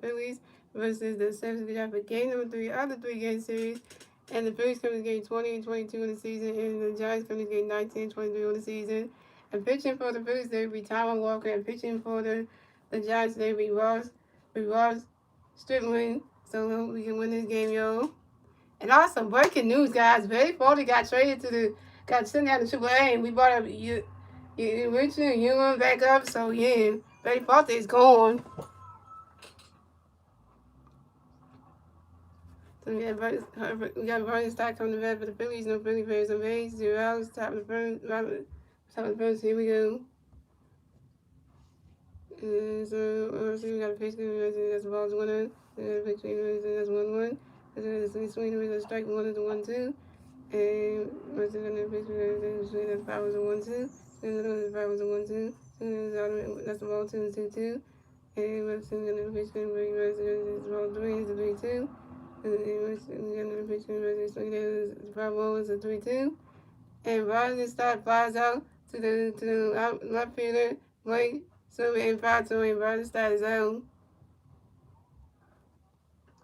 Phillies versus the San Francisco Giants for game number 3 of the 3-game series. And the Phillies come to game 20 and 22 in the season, and the Giants come to game 19 and 23 on the season. And pitching for the Phillies, they will be Tyler Walker, and pitching for the Giants, they will be Ross Stripling. So we can win this game, yo. And also, breaking news, guys. Betty Foley got traded got sent down to AAA, and we brought up Richard Ewan back up. So, yeah, Betty Foley is gone. So, we got Vernon Stock coming to bat for the Phillies. No Philly players on base. 0 outs. Top of the first. Here we go. So, we got a pitch. That's the ball's 1-0. That's 1-1. That's a swing. That's a strike. 1-1-2. And what's it gonna pitch? That 5 was a 1-2. And 5 was a 1-2. That's the ball 2-2-2. And what's it gonna pitch? That's the ball 3 is a 3-2. And what's it gonna pitch? The 5 ball is a 3-2. And Rogers start flies out to the left fielder, Blake. So in 5-2, and Rogers start is out.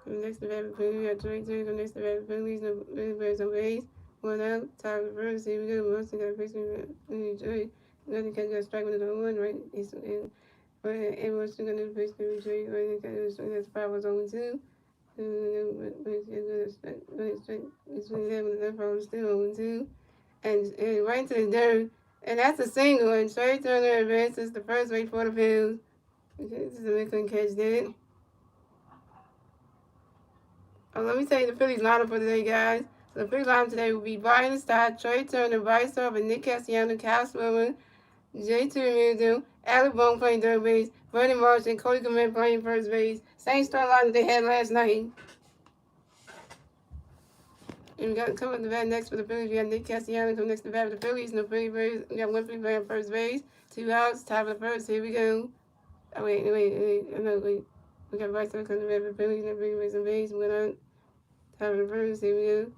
Next to bat, we got 22. Next to bat, Phillies, no players on base. 1 out, top of the first. Here we go. Wilson got a pitch. Nothing can get strike with another 1, right? And Wilson got a pitch to retreat. Right? That's 5 was only 2. It's still 0-2. And right into the dirt. And that's a single. And Trey Turner advances the first base for the Phillies. They couldn't catch that. Let me tell you the Phillies lineup for today, guys. So the Phillies lineup today will be Brian Stott, Trey Turner, Bryce Harper, Nick Castellanos, Kyle Swimmer, J.T. Realmuto, Alec Bohm playing third base, Vernon Marsh, and Cody Clement playing first base. Same starting lineup they had last night. And we got coming to bat next for the Phillies. We got Nick Castellanos coming next to bat for the Phillies. No Philly players. We got 1 Philly player on first base. 2 outs, top of the first. Here we go. Oh, wait. We got Bryce Harper coming to bat for the Phillies. No Philly players on base. 1 out. Top of the first, here we go.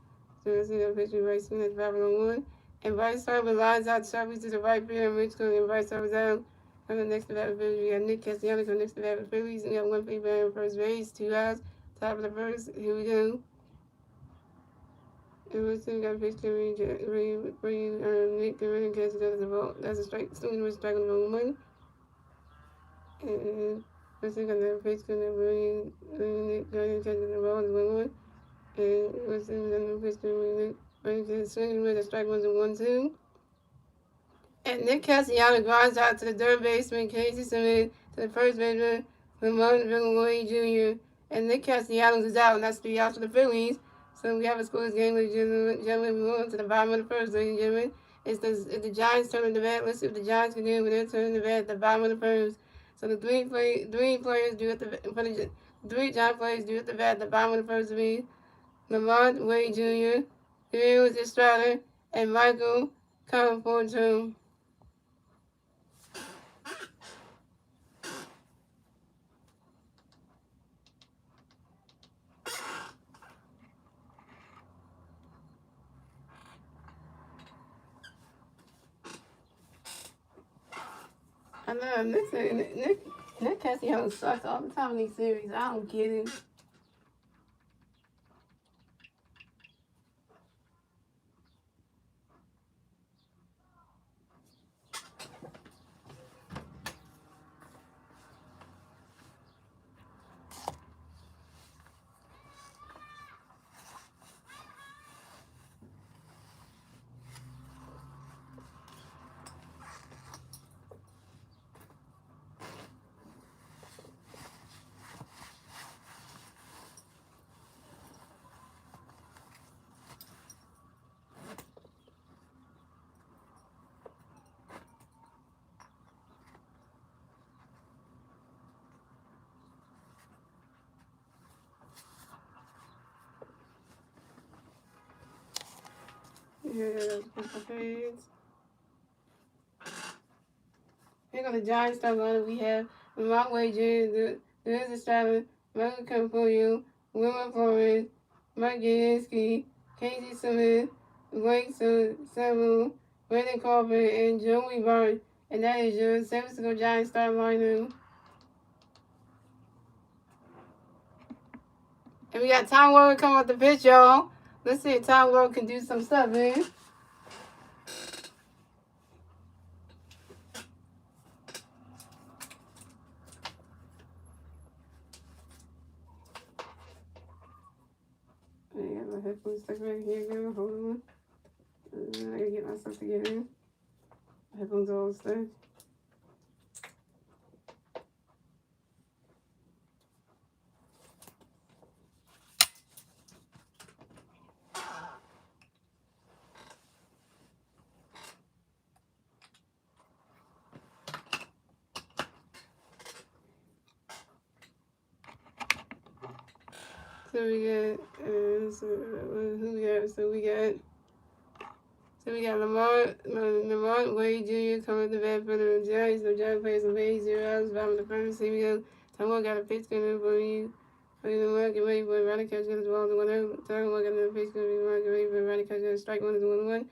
So let's see that picture right soon at 5-1. And Bryce Harper lines out sharply to the right field, and Rich Cook and Bryce Harper's out. Coming next to that Phillies, we got Nick Castellanos coming next to that Phillies. We got 1 Philly player on first base, 2 outs. Top of the first, here we go. And we got a picture where Nick Castellanos catches the ball. That's a strike. Swinging with strike on the 1. And let's see, got that picture where Nick Castellanos catches the ball. It's 1-1. And what's in the picture swinging with a strike was a 1-2. And Nick Castellanos grinds out to the third baseman, Casey Smith, to the first baseman, Ramon Villeneuve Jr. And Nick Castellanos is out, and that's 3 outs for the Phillies. So we have a scoreless game, ladies and gentlemen. We move on to the bottom of the first, ladies and gentlemen. It's the Giants turning the bat. Let's see what the Giants can do when they're turning the bat at the bottom of the first. So the three players do at the 3 Giant players do at the bat at the bottom of the first to me. Lamont Wade Jr., Darius Estrada, and Michael Conforto. I know, Nick Castellanos sucks all the time in these series. I don't get it. Here go the Giants start lineup. We have Lamont Wade Jr., Darius Estrada, Michael Conforto, Wilmer Flores, Mike Yansky, Casey Smith, Blake Samuel, Brandon Carver, and Joey Bart. And that is your San Francisco Giants start lineup. And we got Tom Walker coming off the pitch, y'all. Let's see if Tom Walker can do some stuff, man. I got my headphones stuck right here, girl. Hold on. I gotta get myself together. Headphones all stuck. So we got, who we got? So we got Lamar Wade Jr. coming to the bat for the Giants. The Giants players some 0 outs, bottom of the first. Here we go. Tom got a pitch coming for you. For you to get ready for a running catch, get the ball to 1 out. Tom got another pitch coming for you. Get ready for a running catch, get a strike 1 is 1-1.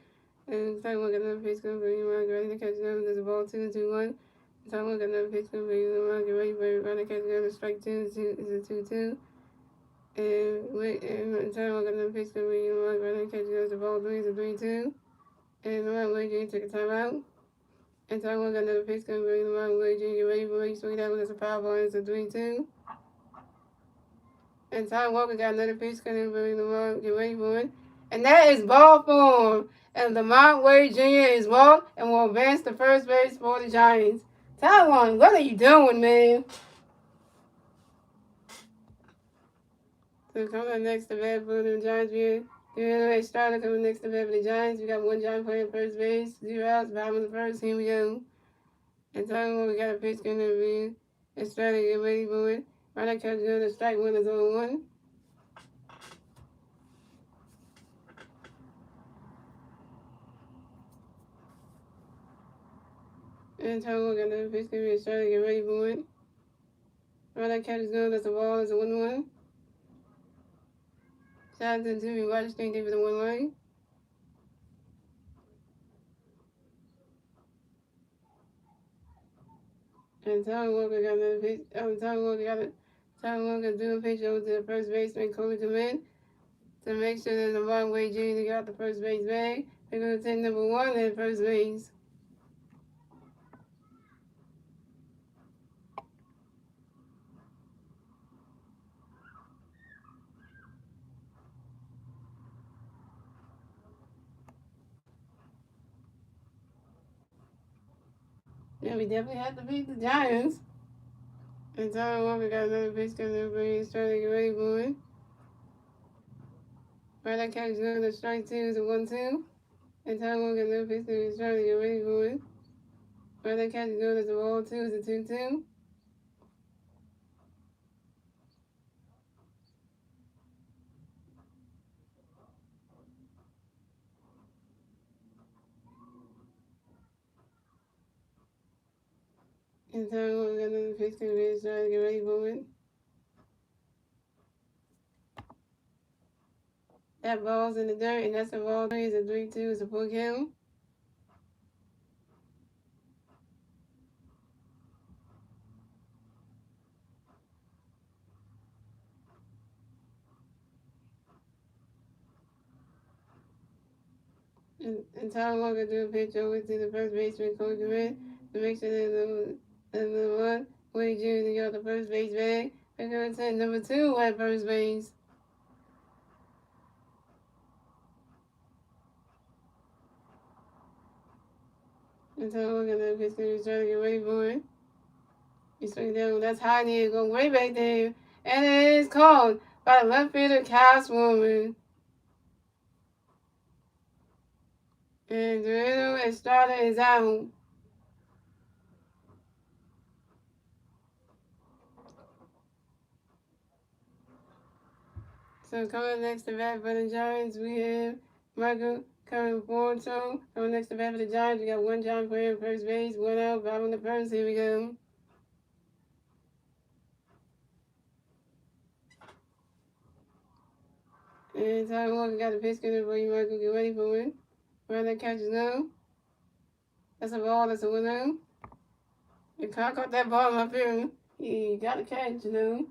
And Tom got another pitch coming for you. Get ready to catch them. There's a ball 2-2-1. Tom got another pitch coming for you. Get ready for a running catch, get a strike 2 is a 2-2. And Tom got another pitch coming for you. Get ready to catch the ball 3 is a 3-2. And the right way, Jr. took a timeout. And Taiwan got another pitch coming the right way, Jr. Get ready for it. Swing that one as a power ball. It's a 3-2. And Ty Walker got another pitch coming the right. Get ready for it. And that is ball form. And Lamont Wade Jr. is walked and will advance to first base for the Giants. Taiwan, what are you doing, man? So coming up next to bat for the Giants, a starter coming next to bat for the Giants. We got one Giant playing first base, 0 outs, bottom of the first. Here we go. And Taiwan, we got a pitch coming in. And starter get ready for it. Right, I catch the strike 1 is on 1. And Taiwan got another pitch coming in. Starter get ready for it. Right, I catch good. That's a ball. It's a 1-1. Shout out to the two. Watch the thing for the 1-1. And Tom Walker got another pitch. Tom Walker doing a pitch over to the first baseman, Coley Command, to make sure that the wrong way Jr. got the first base bag. They're going to take number 1 at first base. Yeah, we definitely have to beat the Giants. And Tom Walker got another pitch coming over. He's trying to get ready for it. Right, that catch good. The strike 2 is a 1-2. And Tom Walker got another pitch coming. He's trying to get ready for it. Right, that catch good. That's a ball 2 is a 2-2. And Tom Walker got another pitch coming. He's trying to get ready for it. That ball's in the dirt, and that's a ball 3 is a 3-2 is a full count. And Tom Walker do a pitch over to the first baseman, Coach Durant, to make sure that the one Wade Jr. got the first base bag. They're going to take number 2 at first base. And Tom Walker got that pitch, he's trying to get ready for it. He's swinging down. That's high in the air, going way back there. And it is called by the left fielder, Kyle Swirlman. And Dorado Estrada is out. So coming next to bat for the Giants, we have Michael coming forward. So coming next to bat for the Giants, we got one Giant player at first base, 1 out, bottom of the first. Here we go. And Ty Walker got the pitch coming for you, Michael. Get ready for it. Right, that catch is now. That's a ball. That's a 1-out. And Kyle caught that ball in my field. He got a catch, you know.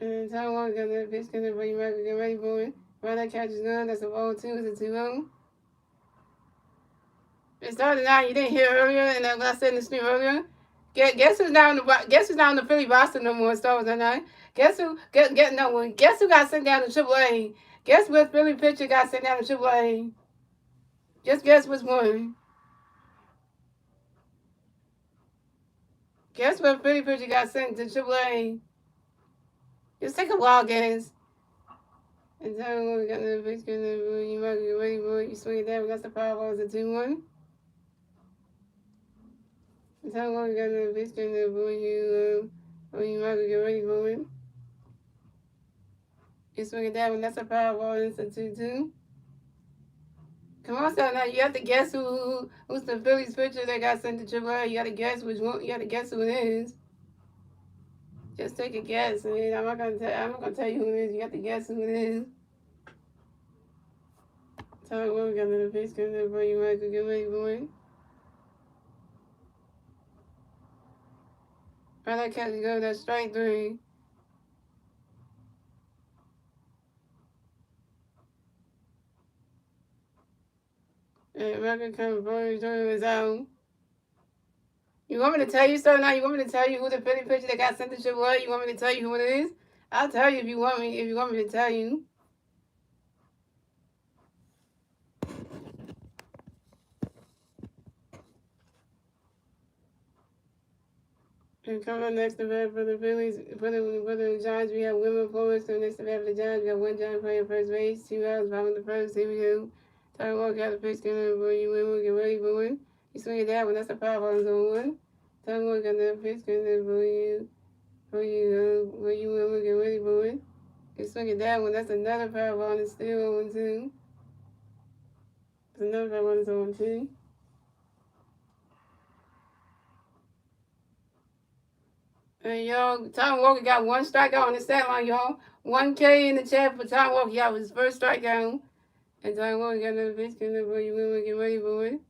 And Taiwan got another pitch coming for you, Michael. Get ready for it. Right that catches none. That's a ball 2. It's a 2-0. It started out. You didn't hear earlier, and when I said in the stream earlier. Guess who's not on the Philly roster no more? Star Wars night. Guess who? No one. Guess who got sent down to AAA? Guess what Philly pitcher got sent down to AAA? Just guess which one. Guess what Philly pitcher got sent to AAA? Just take a wild guess. And then we got another pitch. You might get ready for it. You swing it down. We got the Powerball. It's a 2-1. And then we got another pitch. You might get ready for it. You swing it down. That's a Powerball. It's a 2-2. Come on, so now you have to guess who's the Phillies pitcher that got sent to AAA. You got to guess which one. You got to guess who it is. Just take a guess. I mean, I'm not gonna tell you who it is. You have to guess who it is. So we got another pitch coming up for you, Michael. Get ready for it. Right, that catch go. That's strike 3. And Michael coming for you, turning his own. You want me to tell you something now? You want me to tell you who the Philly pitcher that got sent to AAA? You want me to tell you who it is? I'll tell you if you want me. If you want me to tell you. And coming up next to bat for the Phillies, for the Giants, we have Wilmer Flores. So next to bat for the Giants, we got one Giant playing first base, 2 outs, bottom of the first. Here we go. Tyler Walker got the pitch coming for you, Wilmer. Get ready for it. You swing it down, but that's a power on zone 1. Tyler Walker got the pitch coming for you, Wilmer. Get ready for it. You swing it down, but that's another power on. It's still 0-2. It's another power on. It's 0-2. And y'all, Tom Walker got 1 strikeout on the stat line, y'all. 1K in the chat for Tom Walker. Y'all, his first strikeout. And Tom Walker got another pitch coming up for you. Wilmer. Get ready for it.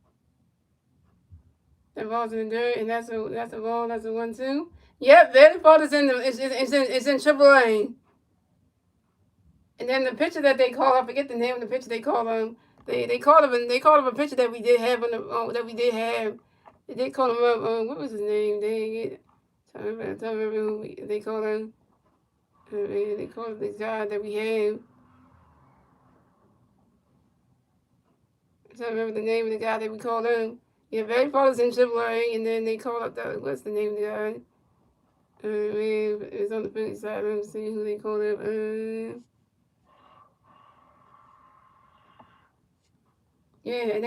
That ball's in the dirt, and that's a ball. That's a 1-2. Yep, very far is in it's in AAA. And then the pitcher that they call, I forget the name of the pitcher they call him. They called him a pitcher that we did have They did call him up. What was his name? I don't remember who they called him. They called this guy that we have. I don't remember the name of the guy that we called him. Yeah, very far is in AAA, and then they called up what's the name of the guy? It's on the Phillies side. Let me see who they called up. Yeah,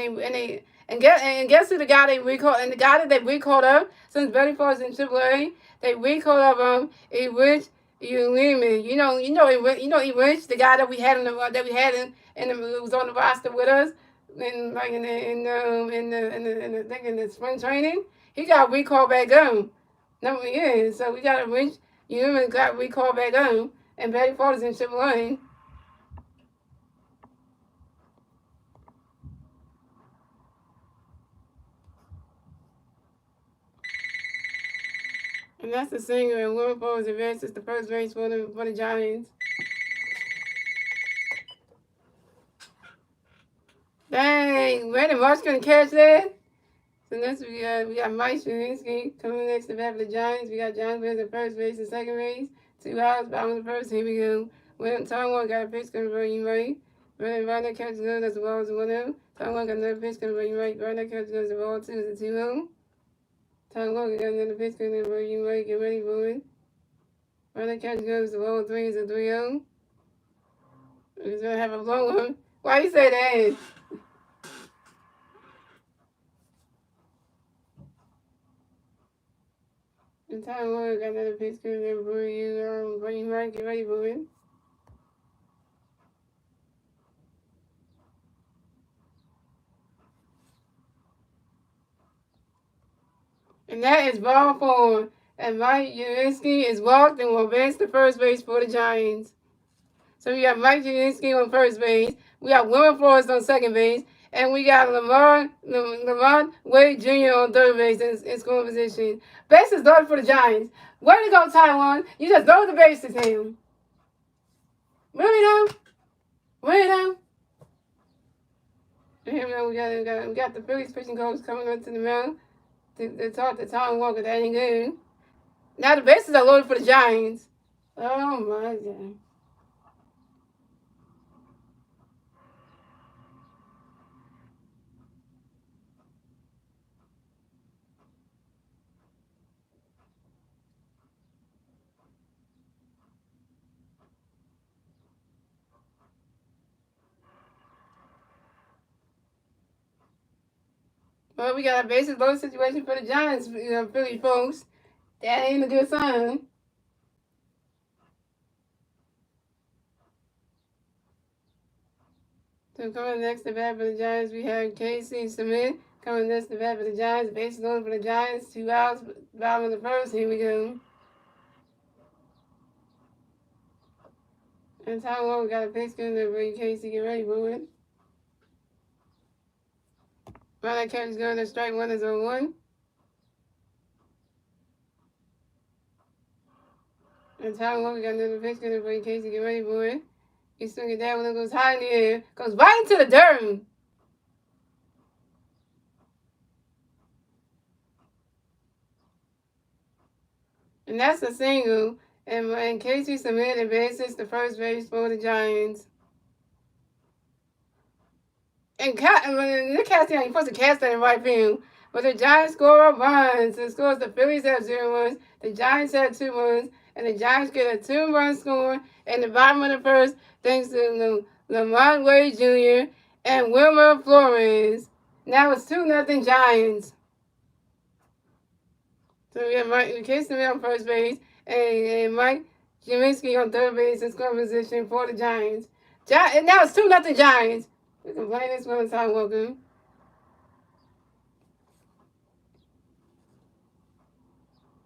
and guess who the guy they recalled, and the guy that they recalled up since Betty Ford's in AAA, they recalled up Rich Ulimi. You know Rich, the guy that we had who was on the roster with us in the spring training. He got recalled back on. No, yeah, so we got a Rich Ulimi got recalled back on, and Betty Ford's in AAA. And that's the singer, and Wilmer Flores advances the first base for the Giants. Dang, Brandon Marsh gonna catch that? So next we got Mike Shalinsky coming next to bat for the Giants. We got John Benz at first base and second base. 2 outs, bottom of the first. Here we go. Tom Warren got a pitch coming for you, right? Right that catch good. That's the ball is 1-0. Tom Warren got another pitch coming for you, right? Right that catch good. That's the ball 2 is a 2-0. Tom Walker got another pitch coming for you, right? Get ready for it. Right that catch goes. The ball 3 is a 3-0. He's gonna have a blow one. Why you say that? And Tom Walker got another pitch coming for you, right? Get ready for it. And that is ball 4. And Mike Jurinski is walked and will advance to first base for the Giants. So we got Mike Jurinski on first base. We got Wilmer Flores on second base. And we got Lamont Wade Jr. on third base in scoring position. Bases loaded for the Giants. Way to go, Taiwan. You just load the bases, him. Really though? Really though? Here we go. We got the Phillies pitching coach coming up to the mound to talk to Tom Walker. That ain't good. Now the bases are loaded for the Giants. Oh my God. Well, we got a bases loaded situation for the Giants, Philly folks. That ain't a good sign. So coming next to bat for the Giants, we have Casey Smith. Coming next to bat for the Giants, bases loaded for the Giants. 2 outs, bottom of the first. Here we go. And Tom Walker got a pitch in there for Casey. Get ready for it. While that catch is going to strike one is 0-1. And Tom Walker got another pitch in there for Casey. Get ready for it. He swing it down when it goes high in the air. Goes right into the dirt. And that's a single. And Casey submitted bases to first base for the Giants. And the casting ain't supposed to cast that in right field. But the Giants score a run. So it scores the Phillies have 0 runs. The Giants have 2 runs. And the Giants get a 2-run score in the bottom of the first thanks to Lamont Wade Jr. and Wilmer Flores. Now it's 2-0 Giants. So we have Mike Casey on first base and Mike Jaminski on third base in scoring position for the Giants. And now it's 2-0 Giants. We can play this one time, welcome.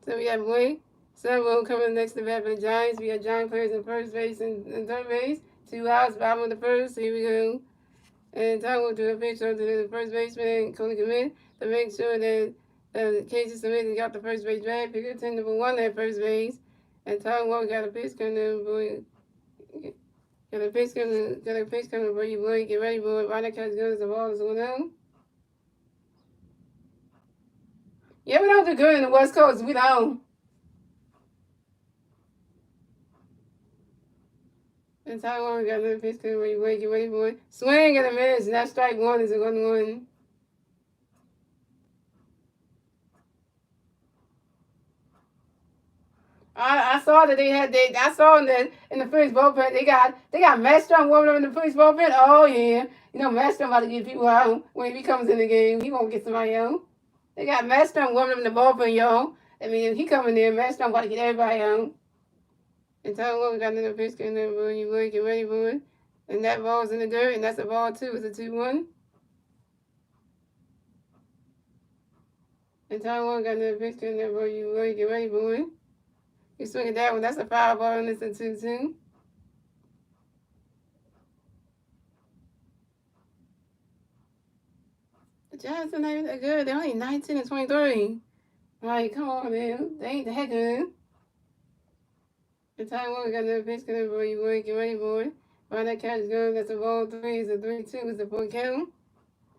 So we have Blake Sunwell coming next to bat for the Giants. We got Giant players in first base and third base. 2 outs, bottom of the first. Here we go. And Tom will do a pitch to the first baseman, Cody Commit, to make sure that Casey Smith got the first base back. Pick up number 1 at first base. And Tom Walker got a pitch coming for Got a pitch coming for you, boy. Get ready, boy. Right that catch goes, the ball is going on. Yeah, we don't do good in the West Coast. We don't. And Taiwan got another pitch coming for you, boy. Get ready, boy. Swing and a miss. And that strike 1 is a 1-1. I saw that I saw that in the Phillies bullpen they got Masteryhi warming up in the Phillies bullpen. Oh yeah, you know Masteryhi about to get people out when he comes in the game. He won't get somebody out. They got Masteryhi warming up in the bullpen, y'all. I mean, if he coming there, Masteryhi about to get everybody out. And tell what we got another pitch in there, boy. You boy, get ready, boy. And that ball's in the dirt, and that's a ball too. It's a 2-1. And tell what we got another pitch in there, boy. You boy, get ready, boy. You swinging that one. That's a foul ball, and it's a 2-2. The Giants are not even that good. They're only 19 and 23. Like, come on, man. They ain't that good. The time one, we got another pitch coming for you, boy. Get ready, boy. While that catch is going, that's a ball 3. It's a 3-2. It's a 4 count.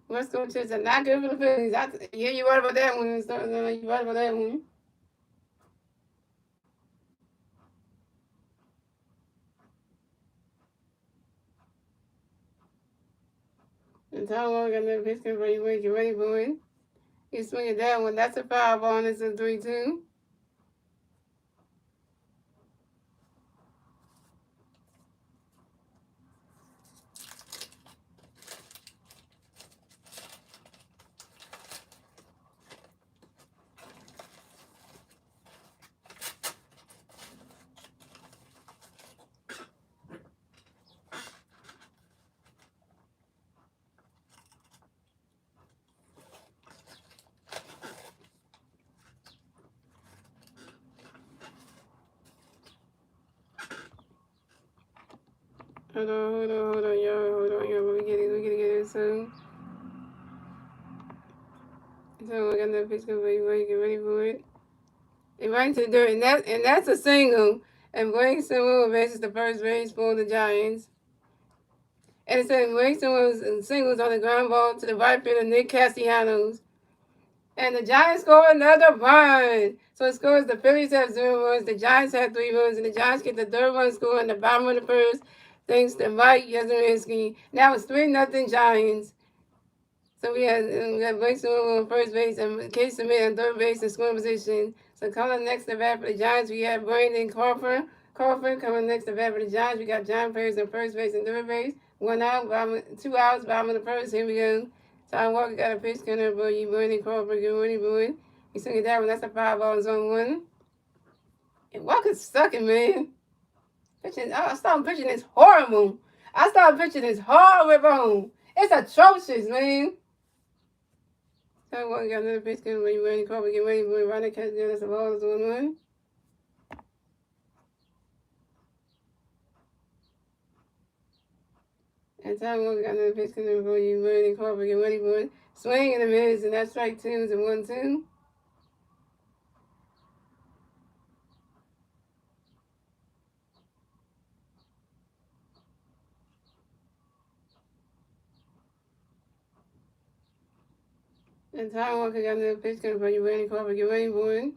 West Coast Chiefs are not good for the Phillies. Yeah, you're right about that one. You're right about that one. And Tom Walker got another pitch coming for you, boy. Get ready, boy. He's swinging that one. That's a foul ball, and it's a 3-2. Hold on, y'all. We get it soon. So we got another pitch coming for you, boy. Get ready for it. And right into the dirt, and that's a single. And Blake Sewell bases the first base for the Giants. And it said Blake Sewell singles on the ground ball to the right fielder Nick Castellanos. And the Giants score another run. So it scores the Phillies have 0 runs, the Giants have 3 runs, and the Giants get the third run score in the bottom of the first, thanks to Mike Yastrzemski. Now it's 3-0 Giants. So we had Blake Sewell on first base and Case Smith on third base in scoring position. So coming next to bat for the Giants, we have Brandon Crawford. Coming next to bat for the Giants, we got John Perez on first base and third base. 1 out, 2 outs, bottom of the first. Here we go. Tom Walker got a pitch counter, boy. You Brandon Crawford, good morning, boy. He swing it down, that's a 5 ball zone 1. And Walker's sucking, man. I started pitching this horrible. It's atrocious, man. Tom Walker got another pitch counter, boy. Brandon Crawford, get ready, boy. Ronnie catch, that's a ball zone 1. And Tom Walker got another pitch counter, boy. Brandon Crawford, get ready, boy. Swing in the mids, and that's strike 2 and 1-2. And Tom Walker got another pitch coming from you, Brandon Crawford. Get ready, boy.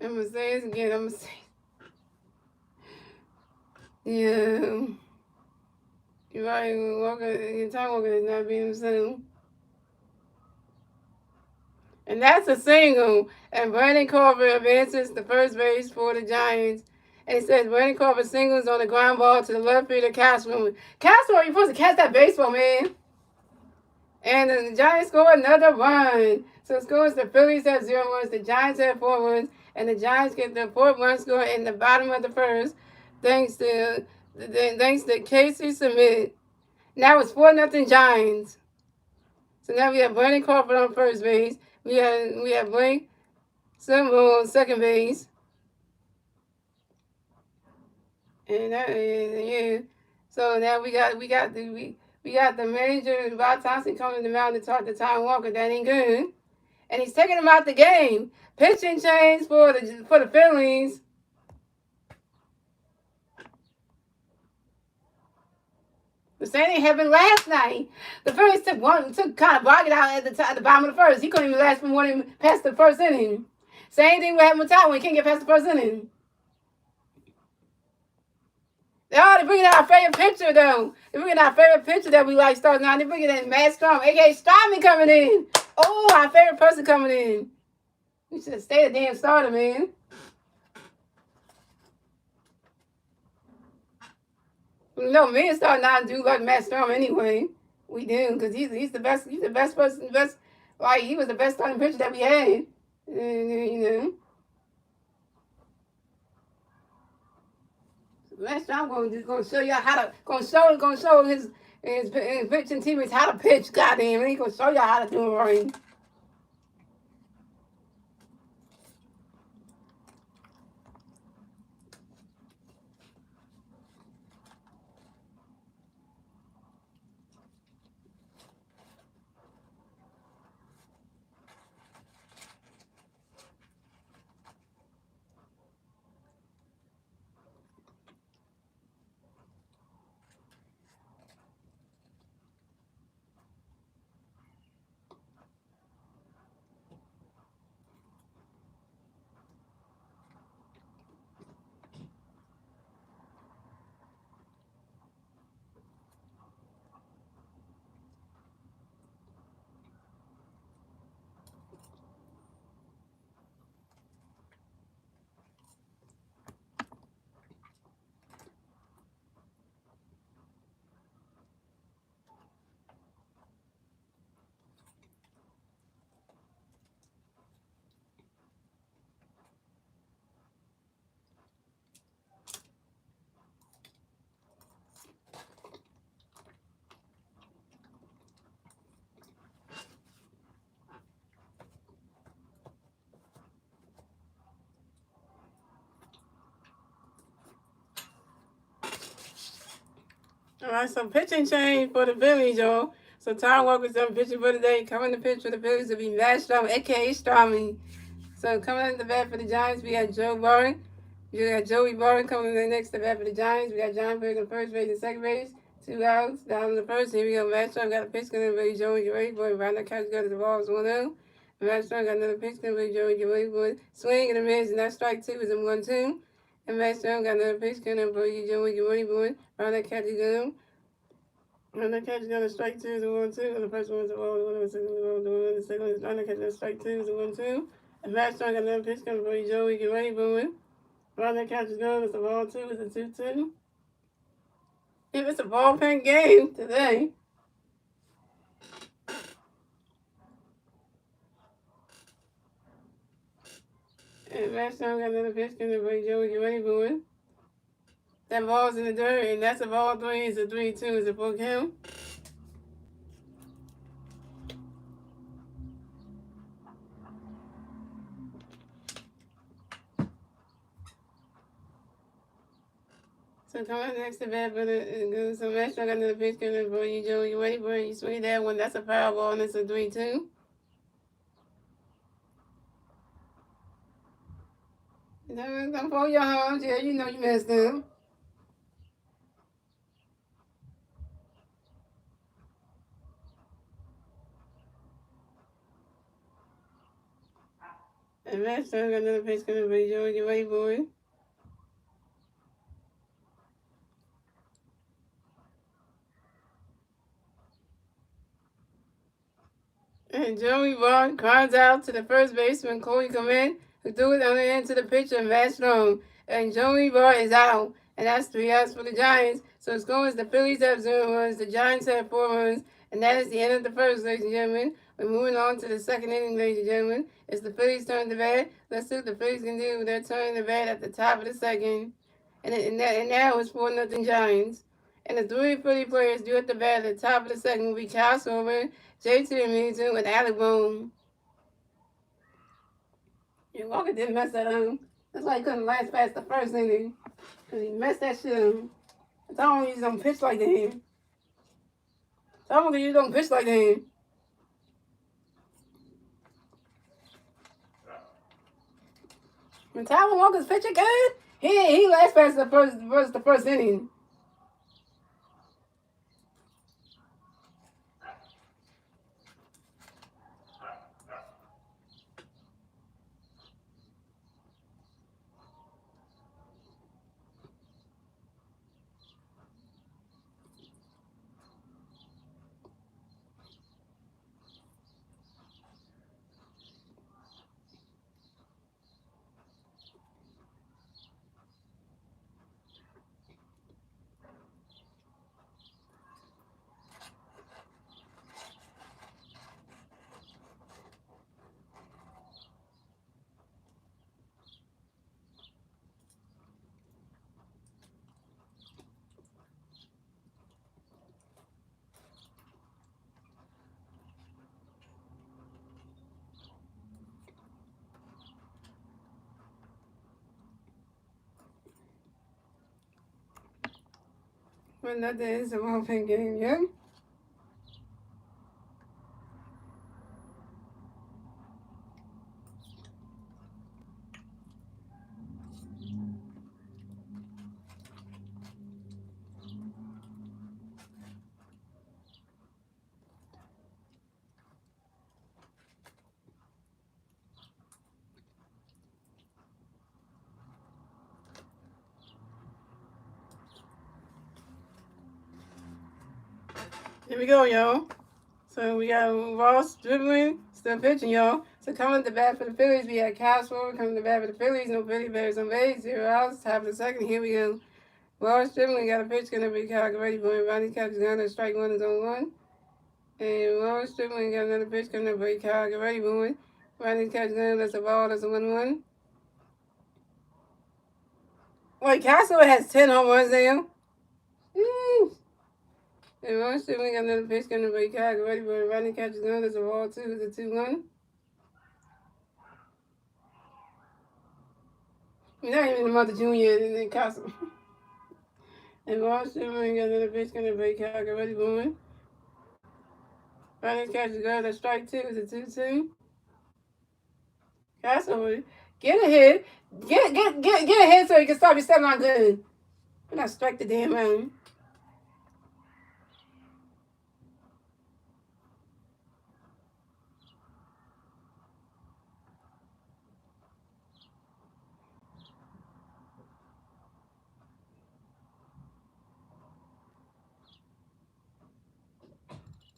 I'm going to say this again. Yeah. You're right. Tom Walker is not being himself. And that's a single. And Brandon Crawford advances to first base for the Giants. And it says Brandon Crawford singles on the ground ball to the left fielder, Castro. Castro, you're supposed to catch that baseball, man. And the Giants score another run. So it scores the Phillies have 0 runs, the Giants have 4 runs, and the Giants get the 4th run score in the bottom of the first, thanks to Casey Smith. Now it's 4-0 Giants. So now we have Brandon Crawford on first base. We have Blake Sewell on second base. And yeah. So now we got the manager, Bob Thompson, coming to the mound to talk to Tom Walker. That ain't good. And he's taking him out the game. Pitching change for the Phillies. The same thing happened last night. The Phillies took kind of Boggett out at the bottom of the first. He couldn't even last from past the first inning. Same thing happened with Tom when he can't get past the first inning. They're bringing out our favorite pitcher, though. They're bringing out our favorite pitcher that we like starting out. They're bringing in Masteryhi, a.k.a. Starman, coming in. Oh, our favorite person coming in. We should have stayed a damn starter, man. No, me and starting out do like Masteryhi anyway. We do, because he's the best. He's the best person. Like, he was the best starting pitcher that we had. You know. Last time I'm gonna show y'all how to show his pitching teammates how to pitch. Goddamn, he's gonna show y'all how to do it right. All right, so pitching change for the Phillies, y'all. So Tom Walker's done pitching for today. Coming to pitch for the Phillies will be Masteryhi, aka Stormy. So coming in the bat for the Giants, we got Joe Barton. You got Joey Barton coming in next to bat for the Giants. We got John Perry in first base and second base. 2 outs down in the first. Here we go. Masteryhi got a pitch coming in. Joey Gray boy. Right now, catch got the ball is 1-0. Masteryhi got another pitch coming in. Joey Gray boy. Swing and a miss, and that strike 2 is a 1-2. And Masteryhi got another pitch coming in for Joey Gray boy. Right now, catch is good. And the catch got a strike 2 is a 1-2. And the first one is a ball, the second is a ball, the second is on the catch got a strike 2 is a 1-2. And Masteryhi got another pitch coming for Joey Gray boy. Right now, catch is good. It's a ball 2 is a 2-2. If it's a ballpark game today. And Masteryhi got another pitch coming for Joey Gray boy. That ball's in the dirt, and that's a ball 3 is a 3-2 is a full count. So coming next to bat for the so Masteryhi got another pitch coming for you, Joey. You ready for it? You swing that one. That's a foul ball, and it's a 3-2. Don't fold your arms. Yeah, you know you messed up. And Masteryhi got another pitch coming for you, Joey. You ready for it? And Joey Vaughn cries out to the first baseman, Corey Clement, who threw it on the end to the pitcher, Matt Strong. And Joey Vaughn is out. And that's 3 outs for the Giants. So the score is the Phillies have 0 runs, the Giants have 4 runs. And that is the end of the first, ladies and gentlemen. We're moving on to the second inning, ladies and gentlemen. It's the Phillies' turn to bat. Let's see what the Phillies can do with their turn to bat at the top of the second. And now it's 4-0 Giants. And the 3 Philly players due at the bat at the top of the second will be Kyle Silver, JT Realmuto, and Alec Bohm. Yeah, Walker didn't mess that up. That's why he couldn't last past the first inning. Because he messed that shit up. I told him you don't pitch like that. I told him you don't pitch like that. When Tyler Walker's pitching good, he last past the first inning. But that is a ballpark game, yeah? Here we go, y'all. So we got Ross dribbling, still pitching, y'all. So coming to the bat for the Phillies, we got Kyle Schwarber coming to the bat for the Phillies. No Philly bears on base, 0 outs, top of the second. Here we go. Ross dribbling got a pitch gonna be Kyle ready for him. Ronnie catches down, strike 1 is on 1. And Ross dribbling got another pitch coming up for Kyle ready for him. Ronnie catches down, that's a ball, that's a 1-1. Wait, Castro has 10 home runs now. And Ross dribbling got another pitch coming up for Kyle ready for him. Ronnie catches down, that's a ball 2 is a 2-1. You're not even the mother junior in the castle. And Ross dribbling got another pitch coming up for Kyle ready for him. Finance catches girl that strike 2 is a 2-2. That's over. Get a hit. Get a hit so you can stop your stepping on good. We're not strike the damn man.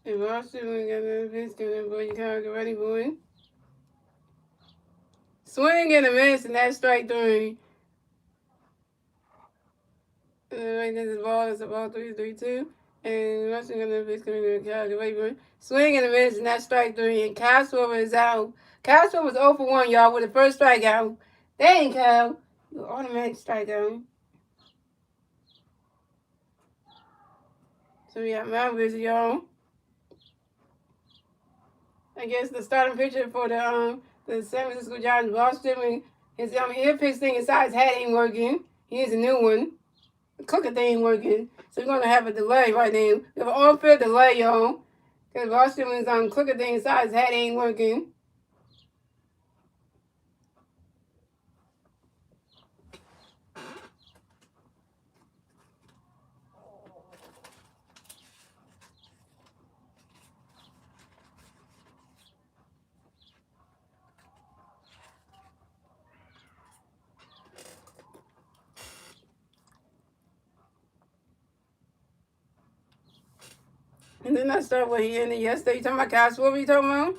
And Boston, we got another pitch coming, boy. You can't get ready, boy. Swing and a miss, and that's strike 3. Right there's the ball. It's a ball 3-3-2. And Russian got another pitch coming, get ready, boy. Swing and a miss, and that's strike 3. And Castro is out. Castro was 0 for 1, y'all, with the first strikeout. Dang, Cal. You automatic strikeout. So we got my visit, y'all. I guess the starting pitcher for the San Francisco Giants, Boston, his earpiece thing inside his head ain't working. He needs a new one. The cooker thing ain't working. So we're gonna have a delay right now. We have an on-field delay, y'all. Because Boston's cooker thing inside his head ain't working. And then I start what he ended yesterday. You talking about Cash? What were you talking about?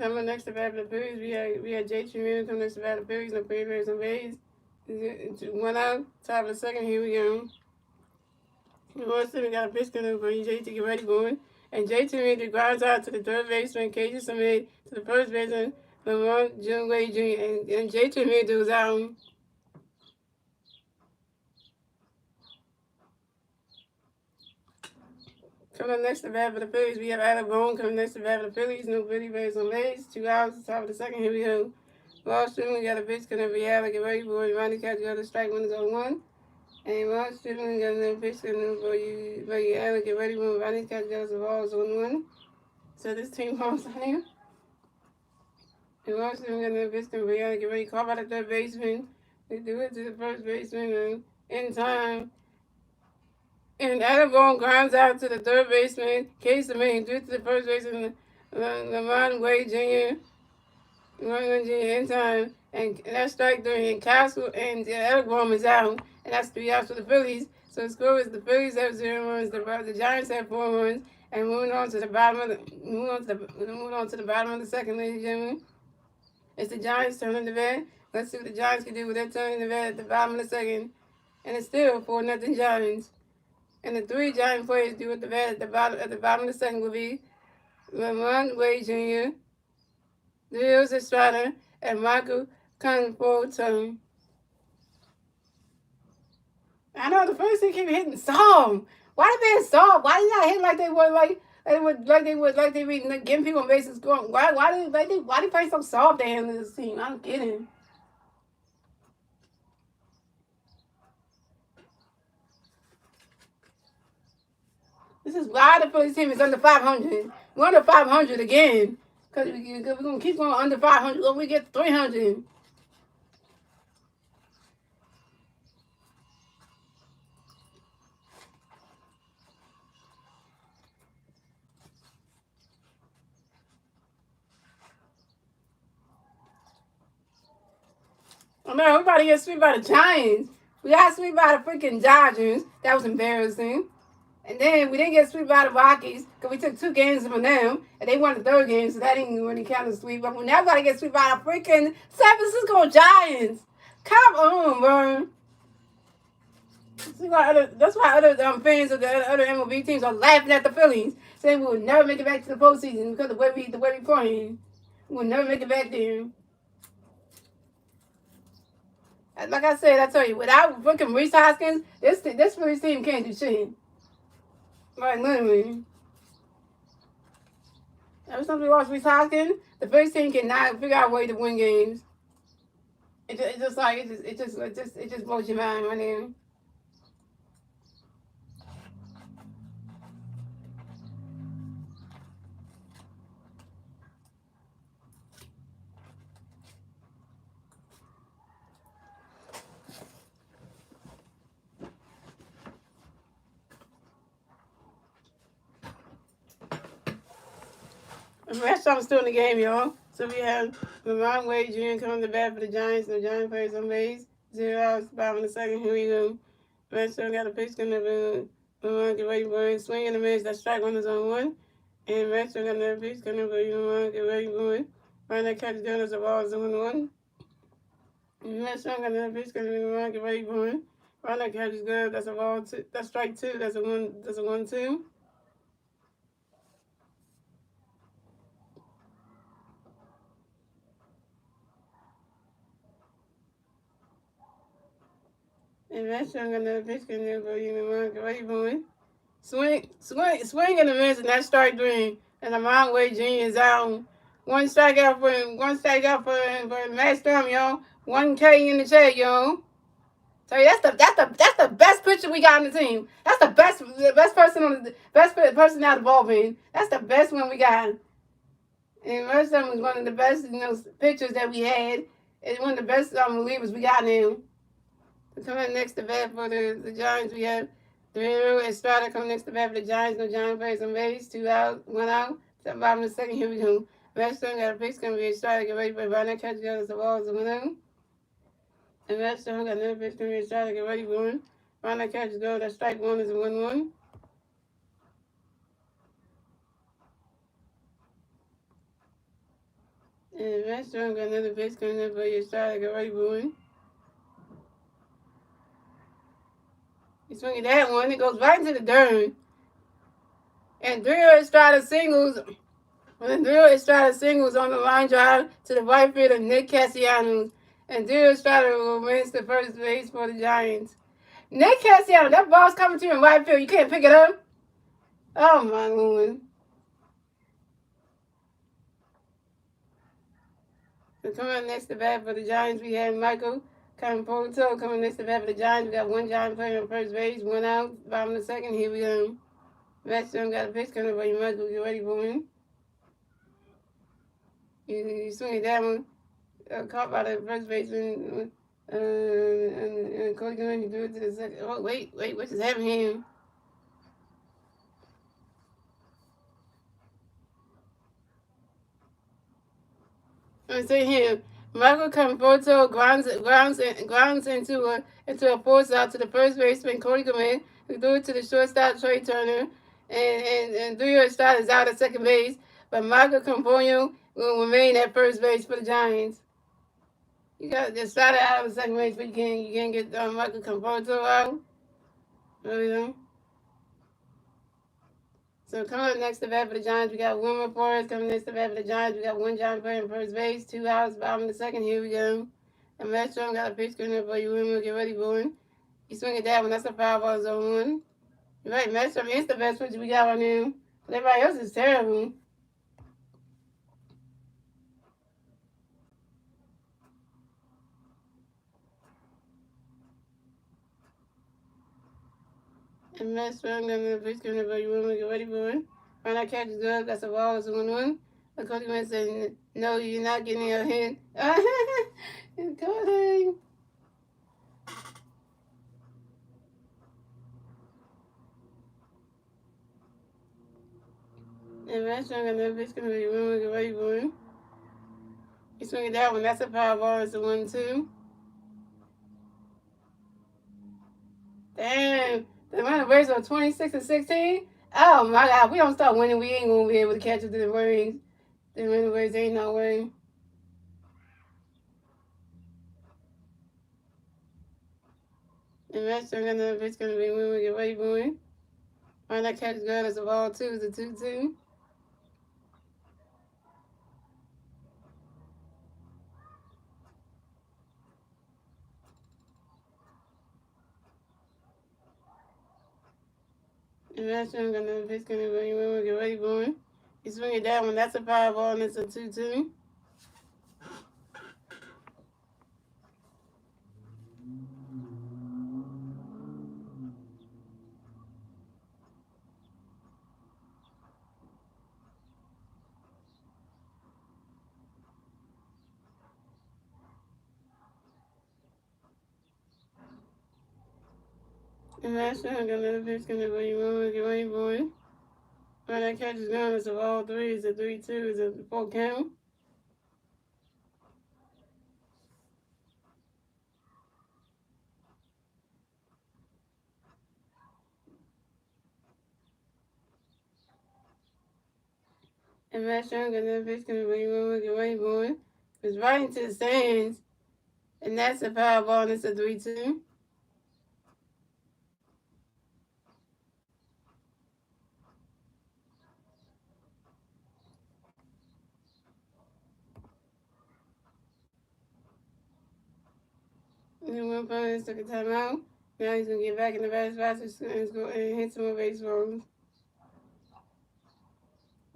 Coming next to bat for the Phillies, we had J.T. coming next to bat for the Phillies. No Phillies on base. 1 out. Top of the second. Here we go. Boston, we got a pitch coming for you, J.T. Get ready, boy. And J.T. grounds out to the third baseman, Casey Summit, to the first baseman, Lamont Junway Jr. And J.T. was out. Coming next to bat for the Phillies, we have Adam Bone coming next to bat for the Phillies. No Philly base on base. 2 outs, top of the second. Here we go. Boston, we got a pitch coming for Yalla. Get ready, boy. Ronnie Catch got a strike 1 is on 1. And Boston, we got another pitch coming for you, Yalla. Get ready, boy. Ronnie Catch got a ball is on 1. So this team balls on here. And Boston, we got another pitch coming for Yalla. Get ready, call by the third baseman. They do it to the first baseman in time. And Adam Bone grounds out to the third baseman, Casey Summit, due to the first baseman, Lamont Wade Jr. In time, and that's strike 3. And Castle and Adam Bone is out, and that's 3 outs for the Phillies. So the score is the Phillies have 0 runs, the Giants have 4 runs, and moving on to the bottom of the bottom of the second, ladies and gentlemen. It's the Giants turning the bat. Let's see what the Giants can do with their turning the bat at the bottom of the second, and it's still 4-0 Giants. And the 3 Giant players do at the bat at the bottom of the second will be Lamont Wade Jr., Lewis Estrada, and Michael Conforto. I know the first thing keep hitting soft. Why they being soft? Why they not hitting like they would like they be getting people on bases going? Why they play so soft they handle this team? I don't get it. This is why the Phillies team is under 500. We're under 500 again. Because we're going to keep going under 500 when we get to 300. Oh, man, we about to get swept by the Giants. We got swept by the freaking Dodgers. That was embarrassing. And then we didn't get swept by the Rockies because we took 2 games from them, and they won the 3rd game, so that didn't really count as sweep. But we're now going to get swept by the freaking San Francisco Giants. Come on, bro. That's why other fans of the other MLB teams are laughing at the Phillies, saying we will never make it back to the postseason because the way we playing. We'll never make it back there. Like I said, I tell you, without fucking Reese Hoskins, this Phillies team can't do shit. Right, literally. Ever since we lost Reese Hoskins, the Phillies team cannot figure out a way to win games. It just blows your mind, my name. The rest of them still in the game, y'all. So we have Lamont Wade Jr. coming to bat for the Giants. The Giants players on base. 0 outs, 5 in the second. Here we go. Rest of them got a pitch coming up. Lamont get ready for it. Swing and a miss. That strike one is on one. And rest of them got another pitch coming up. Lamont get ready for it. Find that catch down as the ball is 1-1. And rest of them got another pitch coming up. Lamont get ready for it. Find that catch is good. That's a ball. That's strike two. That's a 1-2. And that's young enough bitch can never even run away from it. Swing in the miss, and that strike three. And the Mount Wade Jr. is out. One strikeout for Masteryhi, yo. 1K in the check, yo. So that's the best pitcher we got on the team. That's the best person on the best person out of the ballpen. That's the best one we got. And Masteryhi was one of the best, pitchers that we had. And one of the best relievers we got now. Coming next to bat for the Giants, we have Guerrero Estrada coming next to bat for the Giants. No Giant players on base. 2 out, 1 out. 7 in the second. Here we go. Redstone got a pitch coming to be Estrada. Get ready for it. That catch goes the ball is 1 out. And Redstone got another pitch coming to be Estrada. Get ready for it. That catch goes. That strike one is a 1-1. And Redstone got another pitch coming up for Estrada. Get ready for it. He's swinging that one. It goes right into the dirt. And Drew Estrada singles. When Drew Estrada singles on the line drive to the right field of Nick Castellanos. And Drew Estrada wins the first base for the Giants. Nick Castellanos, that ball's coming to you in right field. You can't pick it up. Oh, my Lord. So coming next to bat for the Giants, we have Michael Campoto coming next to bat for the Giants. We got one Giant player on first base, 1 out, 5 in the second. Here we go. Redstone got a pitch coming for you, Michael. Get ready for him. You swing it down, caught by the first baseman, and Cody Glenn, you do it to the second. Oh, wait, what just happened here? Let me say here. Michael Campoto grounds into a force out to the first baseman, Cody Glenn, who threw it to the shortstop, Trey Turner, and Julio Estrada is out at second base, but Michael Campoto will remain at first base for the Giants. You got to start out of the second base, but you can't get Michael Campoto out. Really don't. So coming up next to bat for the Giants, we got Wilmer Flores coming next to bat for the Giants. We got one Giant player in first base, 2 outs, 5 in the second. Here we go. And Masteryhi got a pitch coming up for you, Wilmer. Get ready for him. You swing at that one. That's a foul ball zone 1. You're right, Masteryhi is the best pitcher we got on him. But everybody else is terrible. And Masteryhi got another pitch coming up for you, Wilmer. Get ready for him. Find that catch is good. That's a ball. It's a 1-1. The coach man said, no, you're not getting your hand. It's coding. And Masteryhi got another pitch coming to be Wilmer. Get ready for him. He's swinging that one. That's a power ball. It's a 1-2. Damn. The amount of race are 26-16. Oh my God. We don't start winning. We ain't gonna be able to catch up to the rings. The amount of race ain't no way. And Masteryhi got another pitch gonna be when we get ready for him. Find that catch good as a ball 2. It's a 2-2. And that's I'm gonna pitch gonna go. You want to get ready for it. You swing it that one. That's a power ball and it's a 2-2. And that's I'm gonna pitch gonna go. You want to get ready for it. When that catch is gone, it's a ball 3. It's a 3-2. It's a 4 count. And that's I'm gonna pitch gonna go. You want to get ready for it. It's right into the stands. And that's a power ball and it's a 3-2. And then one opponent took a timeout. Now he's gonna get back in the batting spot and hit some more baseballs.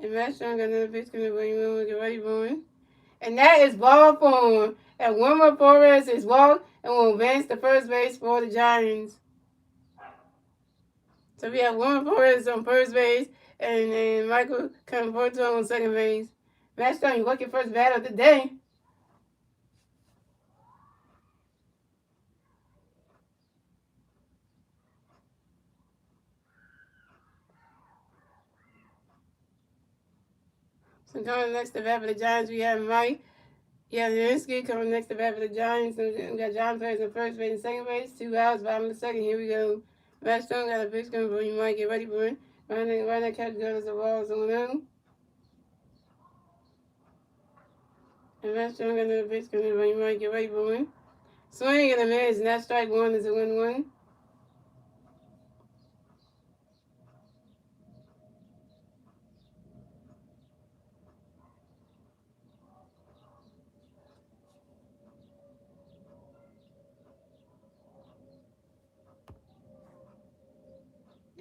And Masteryhi got another pitch gonna bring him in, get ready for him. And that is ball form. And Wilmer Flores is walked and will advance to first base for the Giants. So we have Wilmer Flores on first base and Michael Conforto on second base. Masteryhi, you work your first bat of the day. So coming next to bat for the Giants, we have Mike. Yeah, Zielinski coming next to bat for the Giants. And we got John Perez on first base and second base. 2 outs, bottom of the second. Here we go. Masteryhi got a pitch coming for you, Mike. Get ready for it. Right now, catch goes the balls on them. And Masteryhi got another pitch coming for you, Mike. Get ready for it. Swing and a miss, and that strike one is a 1-1.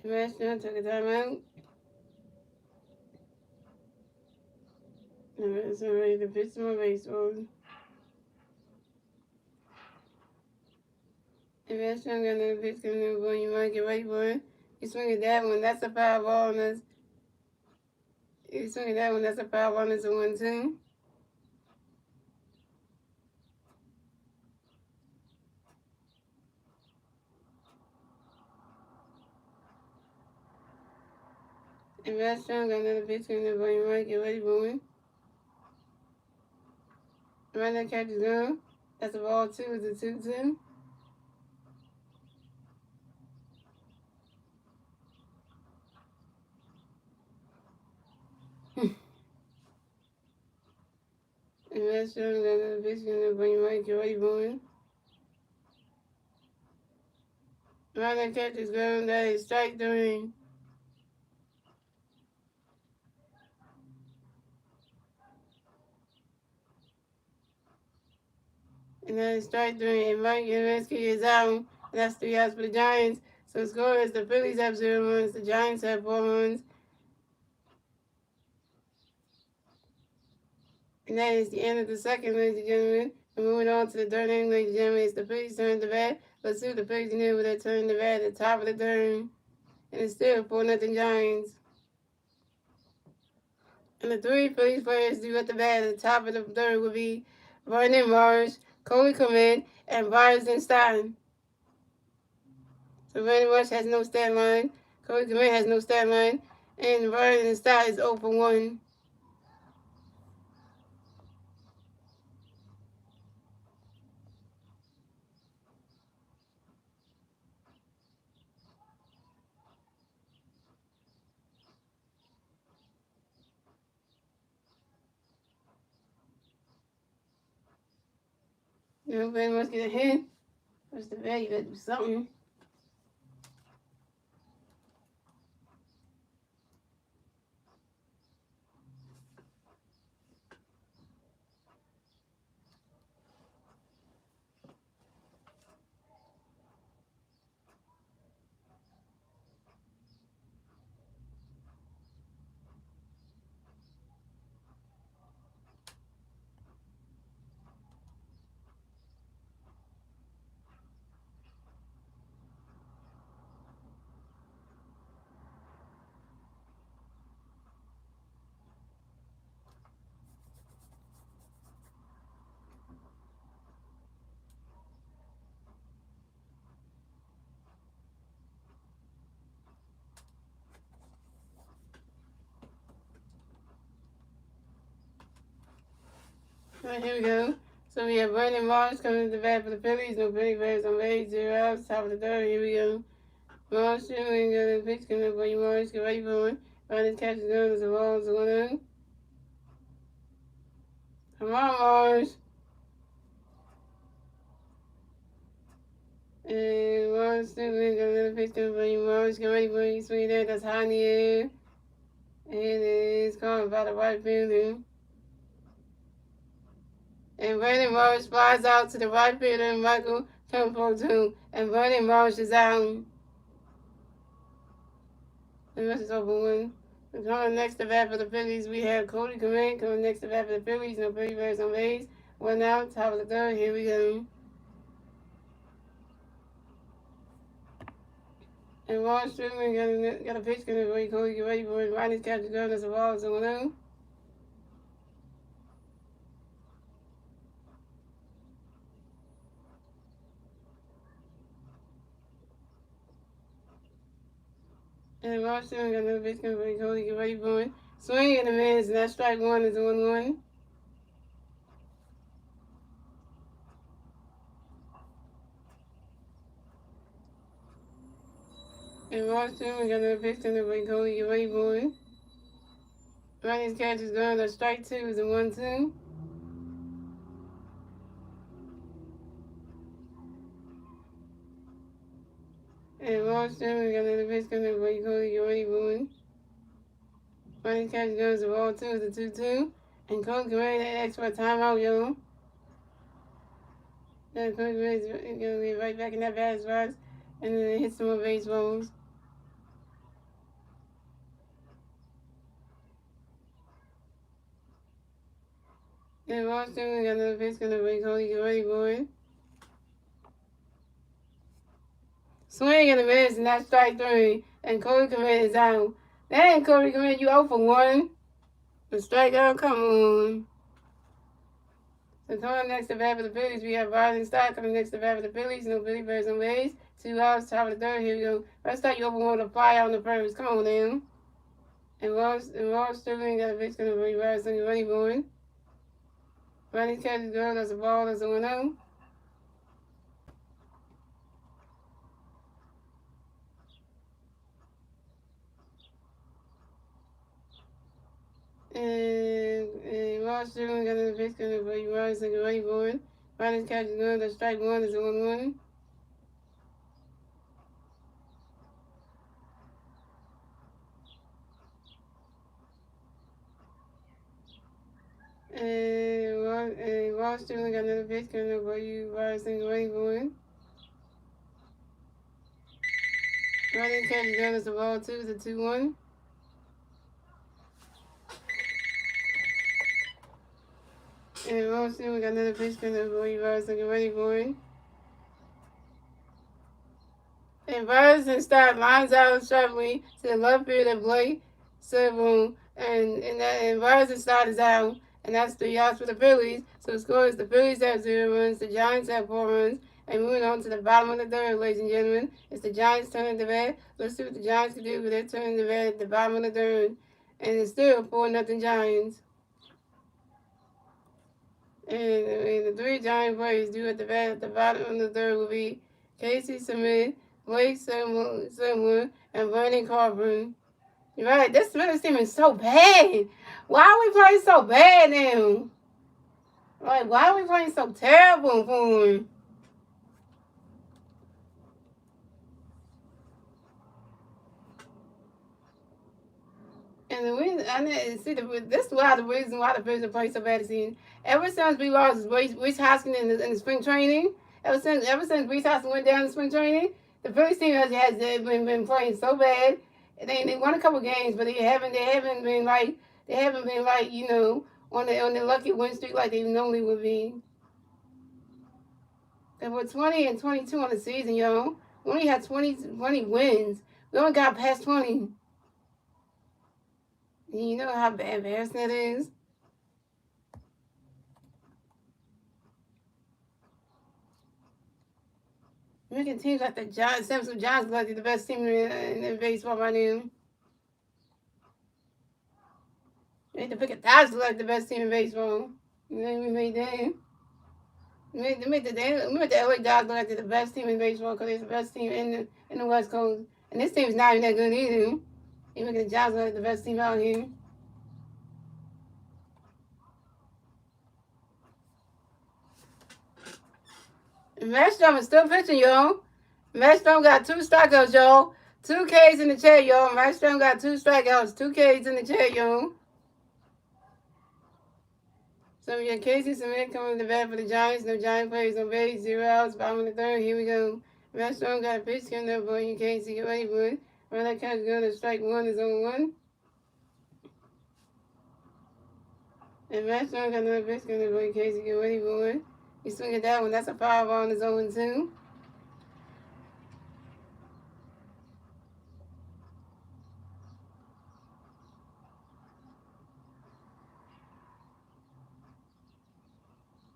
And Masteryhi took a timeout. And it's ready to pitch some more baseball. And Masteryhi got another pitch coming for you, Mike. Get ready for it. You swing at that one, that's a foul ball, and that's you swing at that one, that's a foul ball, and it's a 1-2. And Masteryhi got another pitch coming for you, Mike. Get ready for it. Right now, catch is gone. That's a ball 2, it's a 2-2. And Masteryhi got another pitch coming for you, Mike. Get ready for it. Right now, catch is gone. That is strike 3. And then strike 3. And Mike Yamansky is out. And that's 3 outs for the Giants. So the score is the Phillies have 0 runs, the Giants have 4 runs. And that is the end of the second, ladies and gentlemen. And moving on to the third inning, ladies and gentlemen, it's the Phillies turn to bat. Let's see what the Phillies can do with that turn to bat at the top of the third. And it's still 4-0 Giants. And the 3 Phillies players due at the bat at the top of the third would be Vernon Marsh, Coley Clement, and Bryson Stott. So Vernon Marsh has no stat line, Coley Clement has no stat line, and Bryson Stott is 0 for 1. You know, Vernon Marsh get a hit. What's the bet? You better do something. Alright, here we go. So we have Brandon Marsh coming to the bat for the Phillies. No Philly Bears on base. 0 outs. Top of the third. Here we go. Marsh shooting. Got a pitch coming up for you, Marsh. Get ready for it. Brandon catches gun. There's a ball. It's a 1-0. Come on, Marsh. And Marsh shooting. Got another pitch coming for you, Marsh. Get ready for it. Swing there. That's high in the air. And it's caught by the right fielder. And Brandon Marsh flies out to the right fielder, Michael Temple, and Brandon Marsh is out. The rest is over 1. Coming next to bat for the Phillies, we have Cody Command coming next to bat for the Phillies. No Philly Bears on base. 1 out, top of the third. Here we go. And Ron Strickland got a pitch coming for you, Cody. Get ready for it. Ronnie's catches gun. That's a ball. It's 1-0. And Washington got another pitch coming for you, Cody. Get ready for it. Swing and a miss, and that strike 1 is 1-1. And Washington got another pitch coming for you, Cody. Get ready for it. Ronnie's catch is gone. That strike 2 is a 1-2. And Washington got another pitch coming for you, Cody. Get ready for it. Ronnie's catch goes to ball 2 is a 2-2. And Cody get ready to ask for a timeout, y'all. And Cody is going to be right back in that batter's box. And then hit some more baseballs. And Washington got another pitch coming for you, Cody. Get ready for it. Swing and a miss, and that's strike 3. And Cody Command is out. Dang, Cody Command, you 0 for 1. The strikeout, come on. So coming next to bat for the Phillies, we have Rising Star coming next to bat for the Phillies. No Philly Bears on base. 2 outs, top of the third. Here we go. First start, you open 1 with a fly out on the first. Come on, now. And Ross Strickland got a pitch coming for you, Rising. Get ready for it. Ronnie's catch is good. That's a ball. That's a 1-0. And Ross Strickland got another pitch coming for you, Rising. Get ready for it. Ronnie's catch is good. That's strike 1 is a 1-1. And Ross Strickland got another pitch coming for you, Rising. Get ready for it. Ronnie's catch is good. That's a ball 2 is a 2-1. And Ross Strickland got another pitch coming for you, Rising. Get ready for it. And Vernon Stott lines out sharply to the left field of Blake Silverman. And Vernon Stott is out. And that's 3 outs for the Phillies. So the score is the Phillies have 0 runs, the Giants have 4 runs. And moving on to the bottom of the third, ladies and gentlemen, it's the Giants turning the bat. Let's see what the Giants can do, but they're turning the bat at the bottom of the third. And it's still 4-0 Giants. And the 3 Giant players due at the bat at the bottom of the third will be Casey Smith, Blake Silverman, and Vernon Carver. You're right, this Phillies team is so bad. Why are we playing so bad now? Like, why are we playing so terrible for him? And the reason, this is why the reason why the Phillies are playing so bad this season. Ever since we lost Reese Hoskins in the spring training, ever since Reese Hoskins went down in spring training, the Phillies team has been playing so bad. They won a couple games, but they haven't been like you know on the lucky win streak like they normally would be. They were 20 and 22 on the season, yo. We only had 20 wins. We only got past 20. You know how embarrassing that is? Making teams like the Giants, Samsung Giants, like the best team in baseball right now. They need to pick a Dodgers like the best team in baseball. And then we made that. We made the LA Dodgers look like they're the best team in baseball because they're the best team in the West Coast. And this team's not even that good either. You look at the Dodgers look like the best team out here. And Masteryhi is still pitching, y'all. Masteryhi got 2 strikeouts, y'all. 2 Ks in the chat, y'all. Masteryhi got 2 strikeouts, 2 Ks in the chat, y'all. So we got Casey Smith coming to the bat for the Giants. No Giant players on base. 0 outs. Bottom of the third. Here we go. Masteryhi got a pitch coming up, boy. You can't see it, ready, boy. Run that catch good. And strike 1 is on 1. And Masteryhi got another pitch coming up, boy. You can't see it, ready, boy. You swing at that one. That's a foul ball on his 0 2.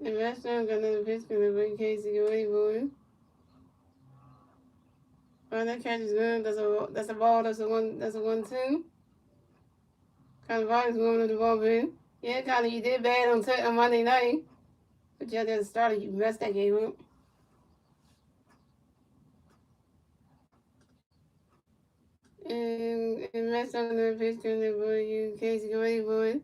And Masteryhi got another pitch coming up, boy. You can't see it, ready, boy. Run that catch is good. That's a ball. That's a 1 2. Kind of volume's moving to the ball, man. Yeah, kind of. You did bad on Monday night. But you had to start it. You messed that game up. And messed up the pitch coming there, boy. You Casey, go ready, boy.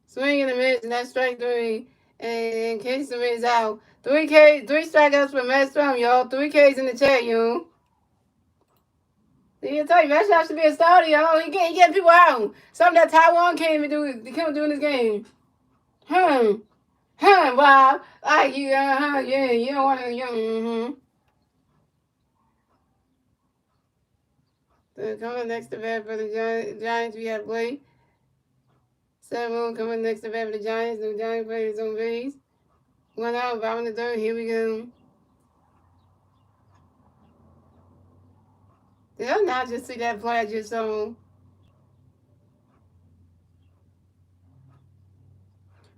Swing in the miss, and that's strike 3. And Casey is out. 3 strikeouts for Masteryhi, y'all. 3 Ks in the chat, y'all. See, I tell you, Masteryhi should be a starter, y'all. He getting people out. Something that Taiwan can't even do in this game. Wow. Like you, yeah, you don't want to, So coming next to bat for the Giants, we have Blake. 7 coming next to bat for the Giants. No Giant players on base. 1 out, bottom of the third. Here we go. Did I not just see that play I just saw?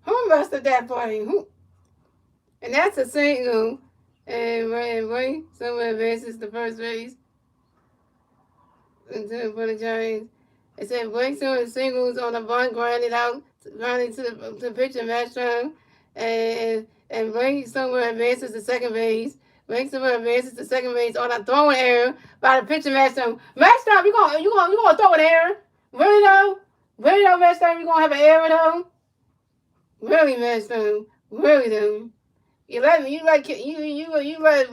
Who busted that play? Who? And that's a single. And Ray somewhere advances to first base. Until for the Giants. It said Blake throwing singles on a bunt, grounding to the pitcher Masteryhi, and Blake somewhere advances to second base. Blake somewhere advances to second base on a throwing error by the pitcher Masteryhi. Masteryhi, you gonna throw an error? Really though? Really though, Masteryhi, you gonna have an error though? Really, Masteryhi? Really though? You let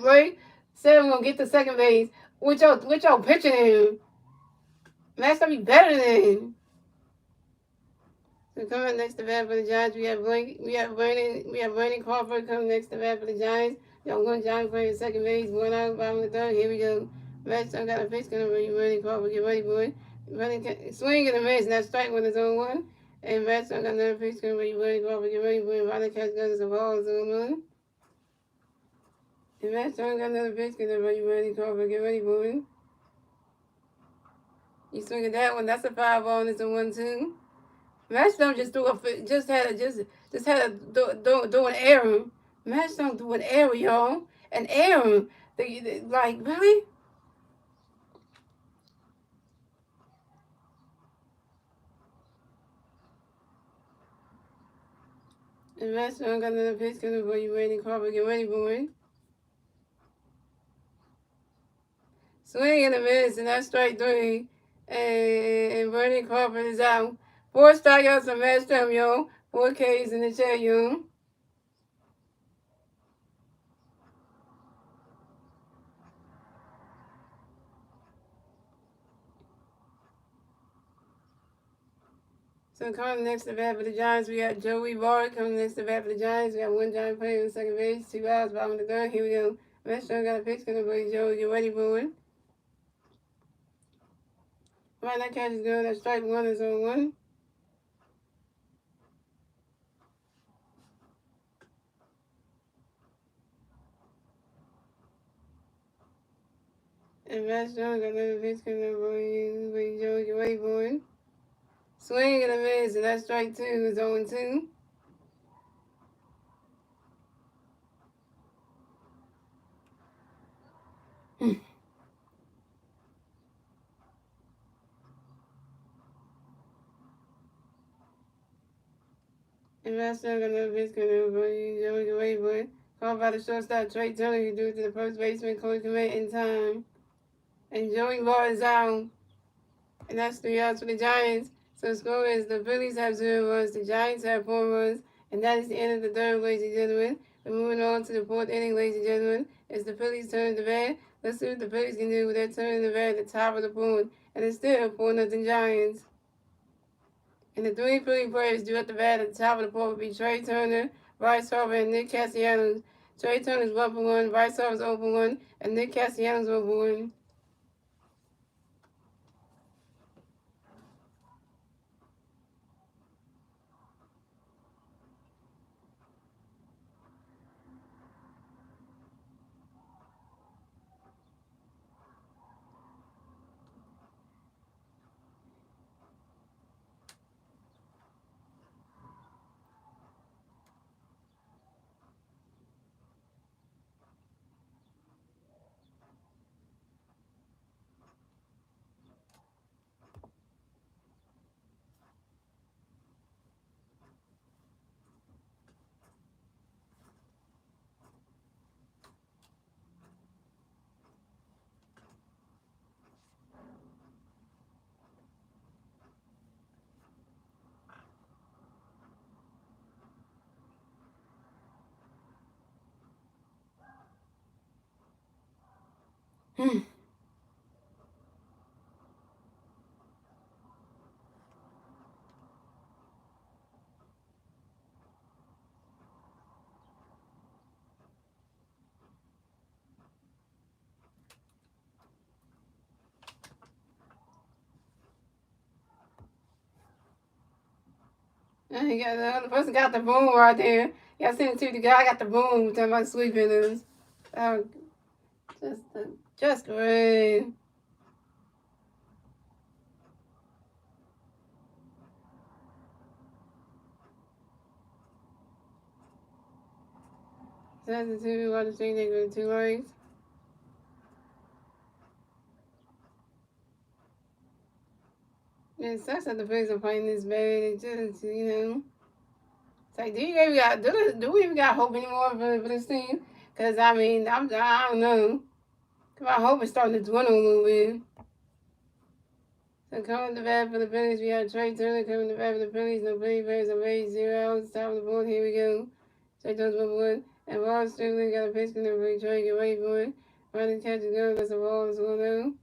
Blake say we're gonna get to second base with your pitching error. That's gonna be better than. So coming next to bat for the Giants, we have Brandon Crawford coming next to bat for the Giants. Young one Giant playing second base, 1 out, bottom of the third. Here we go. Masteryhi got a pitch coming for you, Brandon Crawford. Get ready, boy. Swing and a miss, and that's strike one is on 1. And Masteryhi got another pitch coming for you, Brandon Crawford. Get ready, boy. Running catch guns a ball is on 1. And Masteryhi got another pitch coming for you, Brandon Crawford. Get ready, boy. You swing at that one, that's a 5 ball, and it's a 1 2. Masteryhi just had a do an error. Masteryhi do an error, y'all. An error. Like really? And Masteryhi got another pitch coming for you, Brandon Crawford. Get ready, boy. Swing and a miss, and that's strike 3. And Brandon Crawford is out. 4 strikeouts for Masteryhi, yo. 4 Ks in the chat, yo. So coming next to bat for the Giants, we got Joey Bart coming next to bat for the Giants. We got 1 Giant player on second base, 2 outs, bottom of the third. Here we go. Masteryhi got a pitch coming for you, Joey. Get ready, boy. Right, that catch is good. That strike 1 is on 1. And Masteryhi got another pitch coming for you, Joey. Get ready, boy. Swing and a miss, and that strike 2 is on 2. And Masteryhi got another base coming for you. Joey the way boy. Called by the shortstop Trey Turner, who threw to the first baseman Cody Komet in time. And Joey ball is out. And that's 3 outs for the Giants. So the score is the Phillies have 0 runs, the Giants have 4 runs, and that is the end of the third, ladies and gentlemen. We're moving on to the fourth inning, ladies and gentlemen. It's the Phillies' turn to bat. Let's see what the Phillies can do with their turn to bat at the top of the board. And it's still 4-0 Giants. And the 3 Philly players due at the bat at the top of the board will be Trey Turner, Bryce Harper, and Nick Castellanos. Trey Turner's 1-for-1, Bryce Harper's 0-for-1, and Nick Castellanos 0-for-1. And he got the other person got the boom right there. Y'all seen it too. The guy got the boom talking about sleeping is. Oh, just great. So that's the 2 people watching stream. They go to 2 likes. It sucks that the Phillies are playing this bad. It just, it's like, do we even got hope anymore for this team? Because, I mean, I don't know. My hope is starting to dwindle a little bit. So coming to bat for the Phillies, we have Trey Turner coming to bat for the Phillies. No play players on base, 0 outs. Top of the board, here we go. Trey Turner's 1-1. And Ross Strickland got a pitch for the Trey, get ready for it. Running catch is good, that's a ball as well now.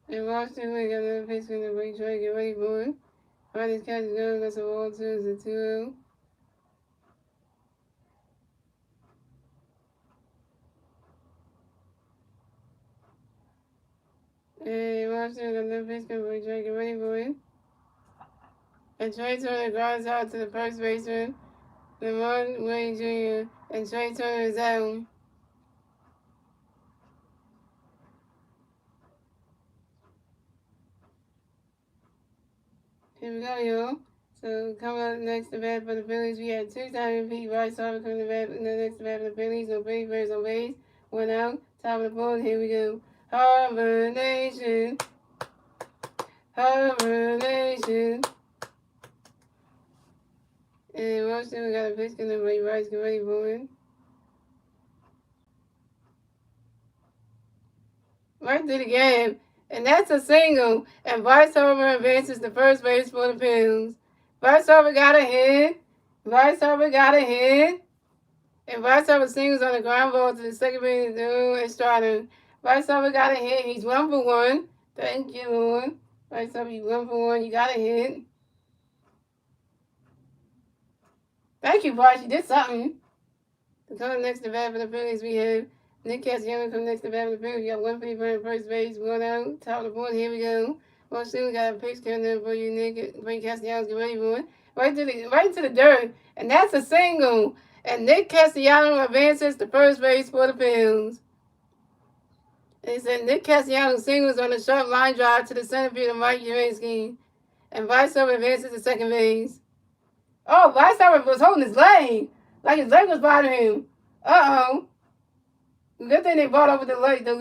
And Ross Strickland got another pitch for the Trey, get ready for it. Running catch is good, that's a ball too, it's a 2-0. And Washington got another pitch for Trey, get ready for it. And Trey Turner grounds out to the first baseman, Lamont Wayne Jr., and Trey Turner is out. Here we go, y'all. So coming up next to bat for the Phillies, we had 2-time MVP Bryce Harper coming to bat next to bat for the Phillies. No big birds on base. 1 out. Top of the board. Here we go. Harper Nation. Harper Nation. And Washington got a pitch coming to Bryce. Get ready for it. Right through the game. And that's a single. And Bryce Harper advances to first base for the Phillies. Bryce Harper got a hit. Bryce Harper got a hit. And Bryce Harper singles on the ground ball to the second base of Estrada. Bryce Harper got a hit. He's 1-for-1. Thank you, Lord. Bryce Harper, you 1-for-1. You got a hit. Thank you, Bryce. You did something. Coming next to bat for the Phillies, we have Nick Castellanos coming next to bat for the Phillies. We got 1 for at first base, 1 out. Top of the board. Here we go. Well, soon we got a pitch coming in for you, Nick. Bring Castellanos, get ready for it. Right into the dirt. And that's a single. And Nick Castellanos advances to first base for the Phillies. And he said Nick Castellanos singles on a sharp line drive to the center field of Mike Urinsky. And Bryce Harper advances to second base. Oh, Bryce Harper was holding his leg. Like his leg was bothering him. Uh-oh. Good thing they brought over the leg, the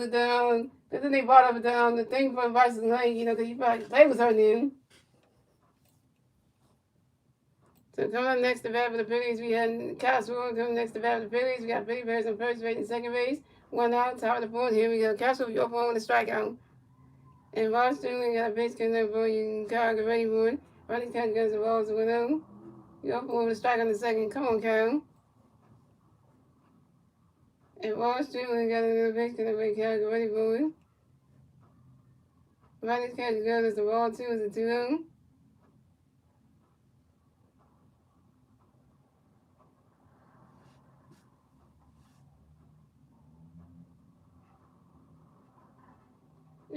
But then they brought up the thing for Bryce's leg, because he probably play with her then. So coming up next to bat for the Phillies, we had Castle. Coming next to bat for the Phillies, we got Philly Bears on first base and second base. 1 out, top of the fourth. Here we go. Castle, you open with a strikeout. And Boston, we got a base connect for you. Kyle, get ready for it. Running catch against the balls 1 0. You open with a strike on the second. Come on, Kyle. And Boston, we got another base connect for Kyle, get ready for it. Running catch against the ball 2 is a 2 0.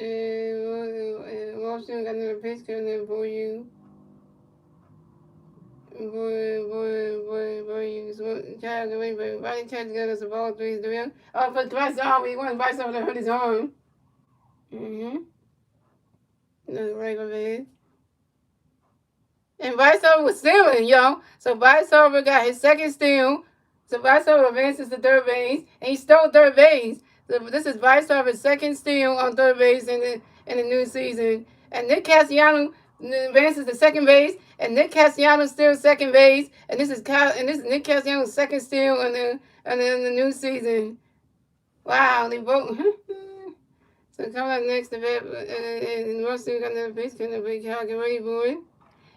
And Washington got another pitch coming for you. For you. Child, wait, but body catch together as a ball 3 is 3. Oh, for Bryce arm, he won Bryce over to hurt his arm. Another regular base. And Bryce over was stealing, y'all. So Bryce over got his second steal. So Bryce over advances to third base, and he stole third base. So this is Bryce Harper's second steal on third base in the new season. And Nick Castellanos advances to second base, and Nick Castellanos steals second base. And this is Nick Castellanos' second steal in the new season. Wow, they both. So coming up next to bat, and Russell got another base, get ready for it.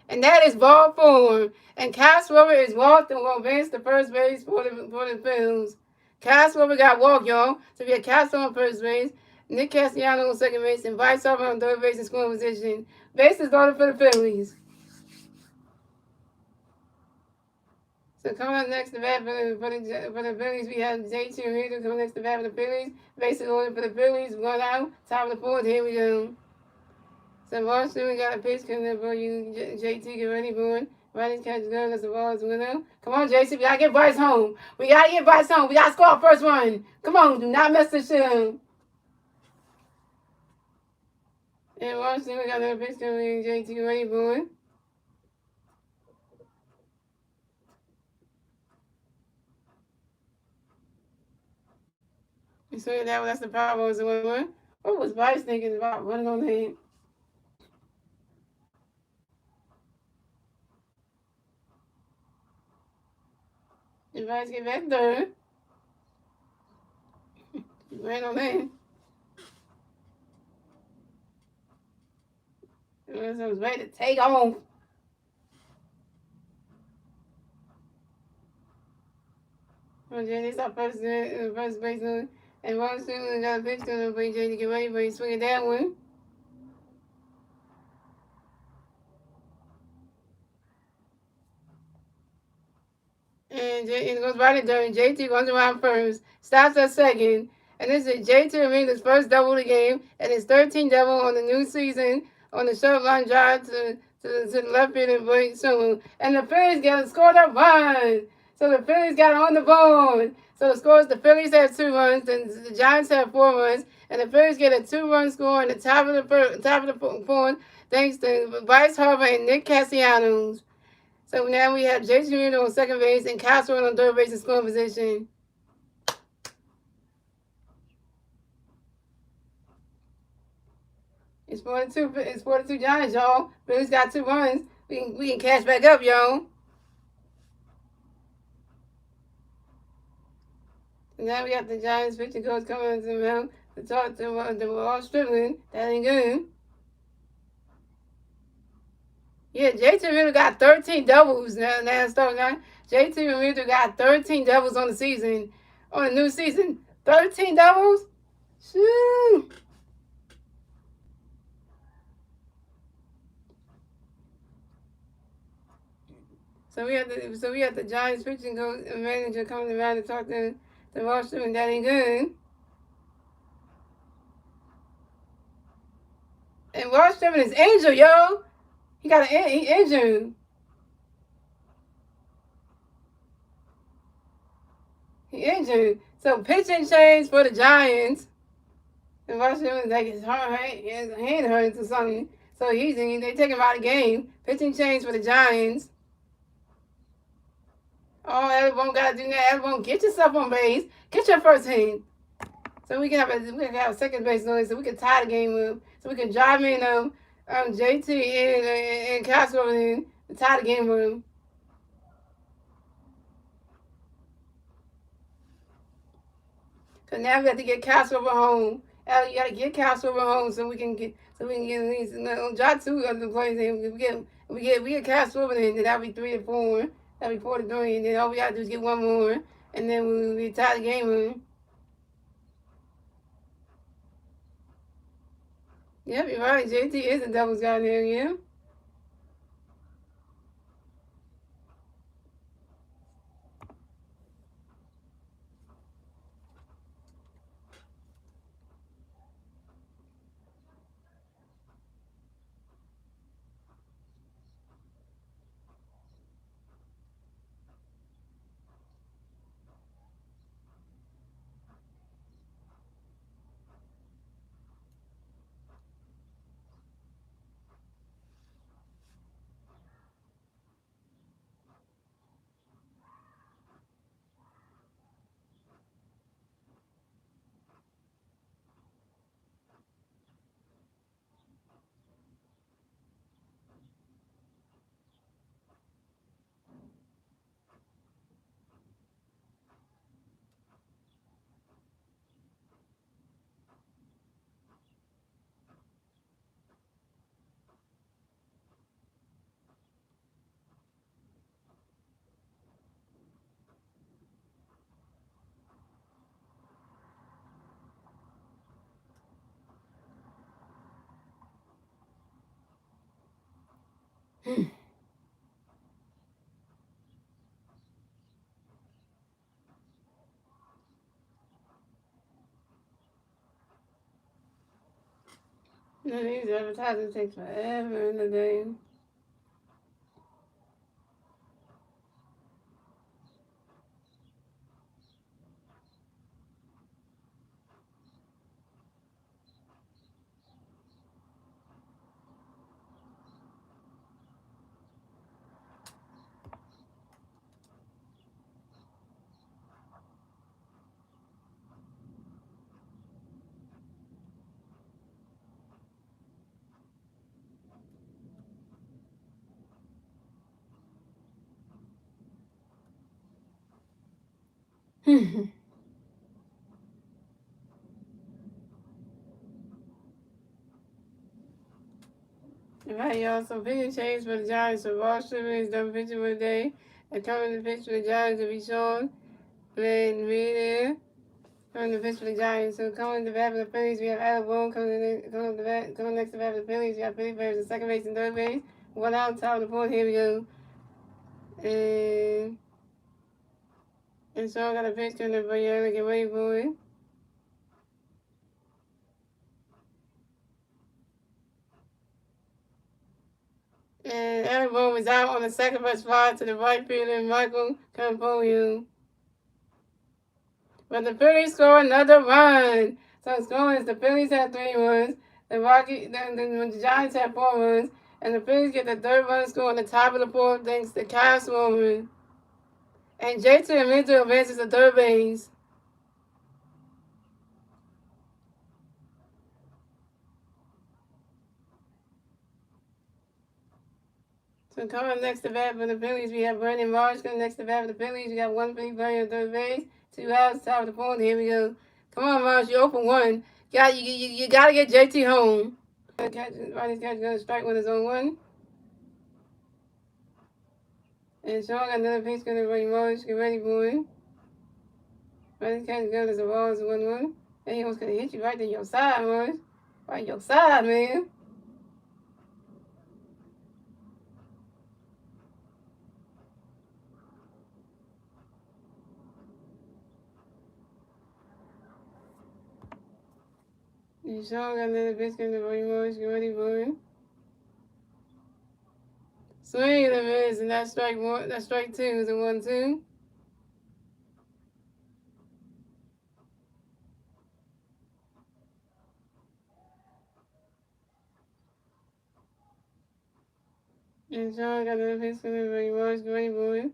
And that is ball 4. And Kyle Schwarber is walked and will advance to first base for the Phillies. Kyle Schwarber got walked, y'all. So we had Castro on first base, Nick Castellanos on second base, and Bryce Harper on third base in scoring position. Bases loaded for the Phillies. So coming up next to bat for the Phillies, we have J.T. Reader coming next to bat for the Phillies. Bases loaded for the Phillies. 1 out. Top of the fourth. Here we go. So Boston, we got a pitch coming up for you. JT, get ready for it. Riley's catch good as the ball is winner. Come on, JC, we gotta get Bryce home. We gotta score our first one. Come on, do not mess this shit up. And Boston, we got another pitch coming. JT, get ready for it. You saw that's the power was the 1-1. What was Bryce thinking about running on the And Bryce get back there. Ran on in. I was ready to take off. Well, Jenny's our first baseman. And Boston got a pitch coming for Jenny to get ready, but he's swinging that one. And it goes right at there. JT goes around first, stops at second. And this is JT Ramirez's first double of the game, and his 13th double on the new season on the short line drive to the left field and break soon. And the Phillies scored a run. So the Phillies got on the board. So the scores, the Phillies had 2 runs, and the Giants had 4 runs, and the Phillies get a 2-run score in the top of the fourth, thanks to Bryce Harper and Nick Castellanos. So now we have Jason Reed on second base and Castro on third base in scoring position. It's 42 Giants, y'all. Phillies got 2 runs. We can cash back up, y'all. Now we got the Giants pitching coach coming into the mound to talk to the Wall Strickland. That ain't good. Yeah, JT Reader got 13 doubles now. JT Reader got 13 doubles on the season, on the new season. 13 doubles? Shoo! So we have the Giants pitching coach manager coming around to talk to the Wall Strickland. That ain't good. And Wall Strickland is injured, yo. He injured. He injured. So pitching change for the Giants. And Washington like his hand hurts or something. So they take him out of the game. Pitching change for the Giants. Oh, everyone gotta do that. Everyone get yourself on base. Get your first hit. So we can have a second base noise, so we can tie the game up. So we can drive in JT and Castro in to tie the game up. Cause now we have to get Castro home. You gotta get Castro home so we can get at least draw two other plays in. We get Castro in, then that'll be 3-4. That'll be 4-3, and then all we gotta do is get one more, and then we tie the game up. Yep, you're right. JT is a devil's guy there, yeah. These advertising takes forever in the day. Alright, y'all. So opinion change for the Giants. So Wall Street is done pitching for the day. And coming to pitch for the Giants will be Sean. And me there. Coming to pitch for the Giants. So coming to bat for the Phillies, we have Adam Boone coming next to bat for the Phillies. We have Philly players in second base and third base. One out, top of the fourth. Here we go. And Sean got a pitch coming up for you. Get ready for it. And Adam Boone is out on the second base fly to the right field, and Michael coming for you. But the Phillies score another run. So scoring is the Phillies had 3 runs, the Giants had 4 runs, and the Phillies get the third run score on the top of the fourth thanks to Kyle Swollen. And JT Aminto advances to third base. So coming next to bat for the Phillies, we have Brandon Marsh coming next to bat for the Phillies. We got one Philly player on third base, 2 outs, top of the fourth. Here we go. Come on, Marsh, you're open 1. You got to get JT home. Ronnie's catch going to strike with his own 1. And Sean got another pitch going to Brandon Marsh. Get ready for it. Ronnie's catch going as a ball is 1-1. And he was going to hit you right in your side, Marsh. Right in your side, man. And Sean got another pitch going to Brandon Marsh. Get ready for it. Swing and a miss, and that's strike 1. That's strike 2 is a 1-2. And Sean got another pitch coming Brandon Marsh. Get ready for it.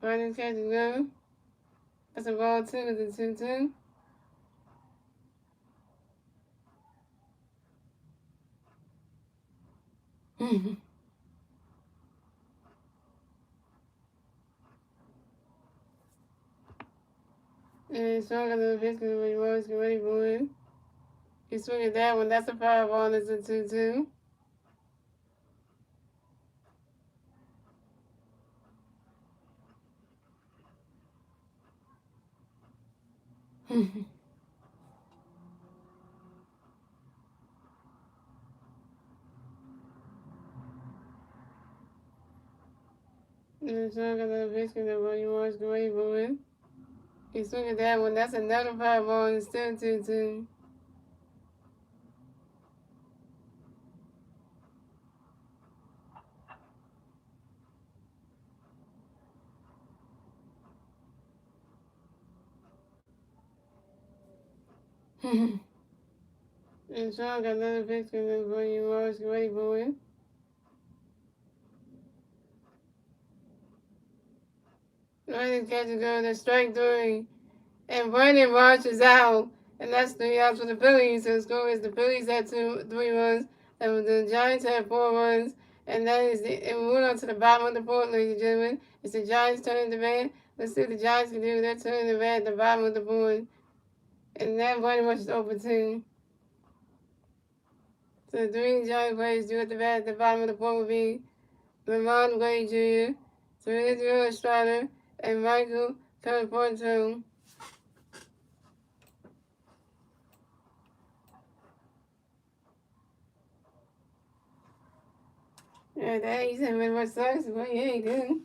Ronnie's catch is go. That's a ball 2 is a 2-2. And swung another pitch because the was ready for it. He swung at that one. That's a foul ball. It's a 2-2. And swung another pitch because the was ready for it. He swung at that one. That's another foul ball. It's still 2-2. And Sean got another pitch because the was ready for it. Running catches go to strike 3. And Brandon Marsh is out. And that's 3 outs for the Phillies. So the score is the Phillies had 3 runs. And the Giants had 4 runs. And that is the, and we went on to the bottom of the board, ladies and gentlemen. It's the Giants turning the bat. Let's see what the Giants can do. They're turning the bat at the bottom of the board. And that Brandon Marsh is open too. So the 3 Giant players do at the bat at the bottom of the board will be Lamont Wade Jr., Teresa Estrada, and Michael Califorto. Yeah, that he said what sucks, but he ain't good.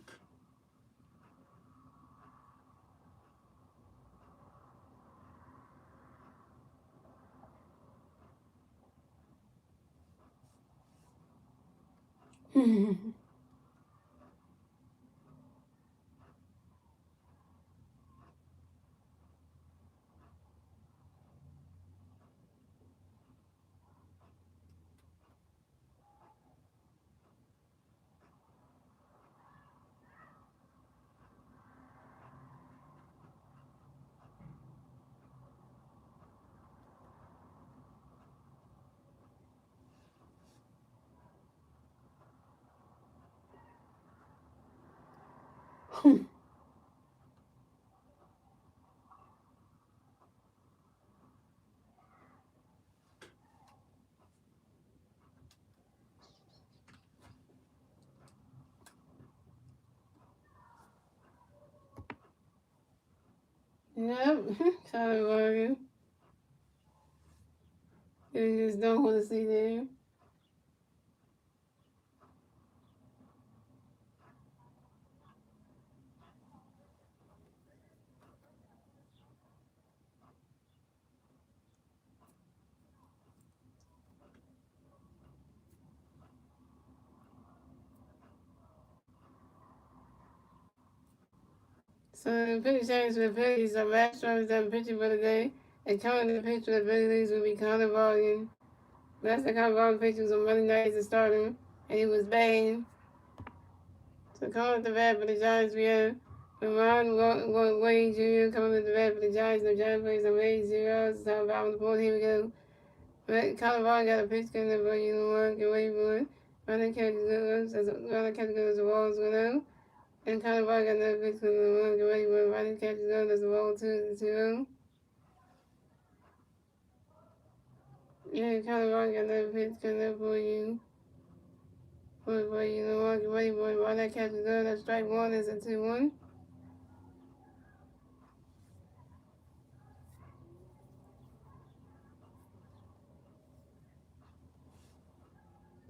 Yep, Tyler Morgan. You just don't want to see them. So the pitch change for the Phillies are Masteryhi done pitching for the day, and coming the pitch for the Phillies will be Connor Bargain. Last time Connor Bargain pitched was on Monday night as a starter, and he was bad. So coming at the bat for the Giants, we have Lamont Wade Jr. coming at the bat for the Giants. The Giants plays on Wade 0. So about on the board, here we go. Colorado got a pitch coming up for you know get ready for it. Running catch goes as the walls went out. And Colorado got another pitch coming up, get ready for it. Running catch goes as the wall 2-0. Yeah, Colorado got another pitch coming up for you. For you know get ready for it. Running catch goes, that's strike 1 is a 2-1.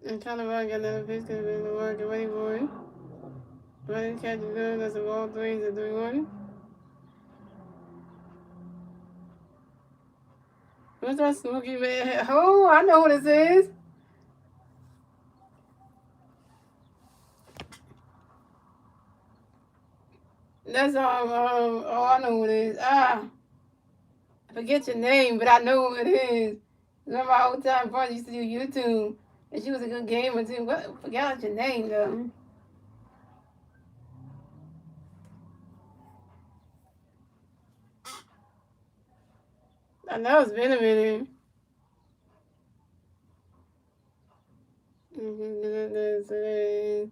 And Colorado got another pitch coming up, get ready for it. Running catch goes, that's the wall 3 is a 3-1. What's that smoky man? Oh, I know what this is. That's oh, I know what it is. I forget your name, but I know what it is. Remember my old time brother used to do YouTube, and she was a good gamer too. What? Forgot your name though. I know it's been a minute. And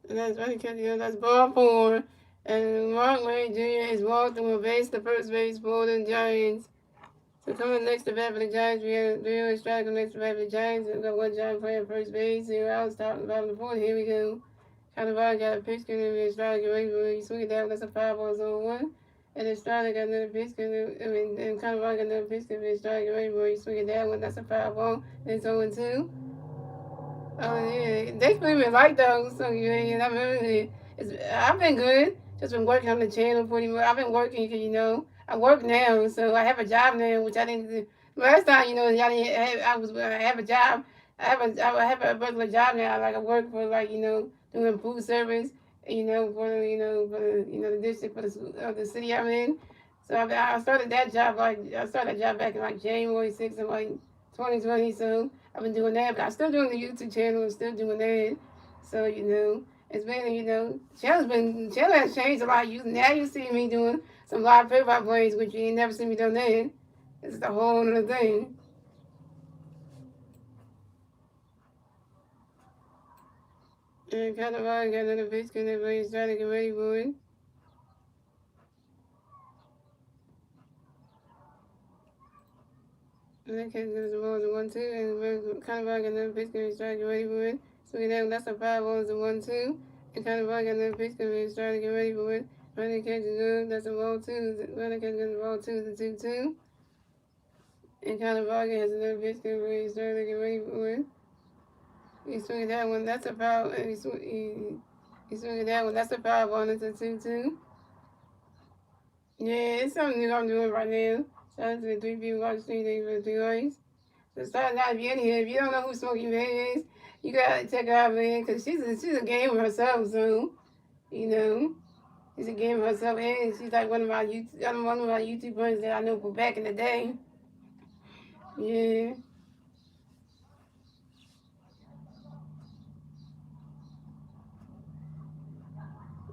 that's running catch, that's ball four. And Mark Wade Jr. is walked and will base the first base for the Giants. So coming next to bat for the Giants, we have 3 strike next to bat for the Giants. We've got 1 Giant player first base, 0 outs, top of the bottom of the fourth. Here we go. Cannavaro got a pitch, and then strike, get ready for it. You swing it down, that's a 5-1. And then Strider got another pitch, and Cannavaro got another pitch, and then strike, get ready for it. You swing it down, that's a 5-1. Then it's 0-2. Oh yeah, they play me like those. So yeah, I mean, I've been good. Just been working on the channel pretty much. I've been working because I work now, so I have a job now, which I didn't do last time. Y'all didn't have, I have a job. I have a regular job now. Like I work for doing food service. For the district for the city I'm in. So I started that job back in like January 6th of like 2020. So I've been doing that, but I'm still doing the YouTube channel and still doing that. So, it's been, channel has changed a lot. Now you see me doing some live play-by plays, which you ain't never seen me doing that. It's a whole other thing. And kind of got another pitch, because everybody's trying to get ready for it. And that catch goes the ball to 1-2, and kind of got another pitch, because he's trying to get ready for it. So that's a 5-1, 1-2. And kind of got another pitch, because he's trying to get ready for it. Running catch is good, that's a ball 2. Running catch goes the ball 2, the 2-2. And kind of has another pitch, because he's trying to get ready for it. He's swinging that one, that's a foul, and he's swinging that one, that's a foul ball, it's a 2-2. Yeah, it's something new I'm doing right now. Shout out to the 3 people watching, thank you for the 3 likes. So starting out, if you're in here, if you don't know who Smokey May is, you gotta check her out, man, because she's a gamer herself, so, she's a gamer herself, and she's like one of my YouTube friends that I know from back in the day. Yeah.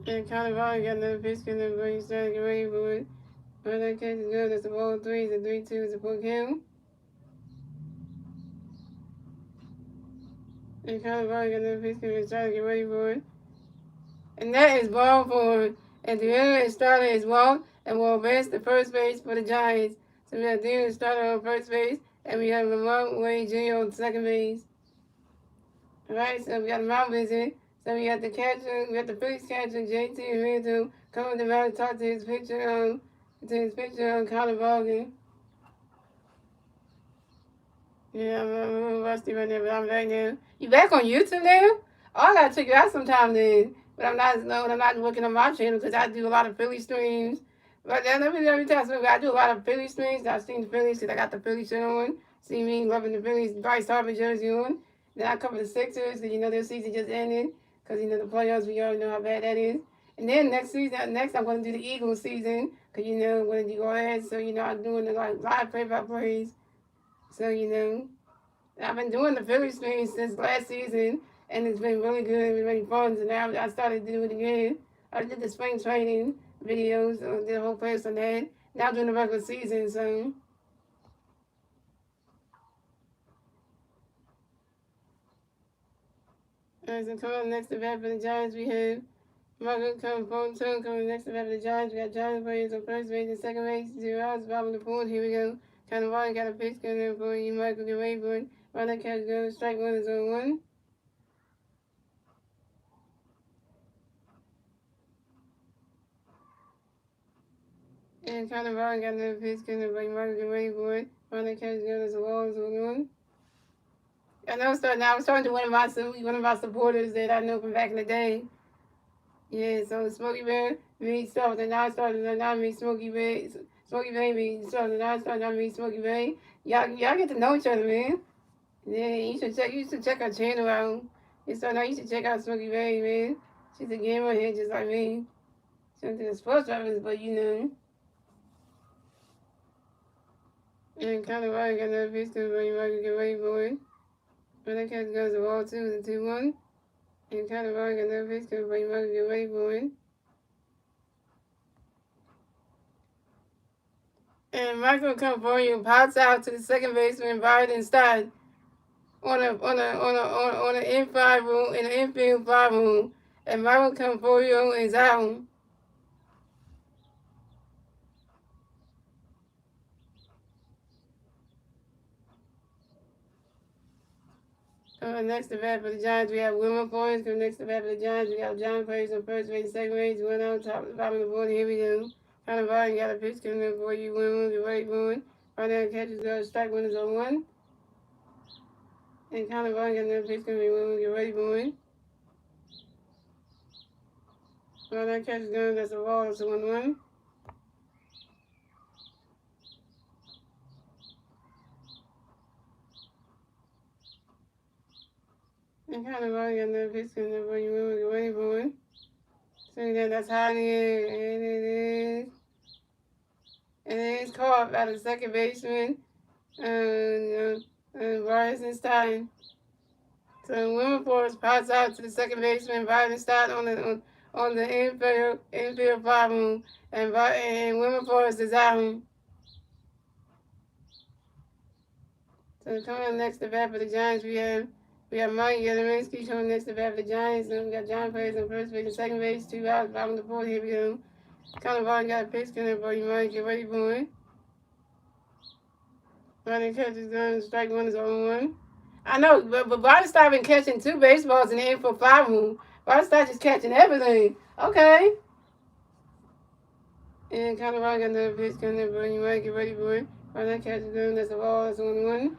And Colorado got another pitch, and everybody's trying to get ready for it. But that catch is good, that's a ball 3, it's a 3-2, it's a full count. And Colorado got another pitch, and everybody's trying to get ready for it. And that is ball 4. And the other starter is walked and will advance the first base for the Giants. So we have the starter on first base, and we have Lamont Wade Jr. on second base. Alright, so we got a mound visit. So we got the Phillies catcher, JT Randall, coming to mound to talk to his pitcher on Connor Boggan. Yeah, I'm a little rusty right now, but I'm back now. You back on YouTube now? Oh, I gotta check you out sometime then. But I'm not working on my channel because I do a lot of Philly streams. But then let me tell you something. I do a lot of Philly streams. I've seen the Phillies because I got the Philly shirt on. See me loving the Phillies Bryce Harper jersey on. Then I cover the Sixers because their season just ended. Because the playoffs, we already know how bad that is. And then next I'm going to do the Eagles season because I'm going to go ahead. So I'm doing the live play-by-plays. So I've been doing the Philly streams since last season. And it's been really good, it's been really fun. So now I started to do it again. I did the spring training videos, did a whole place on that. Now I'm doing the regular season, so. Alright, so coming up next to bat for the Giants, we have Michael coming next to bat for the Giants. We got Giants players on first base and second base, 0 outs, bottom of the fourth. Here we go. Kind of got a pitch coming in for you, Michael, get ready for it. Run that catch goes, strike 1 is 0-1. And kind of got another pitch coming in for you, Michael, get ready for it. Run that catch goes, 1-1. I know I was talking to one of my supporters that I know from back in the day. Yeah, so Smokey Bear, me started, and I started, and I meet Smokey Bear, Smokey Bear, me started, and I started, and I meet Smokey Bear. Y'all get to know each other, man. Yeah, you should check her channel out. So now you should check out Smokey Bear, man. She's a gamer here just like me. She's into the sports reference, but And kind of right, got another pitch to where you might get ready for it. When that catch goes to ball 2, the 2-1. And kind of right, got another pitch to where you might get ready for it. And Michael California pops out to the second baseman, Biden Stott. on the in-five room, in the infield 5 room, and Marvin come for you and Zion. Next to bat for the Giants, we have Wilmer Forrest. Next to bat for the Giants, we have John Page on first base, second base, one out, top of the bottom of the board. Here we go. Kind of ball, you got a pitch coming in for you, Wilmer. You're ready for it. Right now, catches go, strike one is on one. And kind of ball, got another pitch coming in, Wilmer. You're ready for it. Right now, catches going, that's a ball, it's a 1-1. And kind of ball, got another pitch coming in for you, Wilmer. You're ready for it. So that's high in the air, and it is. And then it's caught by the second baseman, Stein. So Wilberforce pops out to the second baseman, Stein on the infield problem, and Wilberforce is out. So coming next to bat for the Giants, we have Mike Yelerinsky coming next to bat for the Giants, and we got John Page on first base and second base, 2 outs, bottom of the fourth. Here we go. Connor got a pitch coming for you, Mike. Get ready for it. Running catches done, strike one is on one. I know, but Barnestad been catching 2 baseballs in the infield 5 room. Barnestad just catching everything. Okay. And Colorado got another pitch coming in, but you might get ready for it. Running catches done, that's a ball, that's 1-1.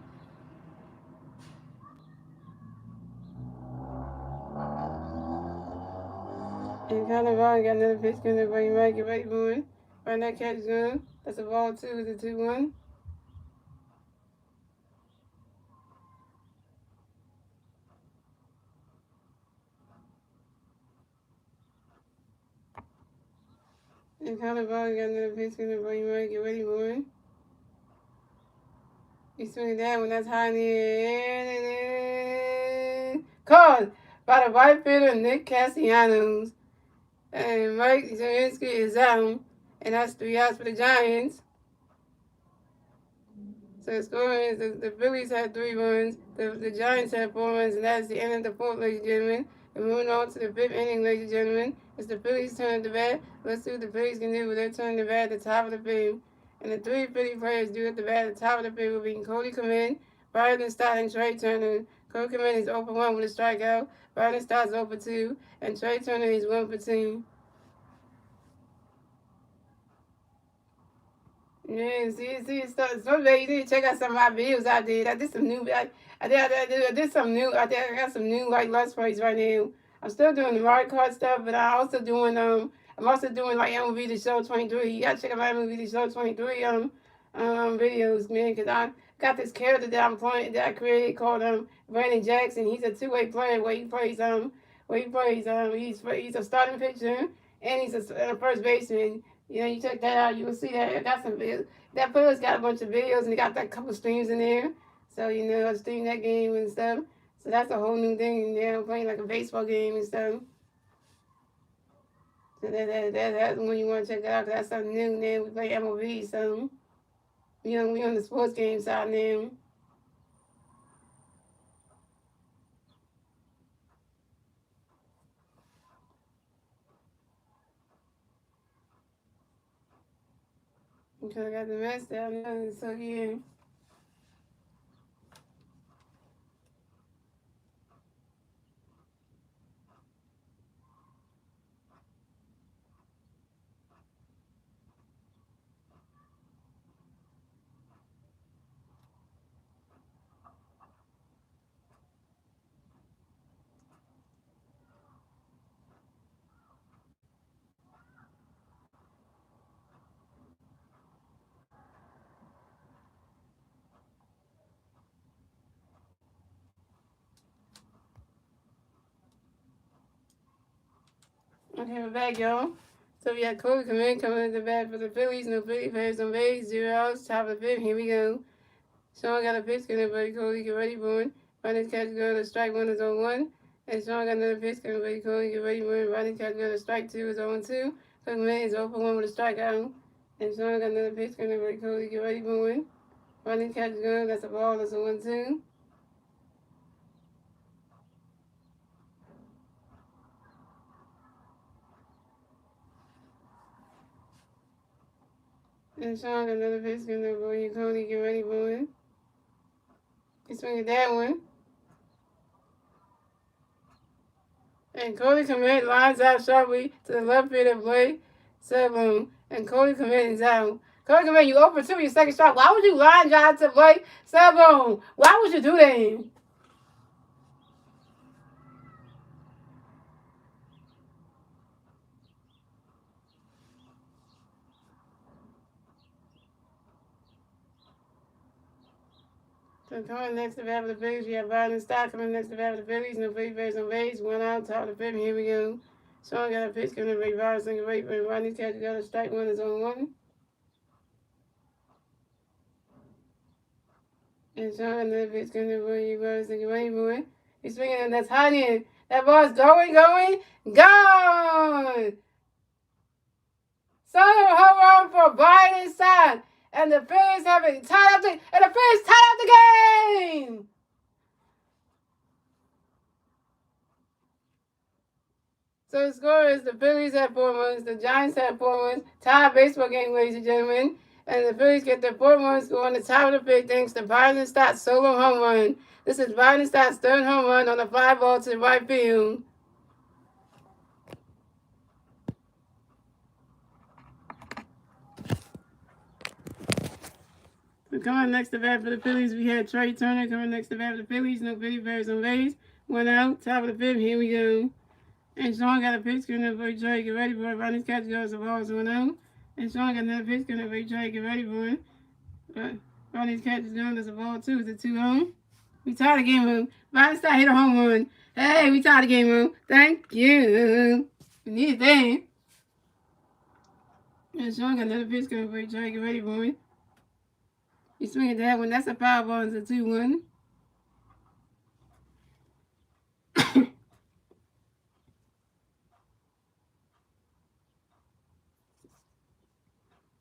And Colorado got another pitch coming in, but you might get ready for it. Running catches done, that's a ball 2, it's a 2-1. And Colorado got another pitch coming in, but you might get ready for it. He's swinging that one, that's high in the air. Caught by the right fielder, Nick Castellanos. And Mike Zarinsky is out. And that's 3 outs for the Giants. So the score is the Phillies had 3 runs, the Giants had 4 runs, and that's the end of the fourth, ladies and gentlemen. And moving on to the 5th inning, ladies and gentlemen. It's the Phillies' turn to bat. Let's see what the Phillies can do with their turn to bat at the top of the 5th. And the 3 Philly players do at the bat at the top of the 5th will be Cody Clement, Byron Stott, and Trey Turner. Cody Clement is 0 for 1 with a strikeout. Byron Stott is 0 for 2, and Trey Turner is 1 for 2. Yeah, see, someday you need to check out some of my videos I did. I did some new, I did some new, I got some new, like, Let's Plays right now. I'm still doing the Mario Kart stuff, but I'm also doing, like, MLB The Show 23. You gotta check out my MLB The Show 23, videos, man, because I got this character that I'm playing, that I created called, Brandon Jackson. He's a two-way player he's a starting pitcher, and he's a first baseman. You know, you check that out, you will see that I got some videos. That player's got a bunch of videos, and he got that couple streams in there. So, you know, I stream that game and stuff. So that's a whole new thing. You know, playing like a baseball game and stuff. So that's when you want to check that out, because that's something new. Now we play MLB, so, you know, we on the sports game side now. Because I got the rest down there, so yeah. Okay, we're back, y'all. So we got Cody coming to the bat for the Phillies. No Philly players on base, 0 outs, top of the 5th. Here we go. Sean got a pitch coming, buddy. Cody, get ready for it. Running catch go to strike 1 is on 1. And Sean got another pitch coming, buddy. Cody, get ready for it. Running catch go to strike 2 is on 2. Cody man is 0 for 1 with a strikeout. And Sean got another pitch coming, buddy. Cody, get ready for it. Running catch go, that's a ball, that's a 1-2. And Sean got another pitch coming up for you. Cody, get ready for it. He's swinging that one. And Cody Komet lines out sharply to the left field of play. 7. And Cody Komet is out. Cody Komet, you over 2 your second shot. Why would you line drive to play? 7. Why would you do that? So coming next to bat for the Phillies, we have Biden Stock coming next to bat for the Phillies. No Phillies base on base. 1 out, top of the fifth. Here we go. Sean got a pitch coming to Ray Biden. Single rate for Rodney's catch. Got a strike. 1 is on 1. And Sean got another pitch coming to Ray Biden. Single rate for it. He's swinging and that's hot in. That ball's going, gone! Solo home run for Biden side. And the Phillies have it tied up the game! So the score is the Phillies have 4 runs, the Giants have 4 runs. Tie baseball game, ladies and gentlemen. And the Phillies get their 4 runs score on the top of the fifth thanks to Biden Stott's solo home run. This is Biden Stott's third home run on a fly ball to the right field. So coming next to bat for the Phillies, we had Trey Turner coming next to bat for the Phillies. No Philly Bears on base. 1 out, top of the fifth. Here we go. And Sean got a pitch coming up for Trey. Get ready for it. Ronnie's catch goes the ball 1 out. And Sean got another pitch coming up for Trey. Get ready for it. Ronnie's catch is gone. There's a ball 2. It's a 2 home. We tied the game room. Ronnie Stott hit a home run. Hey, we tied the game room. Thank you. We need that. And Sean got another pitch coming for Trey. Get ready for it. He's swinging that one. That's a foul ball. It's a 2-1.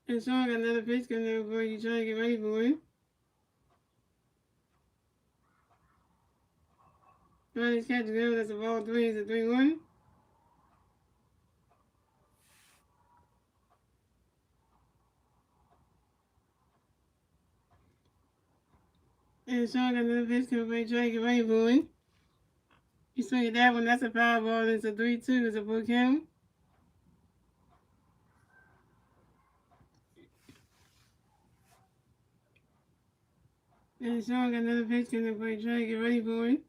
And Sean got another pitch coming up for you. Trying to get ready for it. Ronnie's catch is good. That's a ball 3. It's a 3-1. And Sean got another pitch coming for you. Trying to get ready for it. He's swinging that one. That's a foul ball. It's a 3-2. It's a full count. And Sean got another pitch coming for you. Trying to get ready for it.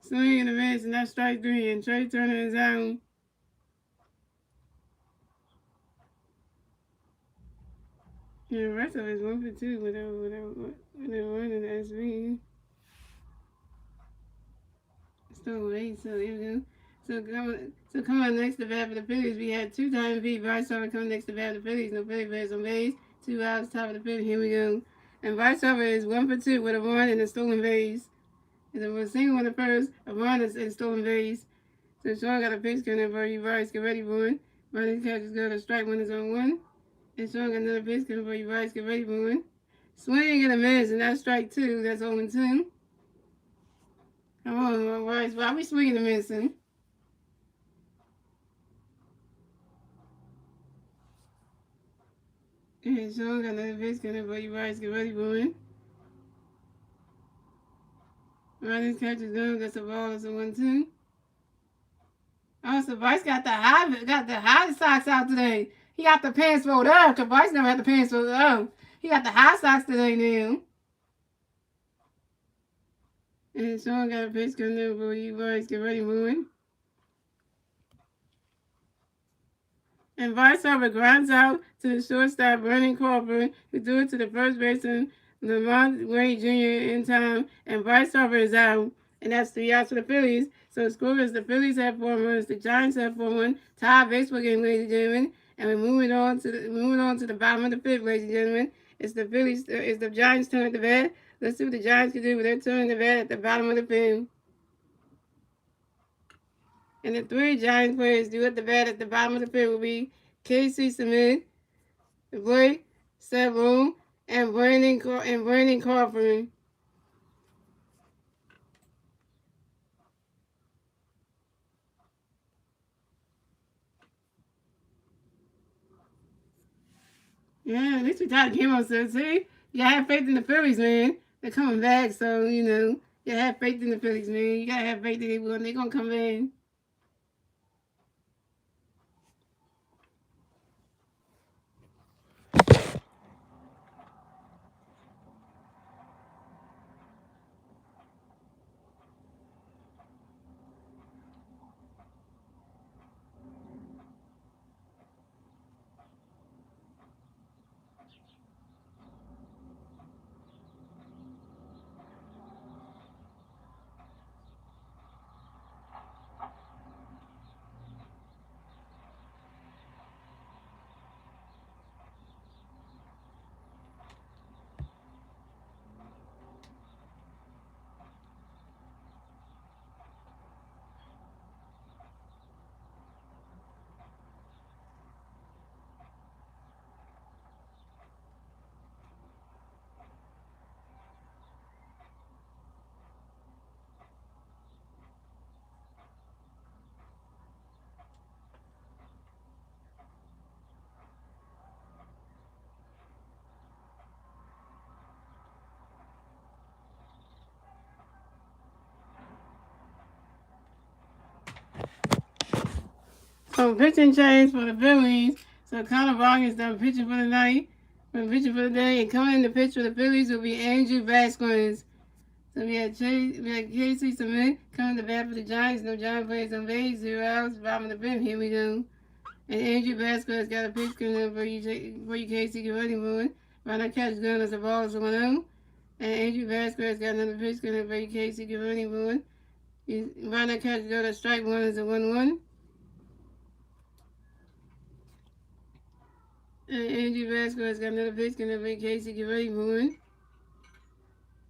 Swing and a miss, and that's strike 3. And Trey Turner is out. Yeah, the rest of it is 1 for 2 without running the SV. Still 8, so here we go. So coming on next to bat for the Phillies, we had 2 times beat. Bryce Harper coming next to bat for the Phillies. No Philly Bears on base. 2 outs, top of the fifth. Here we go. And Bryce Harper is 1 for 2 with a run and a stolen base. And there was a single in the first, a run and a stolen base. So Sean got a pitch coming for you. Bryce, get ready for it. Bryce's catch is good. A strike 1 is on 1. And Sean got another pitch coming for you. Bryce, get ready for it. Swing and a miss, and that's strike 2. That's 0-2. Come on, Bryce. Why are we swinging and missing? And Sean got another pitch coming for you. Bryce, get ready for it. Ronnie's catch is good. That's a ball. That's a 1-2. Oh, so Bryce got the high socks out today. He got the pants rolled up, because Bryce never had the pants rolled up. He got the high socks today now. And Sean got a pitch coming in for you, Bryce. Get ready, moving. And Bryce Harper grounds out to the shortstop, Vernon Crawford, who threw it to the first baseman, Lamont Wade Jr. in time. And Bryce Harper is out. And that's 3 outs for the Phillies. So the score is the Phillies have 4 runs, the Giants have 4 runs. Tie baseball game, ladies and gentlemen. And we're moving on to the bottom of the fifth, ladies and gentlemen. It's the Giants' turn at the bat. Let's see what the Giants can do with their turn at the bat at the bottom of the fifth. And the 3 Giants players do at the bat at the bottom of the fifth will be Casey Smith, Blake Savone, and Brandon Crawford. Yeah, at least we tied the game on, so see? You gotta have faith in the Phillies, man. They're coming back, so, you know, you gotta have faith in the Phillies, man. You gotta have faith that they're gonna come in. So pitching change for the Phillies. So Connor Vargas done pitching for the night. For pitching for the day, and coming in the pitch for the Phillies will be Andrew Vasquez. So we had Casey Smith coming to bat for the Giants. No Giant players on base. 0 outs. Bottom of the fifth. Here we go. And Andrew Vasquez got a pitch coming up for you Casey. Get ready for it. Right now, catch gun as the ball is 1-0. And Andrew Vasquez got another pitch coming up for you Casey. Get ready for it. Right now, catch gun to strike one is a 1-1. And Andrew Vasquez got another pitch coming up for you Casey. Get ready for it.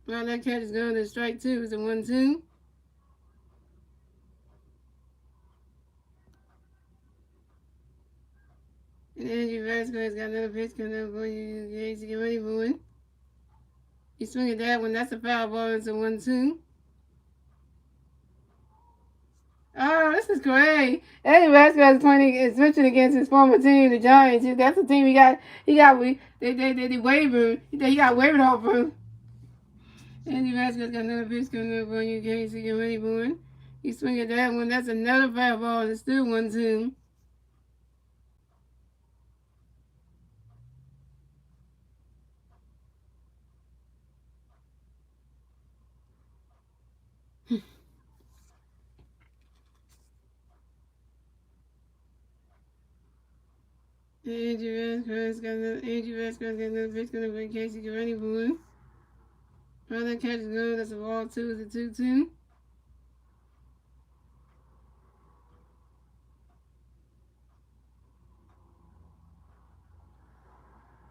Right now, catch is going to strike two is a 1-2. And Andrew Vasquez got another pitch coming up for you Casey. Get ready for it. You swing at that one. That's a foul ball. It's a 1-2. Oh, this is great. Eddie Vasquez is switching against his former team, the Giants. That's the team he got. They wavered. He got wavered off of. Eddie Vasquez got another pitch coming up on you, Casey. Get ready for it. You swing at that one. That's another foul ball. It's still 1-2. Andrew Vasquez got another pitch coming up on Casey. Get ready for it. Another catch is good. That's a ball two. It's a 2-2.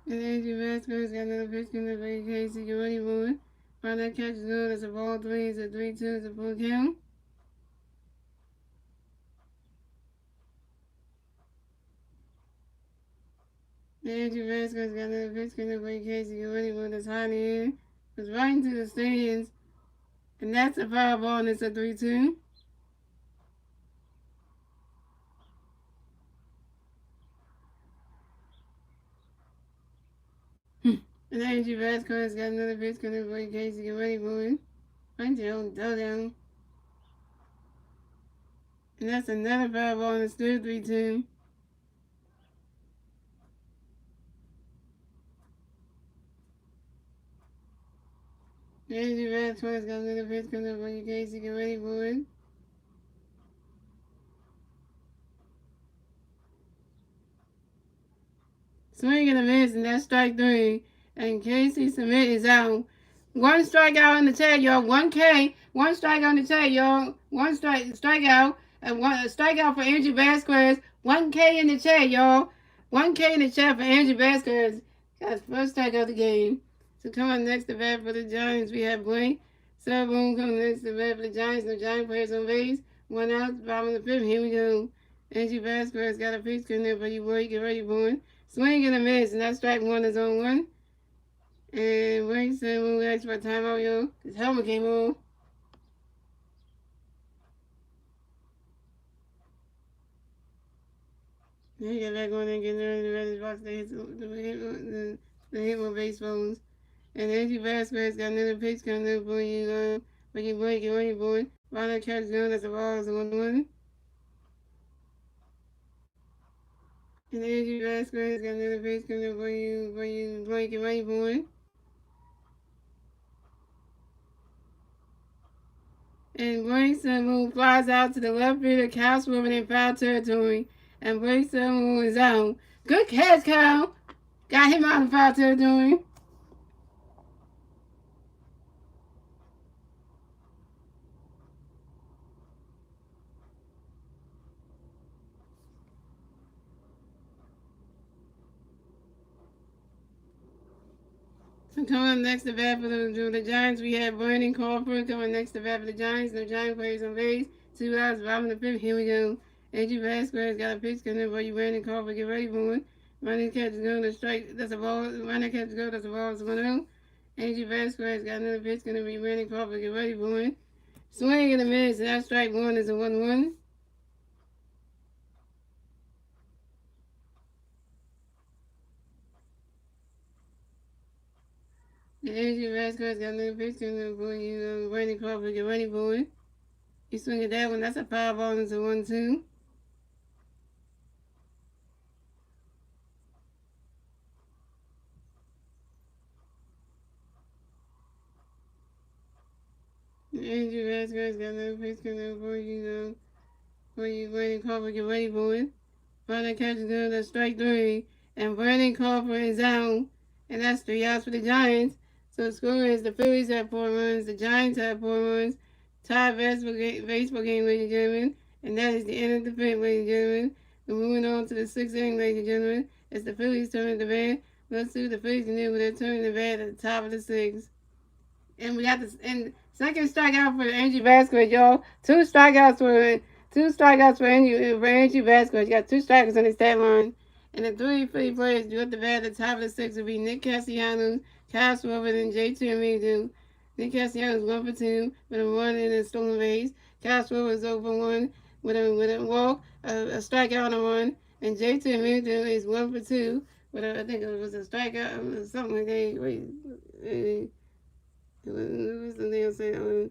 And Andrew Vasquez got another pitch coming up on Casey. Get ready for it. Another catch is good. That's a ball three. It's a 3-2. It's a full count. Andrew Vasquez got another pitch coming up on Casey. Get ready for this high in the air. It's right into the stands. And that's a foul ball, and it's a 3-2. And Andrew Vasquez got another pitch coming up on Casey. Get ready for it. Right down, down. And that's another foul ball, and it's still 3-2. Andrew Vasquez got another pitch coming up on Casey. Get ready for it. Swing and a miss, and that's strike three. And Casey Smith is out. One strikeout in the chat, y'all. 1K. One strikeout in the chat, y'all. One strikeout. And one strikeout for Andrew Vasquez. 1K in the chat, y'all. 1K in the chat for Andrew Vasquez. Got his first strikeout of the game. So coming next to bat for the Giants, we have Blake. Boom coming next to bat for the Giants. No Giant players on base. 1 out, bottom of the fifth. Here we go. Andrew Vasquez got a pitch coming there for you, boy. Get ready for it. Swing and a miss, and that strike one is on one. And Wayne said we'll ask for a timeout, yo. His helmet came on. He get back on and get ready to box the hit with baseballs. And Angie Vasquez got another pitch coming up for you boy, get ready, boy. Ronald catch down as the ball is 1-1. And Angie Vasquez got another pitch coming up for you boy, get ready, boy. And Blake Samuel flies out to the left field of Cal Swimming in foul territory. And Blake Samuel is out. Good catch, Cal. Got him out of foul territory. So coming up next to bat for the Giants, we have Brandon Crawford coming next to bat for the Giants. The Giant players on base. 2 outs, bottom of the fifth. Here we go. Andrew Vasquez got a pitch coming in for you, Brandon Crawford. Get ready for it. Running catch is going to strike. That's a ball. Running catch is going. That's a ball. It's 1-0. Andrew Vasquez got another pitch going to be Brandon Crawford. Get ready for it. Swing and a miss, and that strike one is a 1-1. And Andrew Vasquez got another pitch coming for you, Brandon Crawford. Get ready for it. You swing at that one. That's a foul ball. It's a 1-2. Andrew Vasquez got another pitch coming for you, Brandon Crawford. Get ready for it. Brandon catches good. That's strike three. And Brandon Crawford is out. And that's 3 outs for the Giants. So the score is the Phillies have 4 runs. The Giants have 4 runs. Tied baseball game, ladies and gentlemen. And that is the end of the fifth, ladies and gentlemen. We're moving on to the 6th inning, ladies and gentlemen. It's the Phillies turning the bat. Let's see what the Phillies can do with their turning the bat at the top of the 6th. And we got this and second strikeout for Angie Vasquez, y'all. Two strikeouts for Angie Vasquez. You got 2 strikeouts on his stat line. And the 3 Philly players due at the bat at the top of the 6 will be Nick Castellanos, Kyle Schwarber, and J.T. Amidu. Nick Castellanos 1 for 2 with a run and a stolen base. Kyle Schwarber is 0 for 1 with a walk, a strikeout and a run. And J.T. Amidu is 1 for 2 with I think it was a strikeout, something like that. What's the name say on?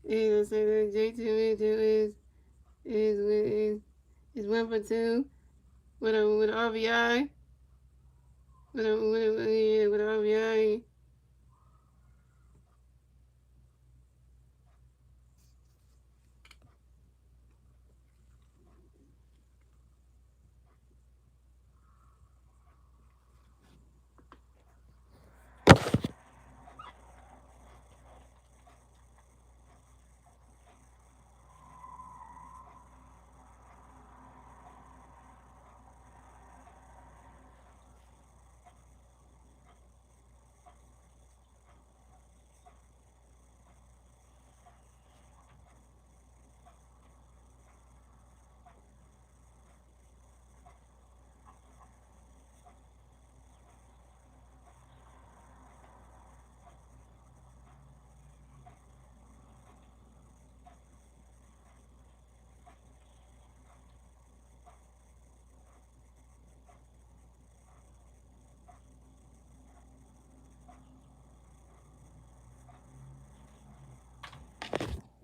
And I say that J2 is 1 for 2 with a RBI with a RBI.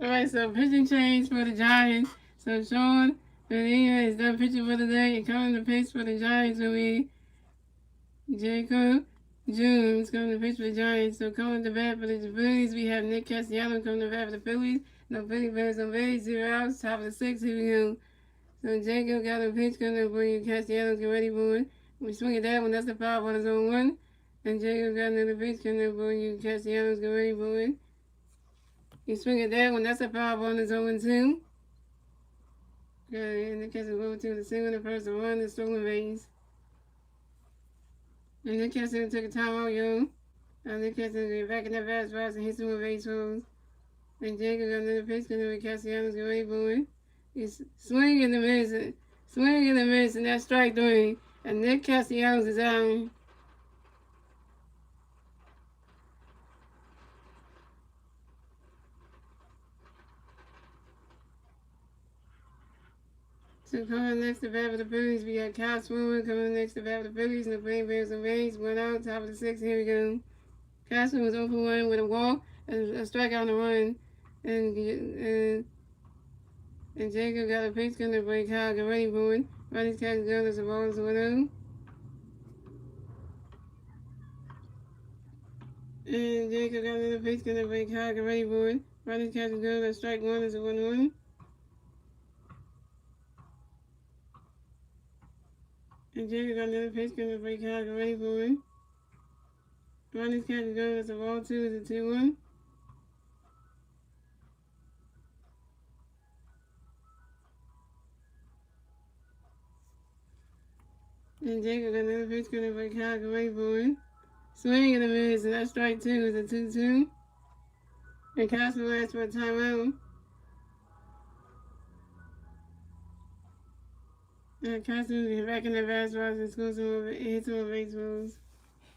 All right, so pitching change for the Giants. So Sean Bonilla is done pitching for the day, and coming to pitch for the Giants will be Jacob Jones coming to pitch for the Giants. So coming to bat for the Phillies, we have Nick Castellanos coming to bat for the Phillies. No Philly players on base, 0 outs, top of the 6th. Here we go. So Jacob got a pitch coming up for you. Castellanos, get ready for it. We swing at that one. That's the foul ball. It's on 1. And Jacob got another pitch coming up for you. Castellanos, get ready for it. You swing at that one. That's a foul ball. It's on 2. Okay, and the catch is over to the single, the first run, the stolen base. And the catch took a timeout, yo. And the catch get back in that fast rise and hit some base balls. And Jacob got another pitch coming up for Castellanos, get ready for it. He's swinging the miss, and that's strike 3. And Nick Castellanos is out. So coming next to bat for the Phillies, we got Kyle Swimmer coming next to bat for the Phillies, and the Brain Bears and Rays. 1 out, top of the 6th. Here we go. Kyle Swimmer was 0 for 1 with a walk, a strikeout and a run, and Jacob got a pitch gunner break. Kyle got ready for it. Ronnie's catch gun as the ball is 1-0. And Jacob got another pitch gunner break. Kyle got ready for it. Ronnie's catch gun as strike 1 is a 1-1. And Jacob got another pitch gunner break. Kyle got ready for it. Ronnie's catch gun as the ball 2 is a 2-1. And Jacob got another pitch gunner break. Kyle got ready for it. Swing and a miss, and that strike 2 is a 2-2. And Castle asked for a timeout. And Castle get back in the fastballs and scores some of it, hits some of baseballs.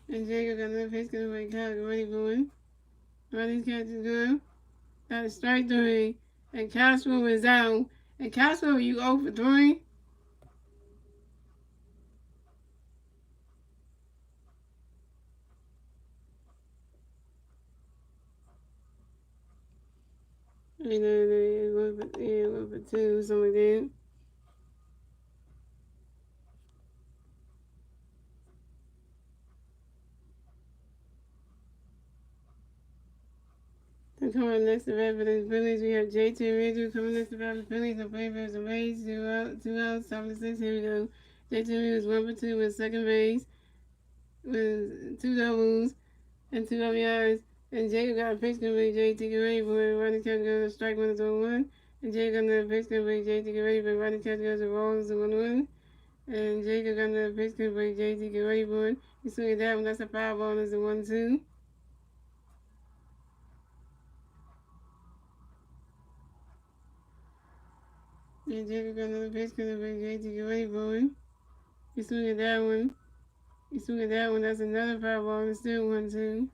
And Jacob got another pitch gunner break. Kyle got ready for it. Ronnie's catch is good. Got a strike 3. And Castle is out. And Castle, you 0 for 3. You know, 1 for 2, something like that. And coming next to bat for the Phillies, we have J.T. Ridgel coming next to bat for the Phillies. The Brain Bears and Rays, 2 outs, top of the 6th. Here we go. J.T. Ridgel was 1 for 2 with second base, with 2 doubles and 2 RBIs. And Jacob got a pitch gun with J.T. get ready for it. Ronnie catch goes strike 1 is 1-1. And Jacob got another pitch gun with J.T. get ready for it. Ronnie catch goes a ball is 1-1. And Jacob got another pitch gun with J.T. get ready for it. He swing it that one, that's a foul ball, and it's a 1-2. And Jacob got another pitch gun with J.T. get ready for it. He swing at that one. He swing at that one. That's another foul ball. And it's still 1-2.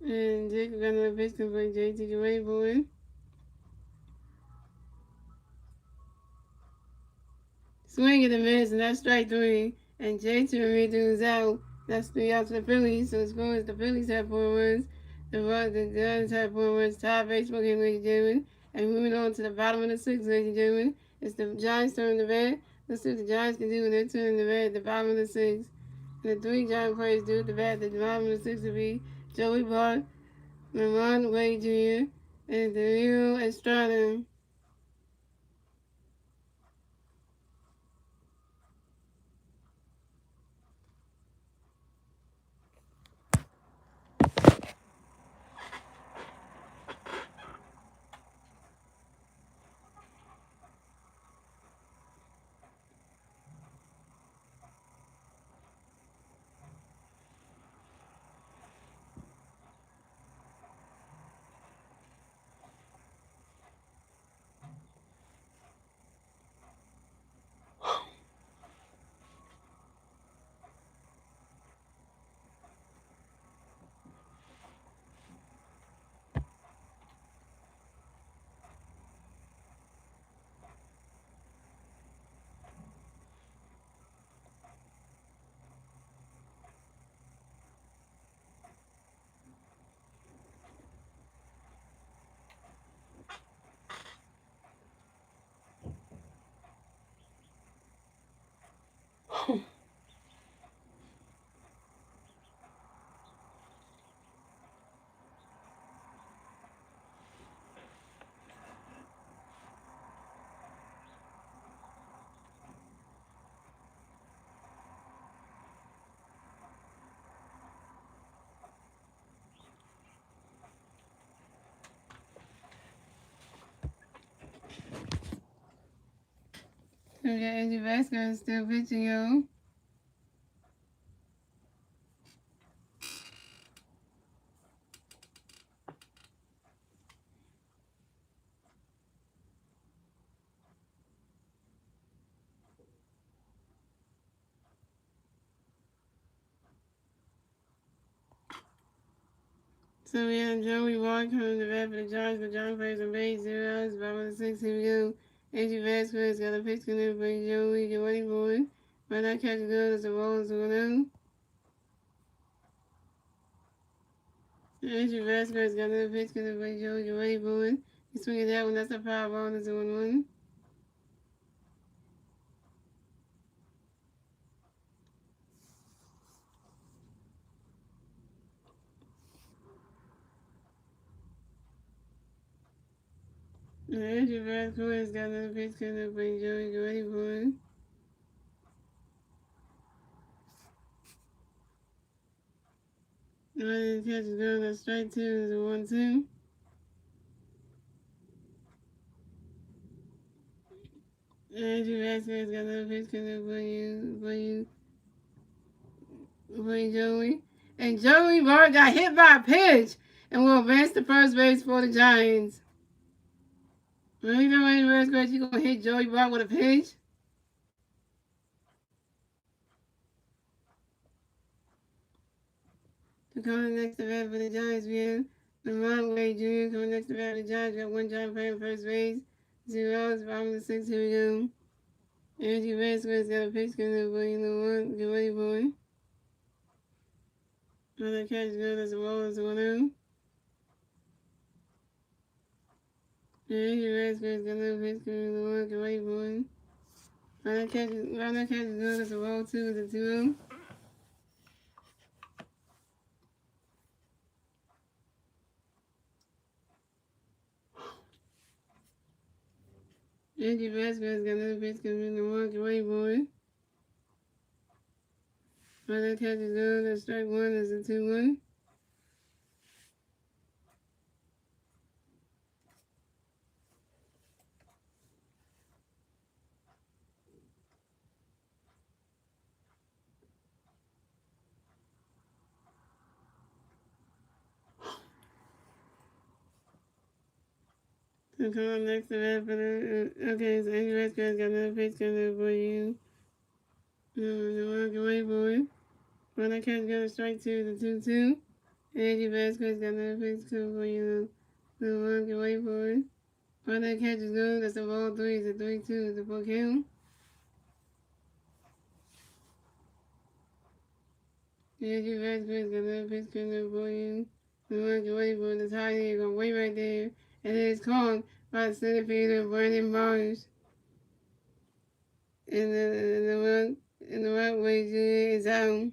And Jacob got another pitch to play JT get ready for it. Swing and a miss, and that's strike 3. And JT is out. That's 3 outs for the Phillies. So as far as the Phillies have 4 wins, the Giants have 4 wins. Tie baseball game, ladies and gentlemen. And moving on to the bottom of the 6th, ladies and gentlemen. It's the Giants turn to bat. Let's see what the Giants can do when they're turning the bat at the bottom of the 6th. And the 3 Giant players do at the bat at the bottom of the 6th will be Joey Bart, Lamont Wade Jr., and Dario Estrada. So we got Andrew Vasquez still pitching, yo. So we have Joey Walker coming to bat for the Giants. The Giants players on base 0 outs. Bottom of the sixth. Here we go. Andrew Vasquez got a pitch connected for Joey. Get ready for it. Why not catch it good as the ball is 1-0. Andrew Vasquez got another pitch connected for Joey. Get ready for it. He's swinging that one. That's a power ball. That's a 1-1. Andrew Vasquez got another pitch connected for Joey. Get ready for it. Another catch is good. That's strike 2 is a 1-2. Andrew Vasquez got another pitch connected for Joey. And Joey Bart got hit by a pitch and will advance to first base for the Giants. Well, you know, Andrew Vasquez, you gonna hit Joey Bart with a pitch? So coming next to bat for the Giants, we have Lamont Wade Jr. coming next to bat for the Giants. Got one Giant player on first base. 0 outs, bottom of the sixth. Here we go. Andrew Vasquez got a pitch coming up for you know what? Get ready for it. Another catch is good as a ball is 1-0. Andrew Vasquez got another pitch coming up for you. Get ready for it. Another catch is good as a ball 2 is a 2-0. Andrew Vasquez got another pitch coming in the one. Get ready for it. Another catch is good as strike 1 is a 2-1. So come on next to that for the okay, so Andrew Vasquez got another pitch coming up for you. Get ready for it. Another catch got a strike 2 is a 2-2. Andrew Vasquez got another pitch coming for you. Get ready for it. Another catch is good. That's a ball 3 is a 3-2 is a 4 count. Andrew Vasquez got another pitch coming up for you. Get ready for it. That's high here. Gonna wait right there. And it is called by the center fielder Brandon Mars. And the right way is out.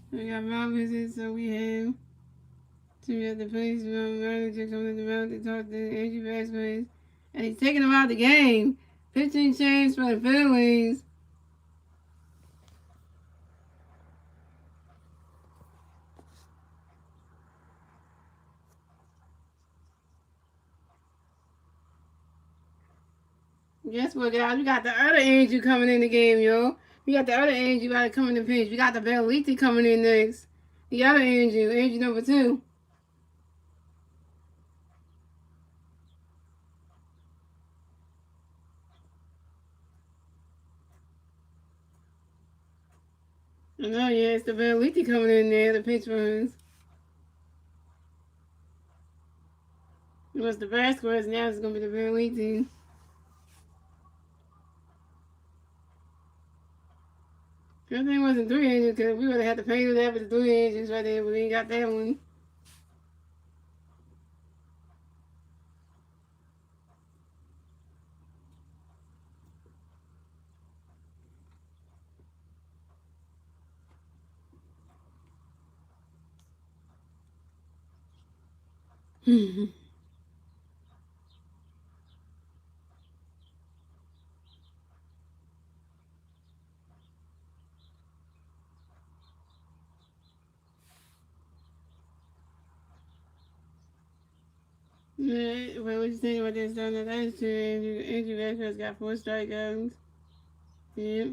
We got mound visits, so we have the police manager coming to the mound to talk to Andrew Vasquez. And he's taking him out of the game. 15 change for the Phillies. Guess what, guys? We got the other Andrew coming in the game, yo. We got the other Andrew about to come in the pitch. We got the Lite coming in next. The other Andrew number 2. I know, yeah, it's the Lite coming in there, the pitch runs. It was the Vasquez, now it's going to be the Lite. Good thing it wasn't 3 engines because we would have had to pay for that with the 3 engines right there, but we ain't got that one. Yeah, what you think about this? That is true. Andrew Vasquez got 4 strikeouts. Yeah.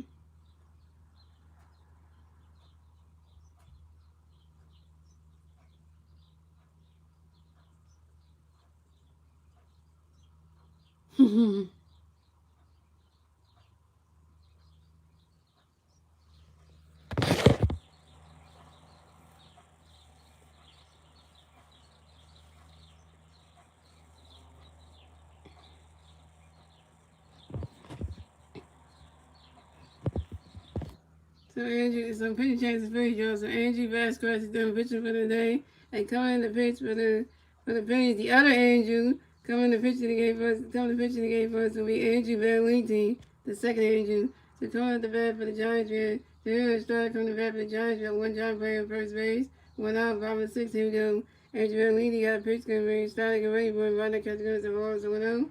So Andrew, so pitching changes for you. So Andrew Vasquez is done pitching for the day. And coming to pitch for the Phillies. The other Andrew coming to pitch in the game first. Coming to pitch in the game first will be Andrew Valenti, the second Andrew. So coming at the bat for the Giants, we had Taylor Estrada coming to bat for the Giants. We had one Giant player on first base. One out, bottom 6. Here we go. Andrew Valenti got a pitch coming ready. Started get ready for it. Right now, catch the guns and balls. So 1-0.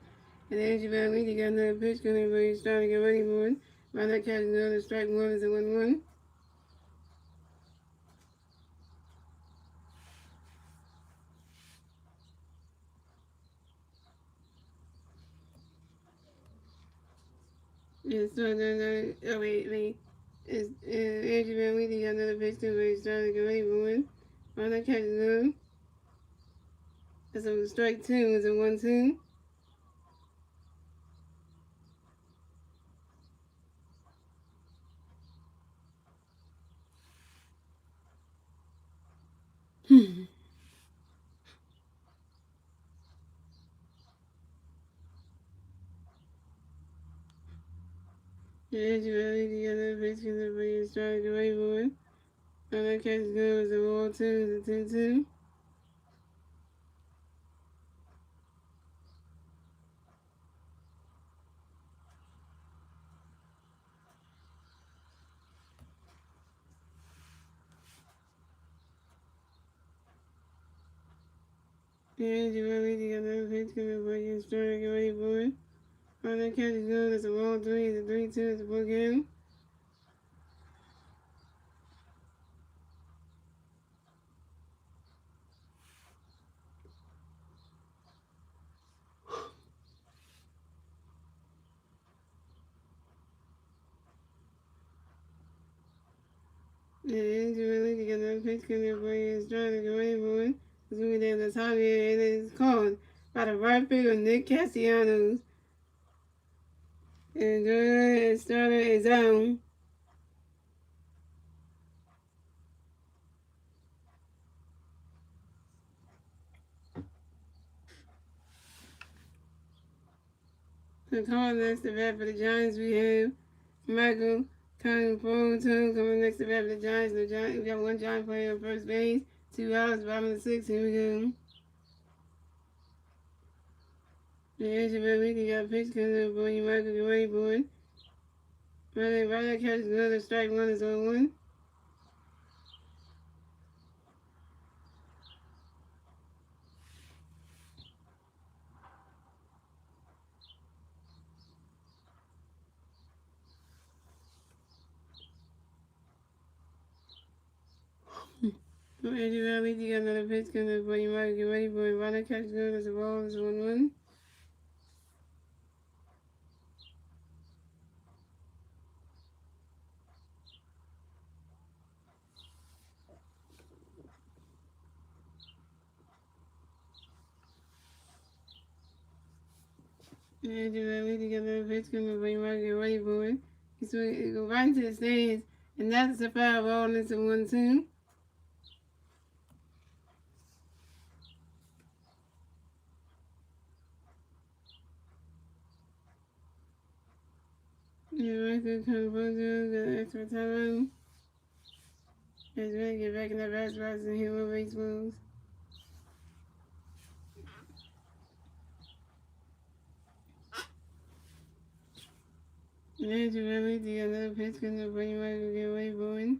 And Andrew Valenti got another pitch coming ready. Starting to get ready for it. Right now, catch another strike. 1 is a 1-1. Yeah, so oh wait. It's Andrew Van Lee got another pitch to where he's trying to get ready for one. Why not catch it? That's a strike 2. Is it 1-2? Yeah, Andrew Van Lee got another pitch to where he's trying to get ready for one. Why not catch it? Is it 1-2? Is it 2-2? Yeah, Andrew Van Lee got another pitch to where he's trying to get ready for one. Why not catch it? Is it 1-3? Is it 3-2? Is it 4 game? Yeah, Andrew Van Lee got another pitch where he's trying to get ready for one. It's going to be the time here, and it's called by the right fielder Nick Castellanos. And the starter is on. So coming next to bat for the Giants, we have Michael Conforto coming next to bat for the Giants. We got one Giant player on first base, 2 outs, bottom of the 6. Here we go. The Asian League got a pitch coming up for you, Michael. Get ready for it. Right catches another strike. 1 is 0-1. Andrew Valley, you got another pitch coming up for you, Michael. Get ready for it. Right catches good as a ball. It's 1-1. Andrew Valley, you got another pitch coming up for you, Michael. Get ready for it. He's going to go right into the stands. And that's a foul ball, and it's a 1-2. Yeah, Michael Conforto got an extra time. He's ready to get back in that bass box and hit one base moves. Andrew Valley, you got another pitch coming up for you, Michael. Get ready for it.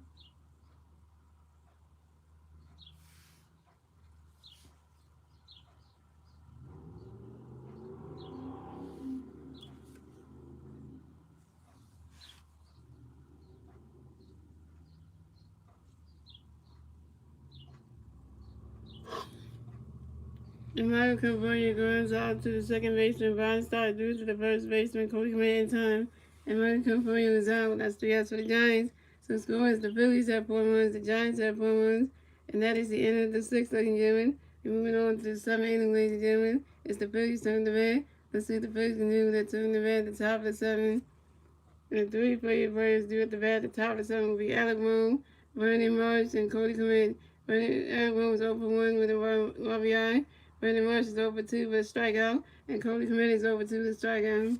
And Michael Conforto grounds out to the second baseman. Brian started through to the first baseman. Cody made in time. And money come from you is out. That's 3 outs for the Giants. So score is the Phillies have 4 runs, the Giants have 4 runs, and that is the end of the 6th, ladies and gentlemen. We're moving on to the 7th inning, ladies and gentlemen. It's the Phillies turn to bat. Let's see what the Phillies can do. They're turning the bat at the top of the 7th. And the 3 players do at the bat at the top of the 7th will be Alec Bohm, Vernon Marsh, and Cody Clement. Alec Bohm is 0 for 1 with a RBI. Vernon Marsh is 0 for 2 with a strikeout, and Cody Clement is 0 for 2 with a strikeout.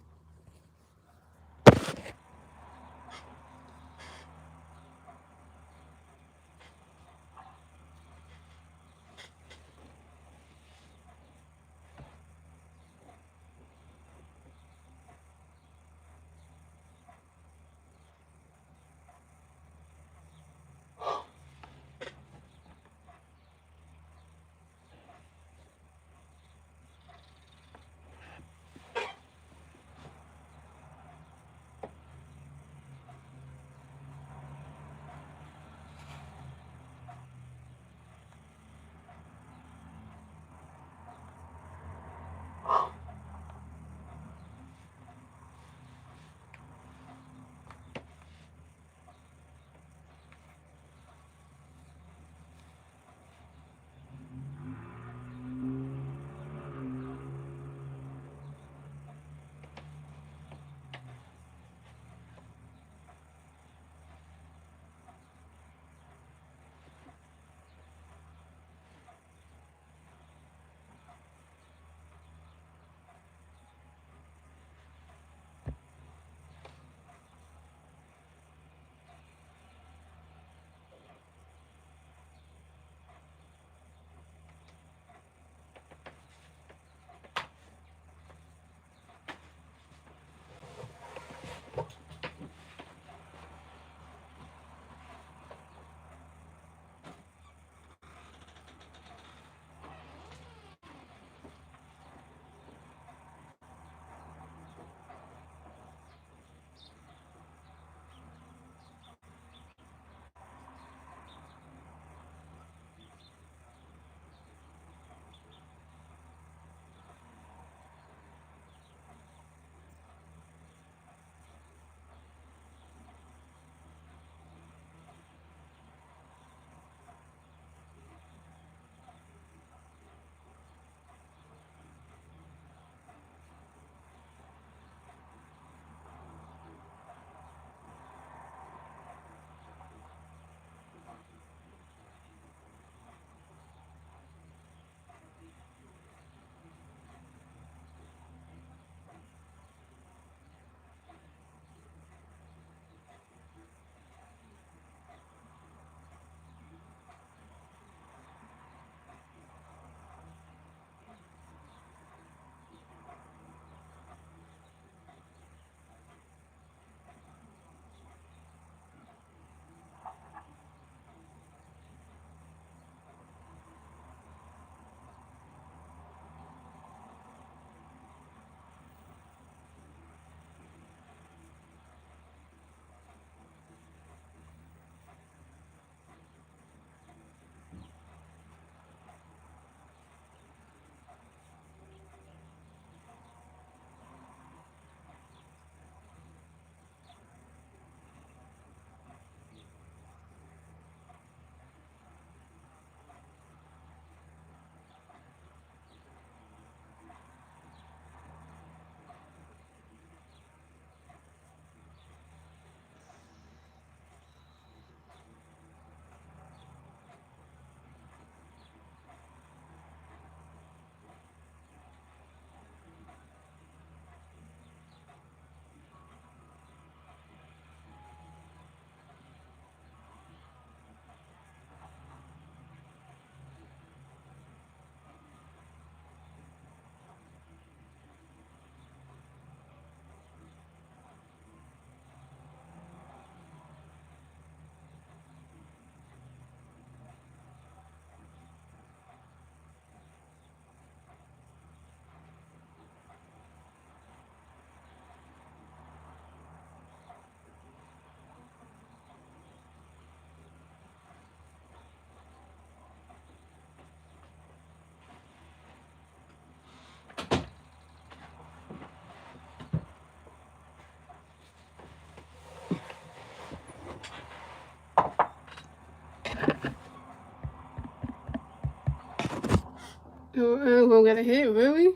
Oh, got a hit, really?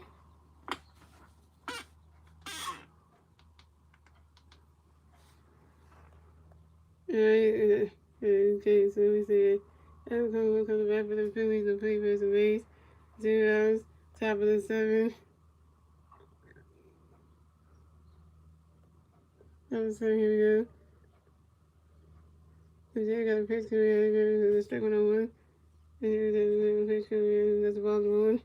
Okay, so we said, Alabama comes back for the Phillies, the Phillies and base, 0 hours, top of the 7. Top of the 7, here we go. So Jay got a pitch career, the strike 101. And here's the pitch career, that's the ball 1. And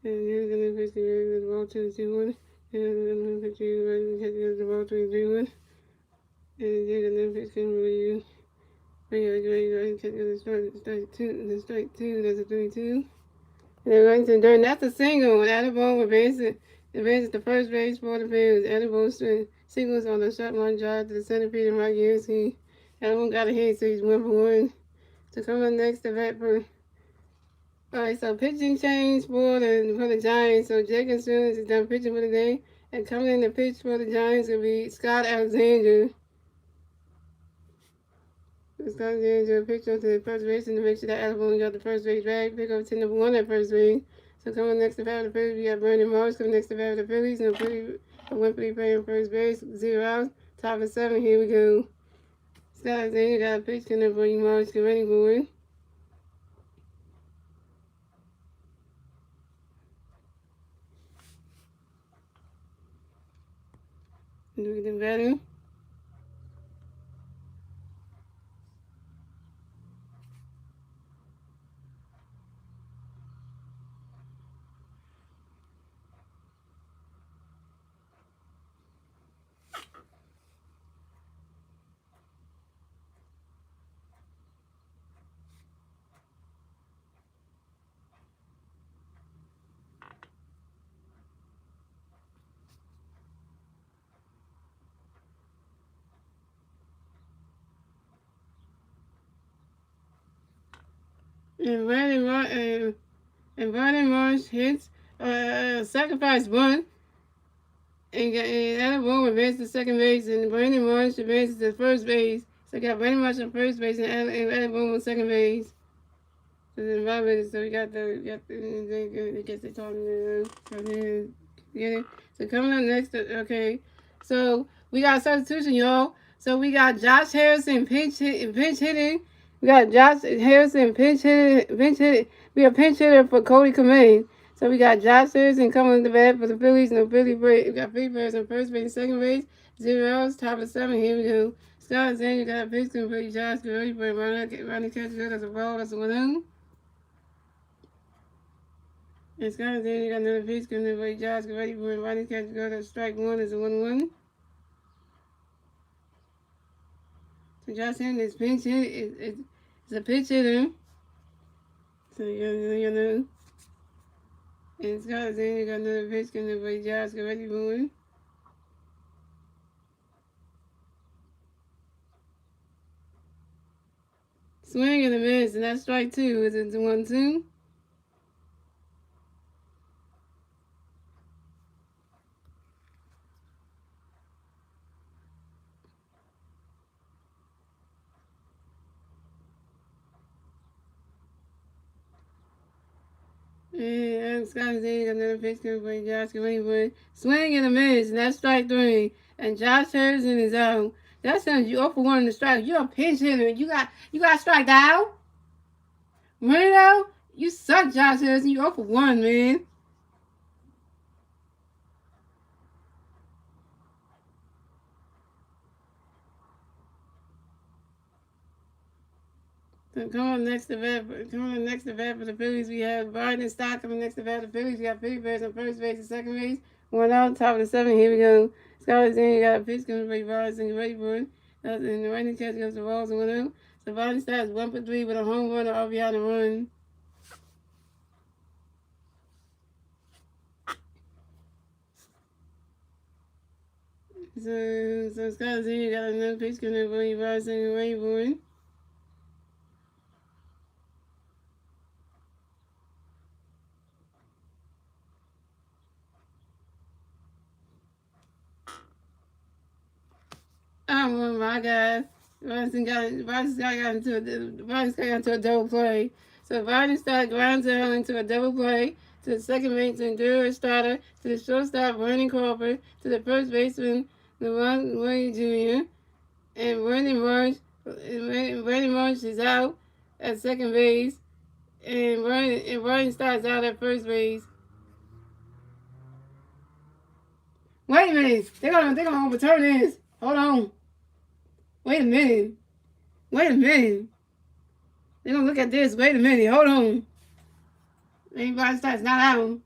here's the pitch career, that's the ball 2-1. And here's the pitch career, that's the ball 3-1. And here's the pitch career. The strike two, that's a 3-2. And they're going to turn. That's a single. And Adibone with the the first base for the Phillies. Adibone singles on the shot line drive to the center field and right here. Adibone got a hit, so he's 1-for-1. So coming next to bat for. Alright, so pitching change for the Giants. So Jake and Simmons is done pitching for the day. And coming in to pitch for the Giants will be Scott Alexander. Scott Alexander pitched up to the first base and to make sure that Alabama got the first base back. Pick up 10-1 at first base. So coming next to bat the Phillies, we got Brandon Marsh coming next to bat the Phillies. And Winfrey playing first base, 0 outs. Top of 7, here we go. Scott Alexander got a pitch coming for you, Marsh. Get ready for it. Look at the better. And Brandon Marsh hits sacrifice bunt. And Alabama advanced to second base, and Brandon Marsh advances to first base. So we got Brandon Marsh on first base and Alabama on second base. So we got I guess they're talking get it. So coming up next, okay. So we got substitution, y'all. So we got Josh Harrison pinch hitting. We got Josh Harrison pinch hitting. We got pinch hitter for Cody Kame. So we got Josh Harrison coming to bat for the Phillies. No Philly break. We got Philly players on first base, second base, 0 outs, top of 7. Here we go. Scott Alexander got a pitch for Josh. Get ready for Ronnie catch good as a ball. That's a 1-0. And Scott Alexander got another pitch coming for Josh. Get ready for Ronnie catch good. That's strike 1. Is a 1-1. So Josh Alexander is pinch hit. It's a pitch hitter. So you know. And Scott Alexander got another pitch coming for Josh. Get ready for it. Swing and a miss, and that's strike 2. Is it 1-2? And Scott Alexander got another pitch coming for Josh. Get ready for it. Swing and a miss, and that's strike 3. And Josh Harrison is out. That sounds you 0-for-1 in the strike. You're a pinch hitter. You got strike out. Really? You suck, Josh Harrison. You 0-for-1, man. So coming next to bat for the Phillies, we have Biden Stock coming next to bat for the Phillies. We got Philly players on first base and second base. 1 out, top of the 7. Here we go. Scott Alexander got a pitch coming for Biden. Get ready for it. And the running catch goes to Walls and 1 out. So Biden Stock is 1-for-3 with a home run or RBI to run. So Scott Alexander got another pitch coming for Biden. Get ready for it. Oh my God. Robinson got into a double play. So Robinson started grounds out into a double play to the second baseman, third starter, to the shortstop, Vernon Crawford, to the first baseman, LeBron Williams Jr., and Brandon Marsh is out at second base, and Ryan starts out at first base. Wait a minute, they're gonna overturn this. Hold on. Wait a minute. They're gonna look at this. Wait a minute. Hold on. Anybody starts not out.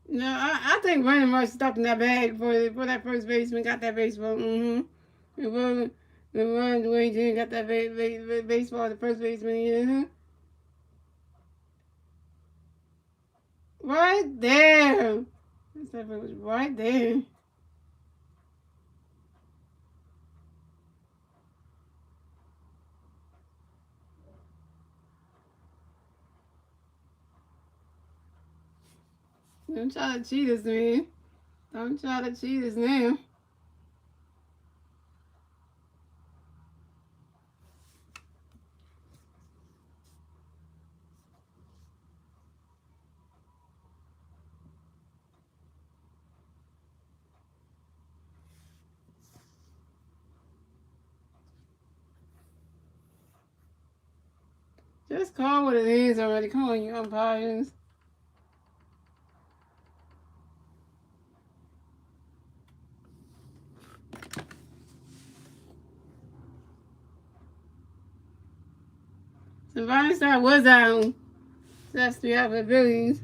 No, I think Brandon Marsh stopped in that bag for that first baseman got that baseball. LeBron Dwayne Jr. got that baseball, the first baseman. Right there. That was right there. Don't try to cheat us, man. Don't try to cheat us now. Just call what it is already. Come on, you umpires. So Ryan Star was out. So that's 3 out for the Phillies.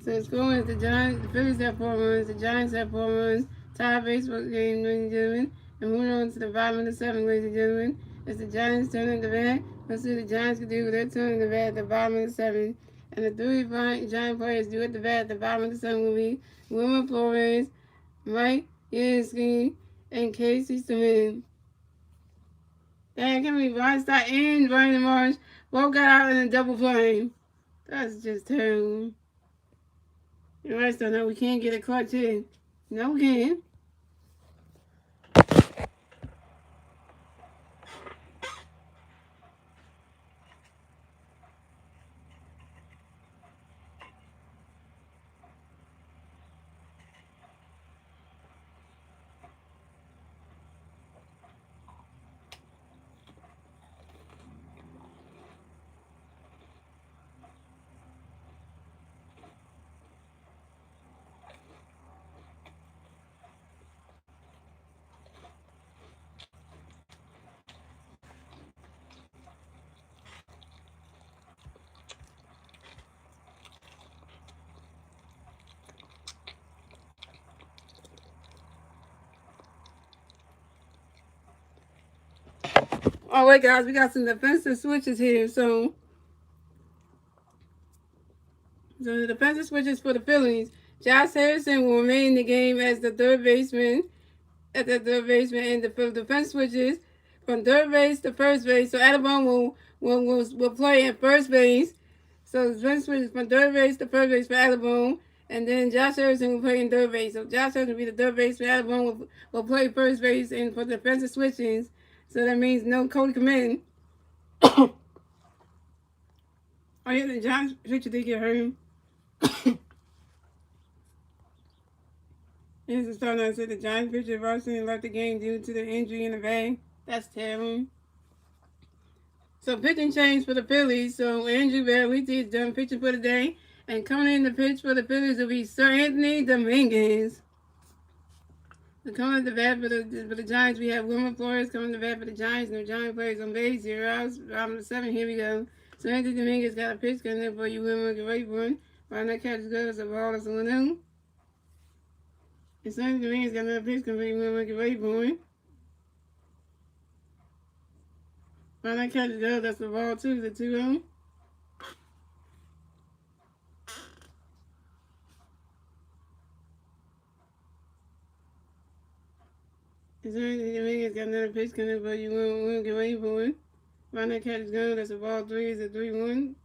So it's going with the Giants. The Phillies have 4 runs. The Giants have 4 runs. Tie baseball game, ladies and gentlemen. And moving on to the bottom of the 7th, ladies and gentlemen. It's the Giants turning the bat. Let's see what the Giants can do with their turning the bat at the bottom of the 7th. And the 3 Giant players do at the bat at the bottom of the 7th will be Wilmer Flores, Mike Yansky, and Casey Smith. That can be Ryan Star and Brandon Marsh both got out in a double play. That's just terrible. The rest don't know we can't get a clutch in. No, we can't. Oh wait, guys, we got some defensive switches here. So the defensive switches for the Phillies. Josh Harrison will remain in the game as the third baseman. And the defense switches from third base to first base. So Adabon will play at first base. So the defense switches from third base to first base for Adabon. And then Josh Harrison will play in third base. So Josh Harrison will be the third base. Adabon will play first base and for defensive switches. So that means no Cody Command. Oh yeah, the Josh Richard did get hurt. This is starting out said the Giants pitcher Varsity left the game due to the injury in the bag. That's terrible. So pitching change for the Phillies. So Andrew Barreliti is done pitching for the day. And coming in the pitch for the Phillies will be Sir Anthony Dominguez. So coming to the bat for the Giants, we have Wilmer Flores coming to the bat for the Giants. No Giant players on base. 0 outs. Bottom of 7. Here we go. So Anthony Dominguez got a pitch coming in for you, Wilmer. Get ready for it. Right now, catch is good as a ball. It's a 1-0. And so Anthony Dominguez got another pitch coming in. Wilmer. Get ready for it. Right now, catch is good. That's the ball, too. It's a 2-0. And so Anthony Dominguez got another pitch coming in for you, Wilmer. Get ready for it. Right now, catch is good. That's a ball 3. It's a 3-1.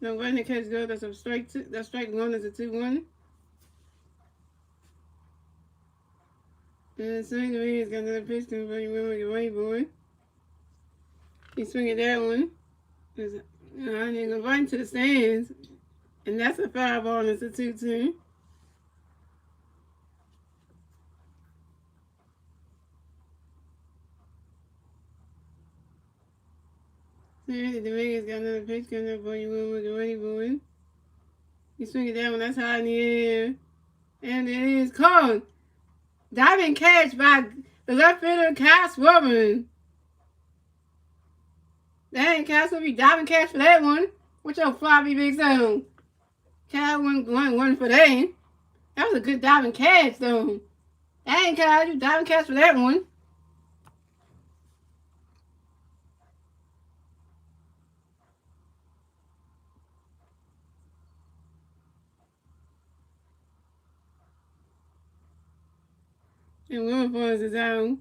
No, right now, catch is good. That's a strike 2. That's strike 1. That's a 2-1. And swing the ring, it's got another pitch coming for you, win with your white boy. You swing at that one. And you're going right into the stands. And that's a foul ball and it's a 2-2. So the Dominguez got another pitch coming up for you, win with your white boy. You swing at that one, that's high in the air. And it is called. Diving catch by the left fielder, Kyle Swirman. That ain't Kyle Swirman, diving catch for that one. What's your floppy big zone? Kyle won for that. That was a good diving catch, though. That ain't Kyle, you diving catch for that one. And Wilberforce is out.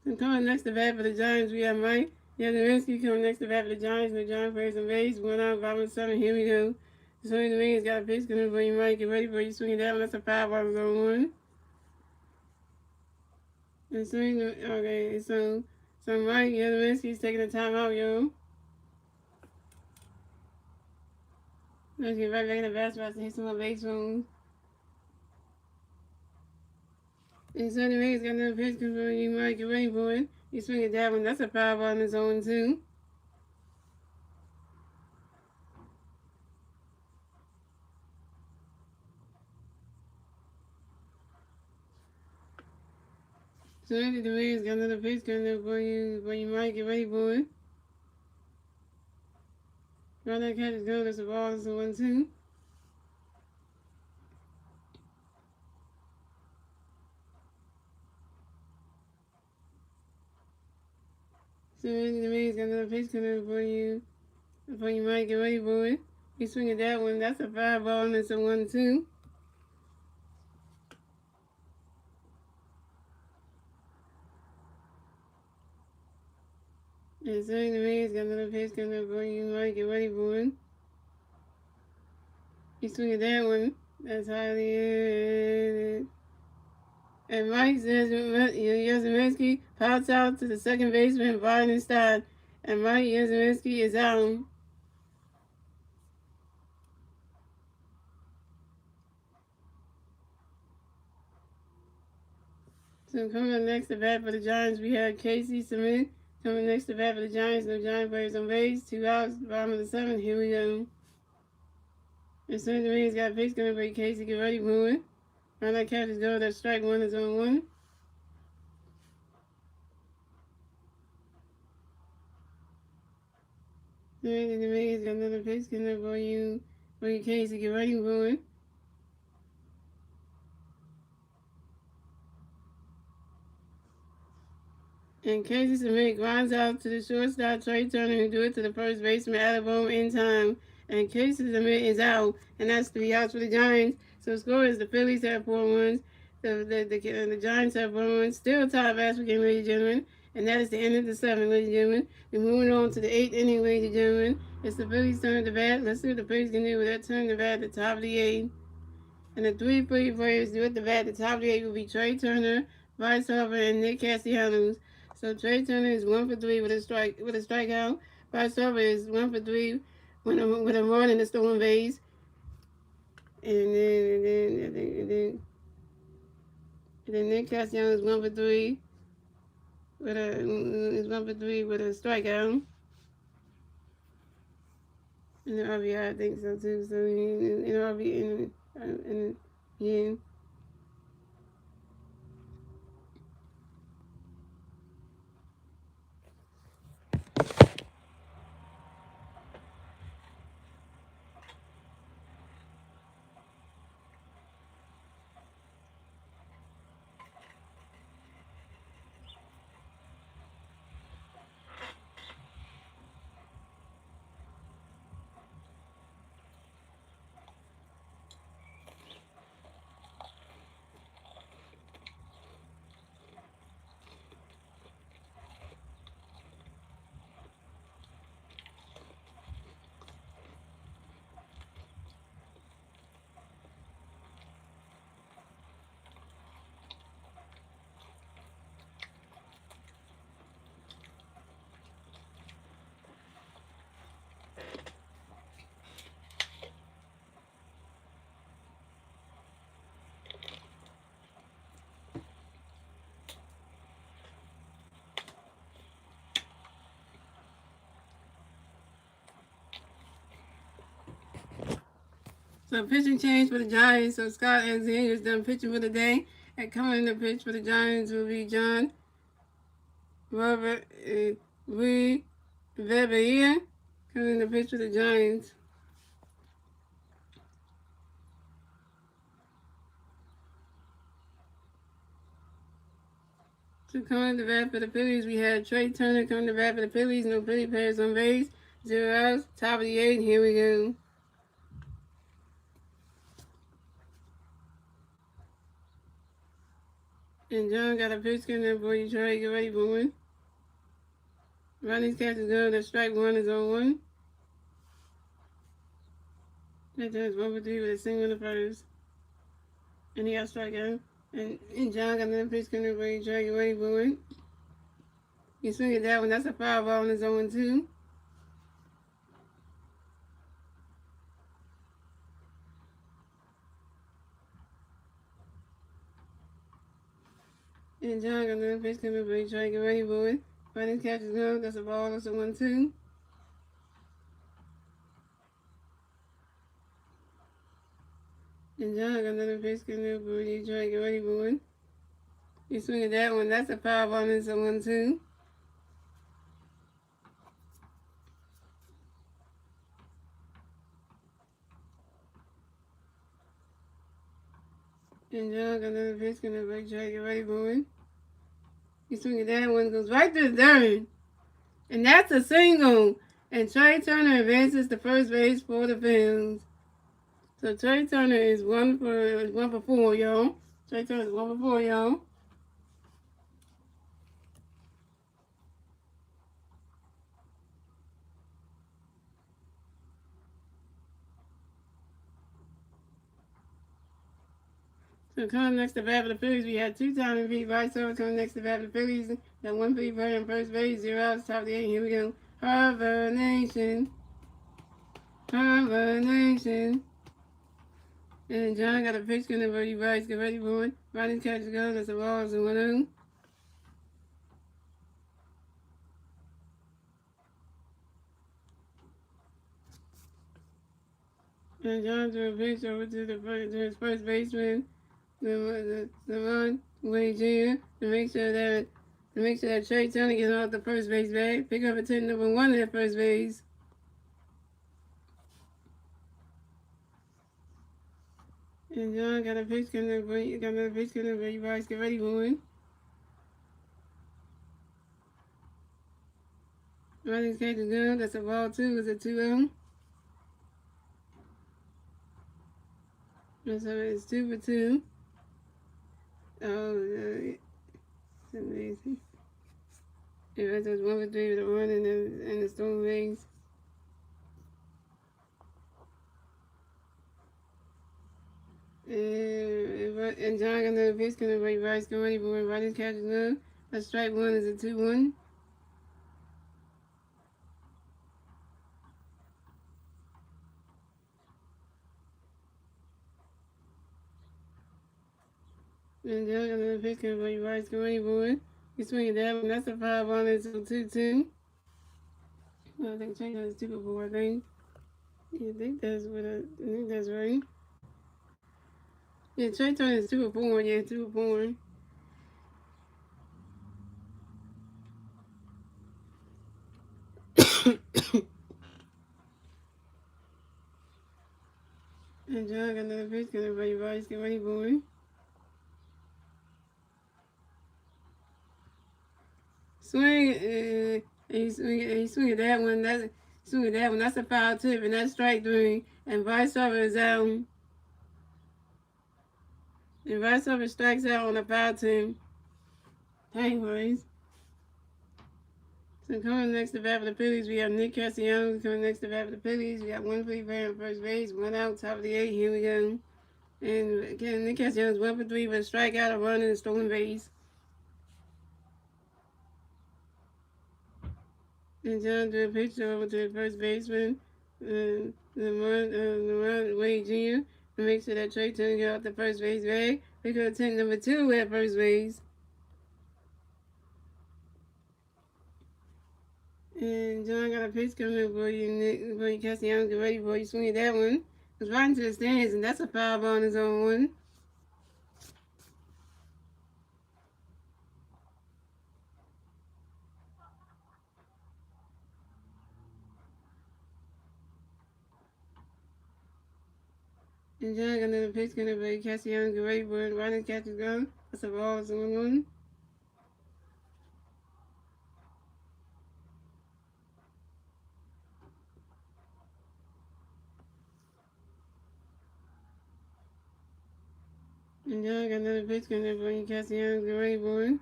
And coming next to bat for the Giants, we have Mike Yastrzemski coming next to bat for the Giants. And the Giants plays some base. 1 out, 5-7. Here we go. Swinging the Dominguez got a pitch coming for you, Mike. Get ready for you swinging that one. That's a 5-1. And swing the, okay, so Mike Yastrzemski's taking a timeout, yo. Let's get right back in the bat spot to hit some more base runs. And so the Dominguez got another pitch coming for you, Mike. Get ready for it. You swing at that one. That's a 5 on its own, too. So the Dominguez got another pitch coming up for you, Mike. Get ready for it. Right, that catch is good. That's a ball. That's a 1-2. So the Dominguez got another pitch coming up for you, Mike. Get ready for it. You swing at that one. That's a 5 ball and it's a 1-2. And so the Dominguez got another pitch coming up for you, Mike. Get ready for it. You swing at that one. That's highly in. And Mike says Yastrzemski pops out to the second baseman, Vardenstein. And Mike Yastrzemski is out. So coming up next to bat for the Giants, we have Casey Smith. Coming next to bat for the Giants, no Giant players on base. 2 outs, bottom of the 7th. Here we go. And so the Dominguez got a pitch coming for Casey. Get ready for it. Now that catch is good. That strike 1 is on 1. So the Dominguez got another pitch coming for you, Casey. Get ready for it. And Casey Smith grinds out to the shortstop, Trey Turner, who do it to the first baseman, Alabama in time. And Casey Smith is out, and that's 3 outs for the Giants. So score is the Phillies have 4 runs, the Giants have 1 run. Still tied basketball game, ladies and gentlemen. And that is the end of the 7th, ladies and gentlemen. We're moving on to the 8th inning, ladies and gentlemen. It's the Phillies' turn to bat. Let's see what the Phillies can do with that turn to bat at the top of the 8th. And the 3 Philly players do at the bat at the top of the 8th will be Trey Turner, Bryce Harper, and Nick Castellanos. So Trey Turner is 1 for 3 with a strikeout. Bryce Harper is 1 for 3 with a run and a stolen base. And then Nick Castellanos is 1 for 3 with a strikeout. And the RBI, I think so too. So in RBI yeah. So pitching change for the Giants. So Scott Alexander is done pitching for the day. And coming in the pitch for the Giants will be John Robert Reed Weber coming in the pitch for the Giants. So coming to bat for the Phillies, we had Trey Turner coming to bat for the Phillies. No Philly players on base. 0 outs. Top of the 8th. Here we go. And John got a pitch coming in for you, Trey. Get ready for one. Ronnie's catch is good. The strike one is on one. That does 1 for 3 with a single in the first. And he got strike out. And John got another pitch coming in for you, Trey. Get ready for it. You swing at that one. That's a foul ball on his own, too. And John got another pitch coming for you, Trey. Get ready for it. Ronnie's catch is good. That's a ball. That's a 1-2. And John got another pitch coming in for you, Trey. Get ready for it. You swing at that one. That's a foul ball. That's a 1-2. And John got another pitch coming for you, Trey. Get ready for it. You swing at that one. Goes right to the third. And that's a single. And Trey Turner advances to first base for the Phillies. So Trey Turner is 1 for 4, y'all. Trey Turner is 1 for 4, y'all. So coming next to bat for the Phillies, we had 2 timing feet right over coming next to bat for the Phillies. Got 1 feet right on first base, 0 outs, top of the 8th. Here we go. Harvard Nation. Harvard Nation. And John got a pitch coming for you, Bryce. Get ready for it. Ronnie's catch is go. That's a ball. It's a 1-0. And John threw a pitch over to his first baseman, the Ron Wade Jr. to make sure that Trey Turner gets off the first base bag. Pick up a 10 number 1 at first base. And John got a pitch coming for you. Got another pitch coming for you, Bryce. Get ready for it. Ronnie's catch is good. That's a ball 2. It's a 2-0. So it's 2 for 2. Oh, it's amazing. It was 1 for 3 with a run and the stolen base. And John got another pitch coming for you, Bryce. Get ready for it. Ronnie's catch is good. A strike 1 is a 2-1. And John got another pitch coming for you, Bryce. Get ready for it. You swing at that one. That's a 5-1. It's a 2-2. Well, I think Trey is 2 for 4, I think. Yeah, I think that's right. Yeah, Trey Turner is 2 for 4. Yeah, 2 for 4. And John got another pitch coming for you, Bryce. Get ready for it. Swing, and he swing at that one. That's a foul tip, and that's strike 3. And Bryce Harper is out. And Bryce Harper strikes out on a foul tip. Penguins. So coming next to bat for the Phillies, we have Nick Castellanos coming next to bat for the Phillies. We got 1 free player on first base, 1 out, top of the 8th. Here we go. And again, Nick Castellanos 1 for 3 with a strikeout, a run, and a stolen base. And John threw a pitch over to the first baseman, the Ron Wade Jr. to make sure that Trey Turner got off the first base bag. We could have taken number 2 at first base. And John got a pitch coming for you, Nick, for you, Castellanos. Get ready for you. Swing at that one. It's right into the stands, and that's a foul ball on his own one. And John got another pitch, gonna be Cassiano great bird, right in catch is gone. That's a ball, it's 1-1. And John got another pitch, gonna bring Cassiano great bird.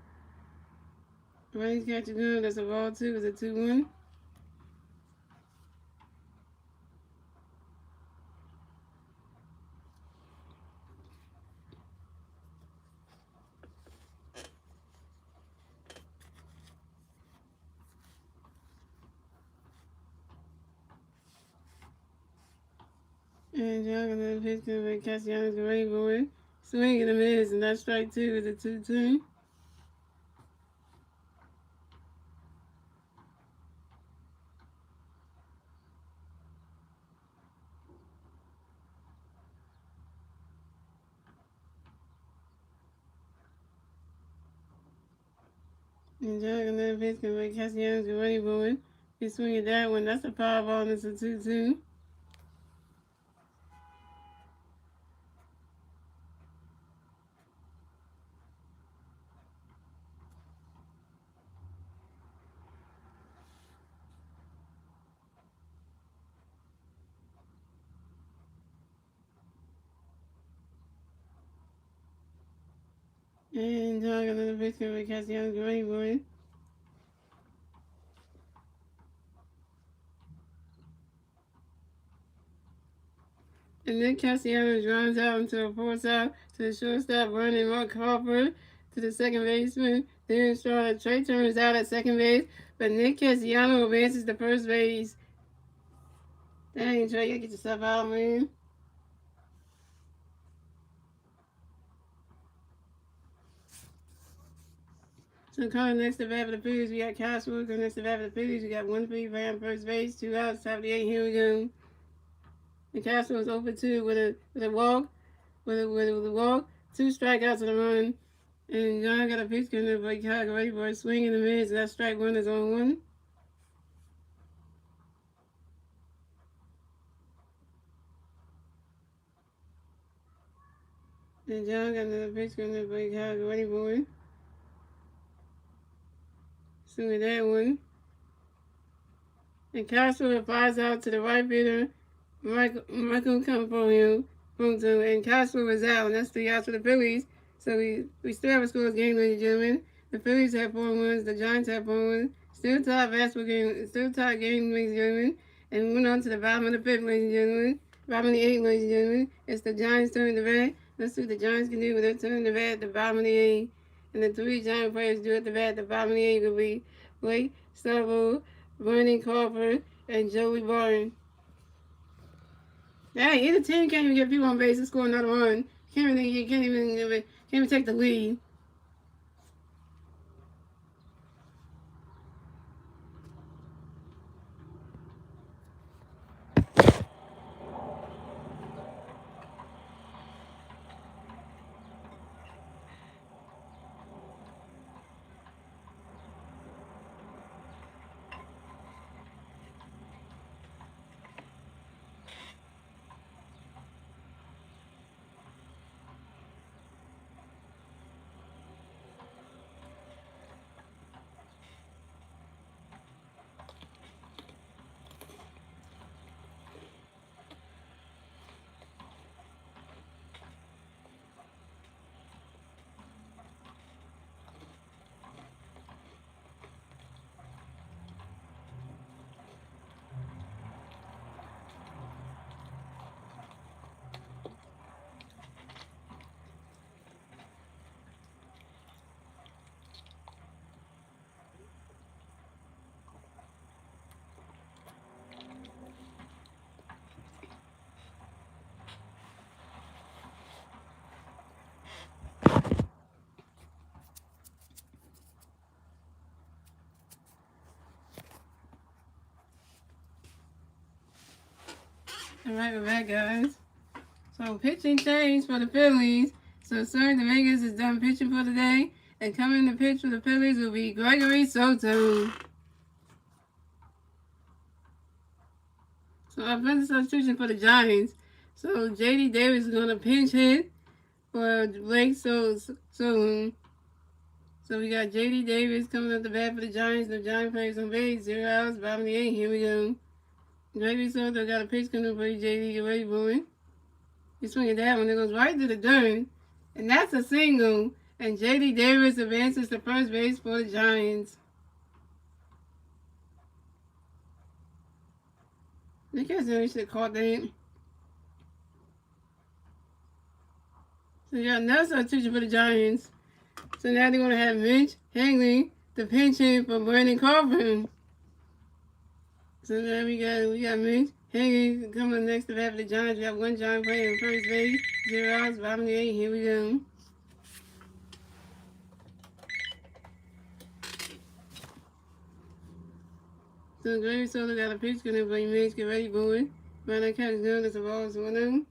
Right in catch is gone, that's a ball too, it's a 2-1. And John got another pitch, gonna be Cassiano great bird. Swing and a miss, and that's strike two, it's a 2-2. And John got another pitch, gonna be Cassiano great bird. He swing at that one, that's a foul ball, and it's a 2-2. And John got another pitch, gonna be Cassiano great bird. And then Castellanos runs out into a fourth out to the shortstop, running Mark Crawford to the second baseman. Then Trey turns out at second base, but Nick Castellanos advances to first base. Dang, Trey, you gotta get yourself out, man. So coming next to bat for the Phillies, we got Cashwood. Coming next to bat for the Phillies, we got 1-3 Van first base, 2 outs, top of the 8. Here we go. And Cashwood was over 2 with a walk, with a walk, 2 strikeouts and a run. And John got a pitch coming up, but Chicago ready for a swing in the mids. That strike one is on 1. And John got another pitch coming up, but Chicago ready for it. Swing at that one. And Castro flies out to the right fielder. Michael come for him. And Castro was out, and that's 3 outs for the Phillies. So we still have a scoreless game, ladies and gentlemen. The Phillies have 4 wins. The Giants have 4 wins. Still tied basketball game. Still tied game, ladies and gentlemen. And we went on to the bottom of the 5th, ladies and gentlemen. Bottom of the 8th, ladies and gentlemen. It's the Giants' turn to bat. Let's see what the Giants can do with their turn to bat at the bottom of the 8th. And the 3 Giant players do at the bat at the bottom of the 8th will be Blake Savo, Vernon Crawford, and Joey Barton. Hey, either team can't even get people on base and score another run. Can't even take the lead. All right, we're back, guys. So pitching change for the Phillies. So Sir Dominguez is done pitching for the day. And coming to pitch for the Phillies will be Gregory Soto. So our first substitution for the Giants. So J.D. Davis is going to pinch hit for Blake So we got J.D. Davis coming up the bat for the Giants. The Giants players on base. 0 outs, bottom of the 8th. Here we go. Gregory Soto got a pitch coming for you, J.D. Get ready, boy. He's swinging that one. It goes right to the dirt. And that's a single. And J.D. Davis advances to first base for the Giants. I guess they should have caught that. So you got another substitution for the Giants. So now they're going to have Mitch Hagley to pinch hit for Brandon Crawford. So now we got Mitch Hagley coming next to bat for the Giants. We have one Giant player in first base. 0 outs, bottom of the 8th. Here we go. So Gregory Soto got a pitch coming for you, Mitch. Get ready, boy. Right, that catch is good. That's a ball. It's 1-0.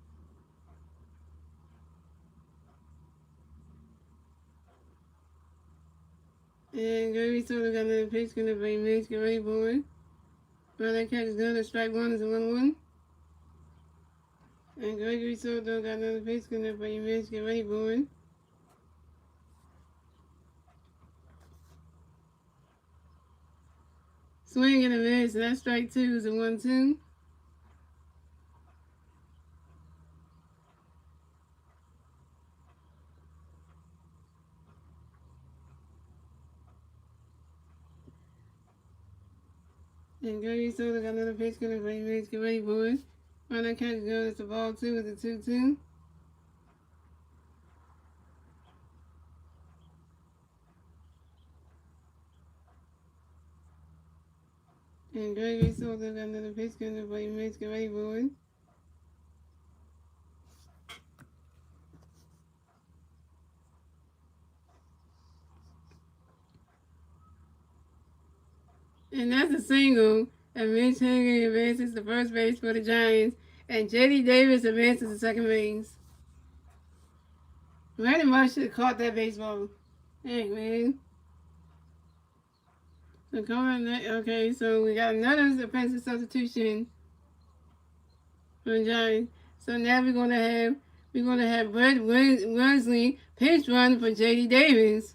And Gregory Soto got another pitch coming for you, Mitch. Get ready, boy. Right, that catch is good. That's strike 1. It's a 1-1. And Gregory Soto got another pitch coming for you, Mitch. Get ready, boy. Swing and a miss. That's strike 2. It's a 1-2. And Gregory Soto got another pitch coming for you, Mitch. Get ready, boy. Right, that catch is good. It's a ball 2. It's a 2-2. And Gregory Soto got another pitch coming for you, Mitch. Get ready, boy. And that's a single. And Mitch Hagley advances to first base for the Giants. And J.D. Davis advances to second base. Randy Moss should have caught that baseball. Hey, man. So coming next, okay, so we got another defensive substitution for the Giants. So now we're gonna have Brett Worsley pinch run for J.D. Davis.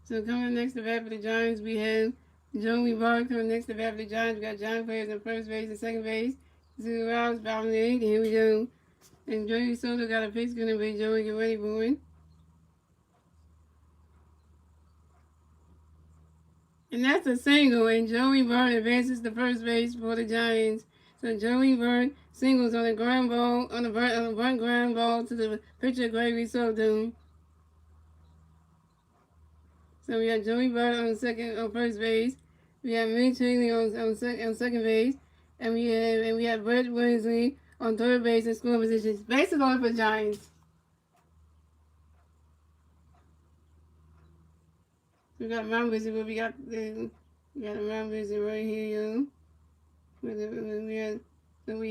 So coming next to bat for the Giants, we have Joey Bart coming next to bat for the Giants. We got Giant players in first base and second base. 0 outs, bottom of the 8th. Here we go. And Joey Soto got a pitch gonna be Joey. Get ready, boy. And that's a single, and Joey Bart advances to first base for the Giants. So Joey Bart singles on a ground ball, on a bunt ground ball to the pitcher Gregory Soto. So we got Joey Bart on first base. We have Mitch Hagley on second base, and we have Brett Worsley on third base and scoring positions. Bases on for Giants. We got Mount Visit, but we got a Mount Visit right here, yo. We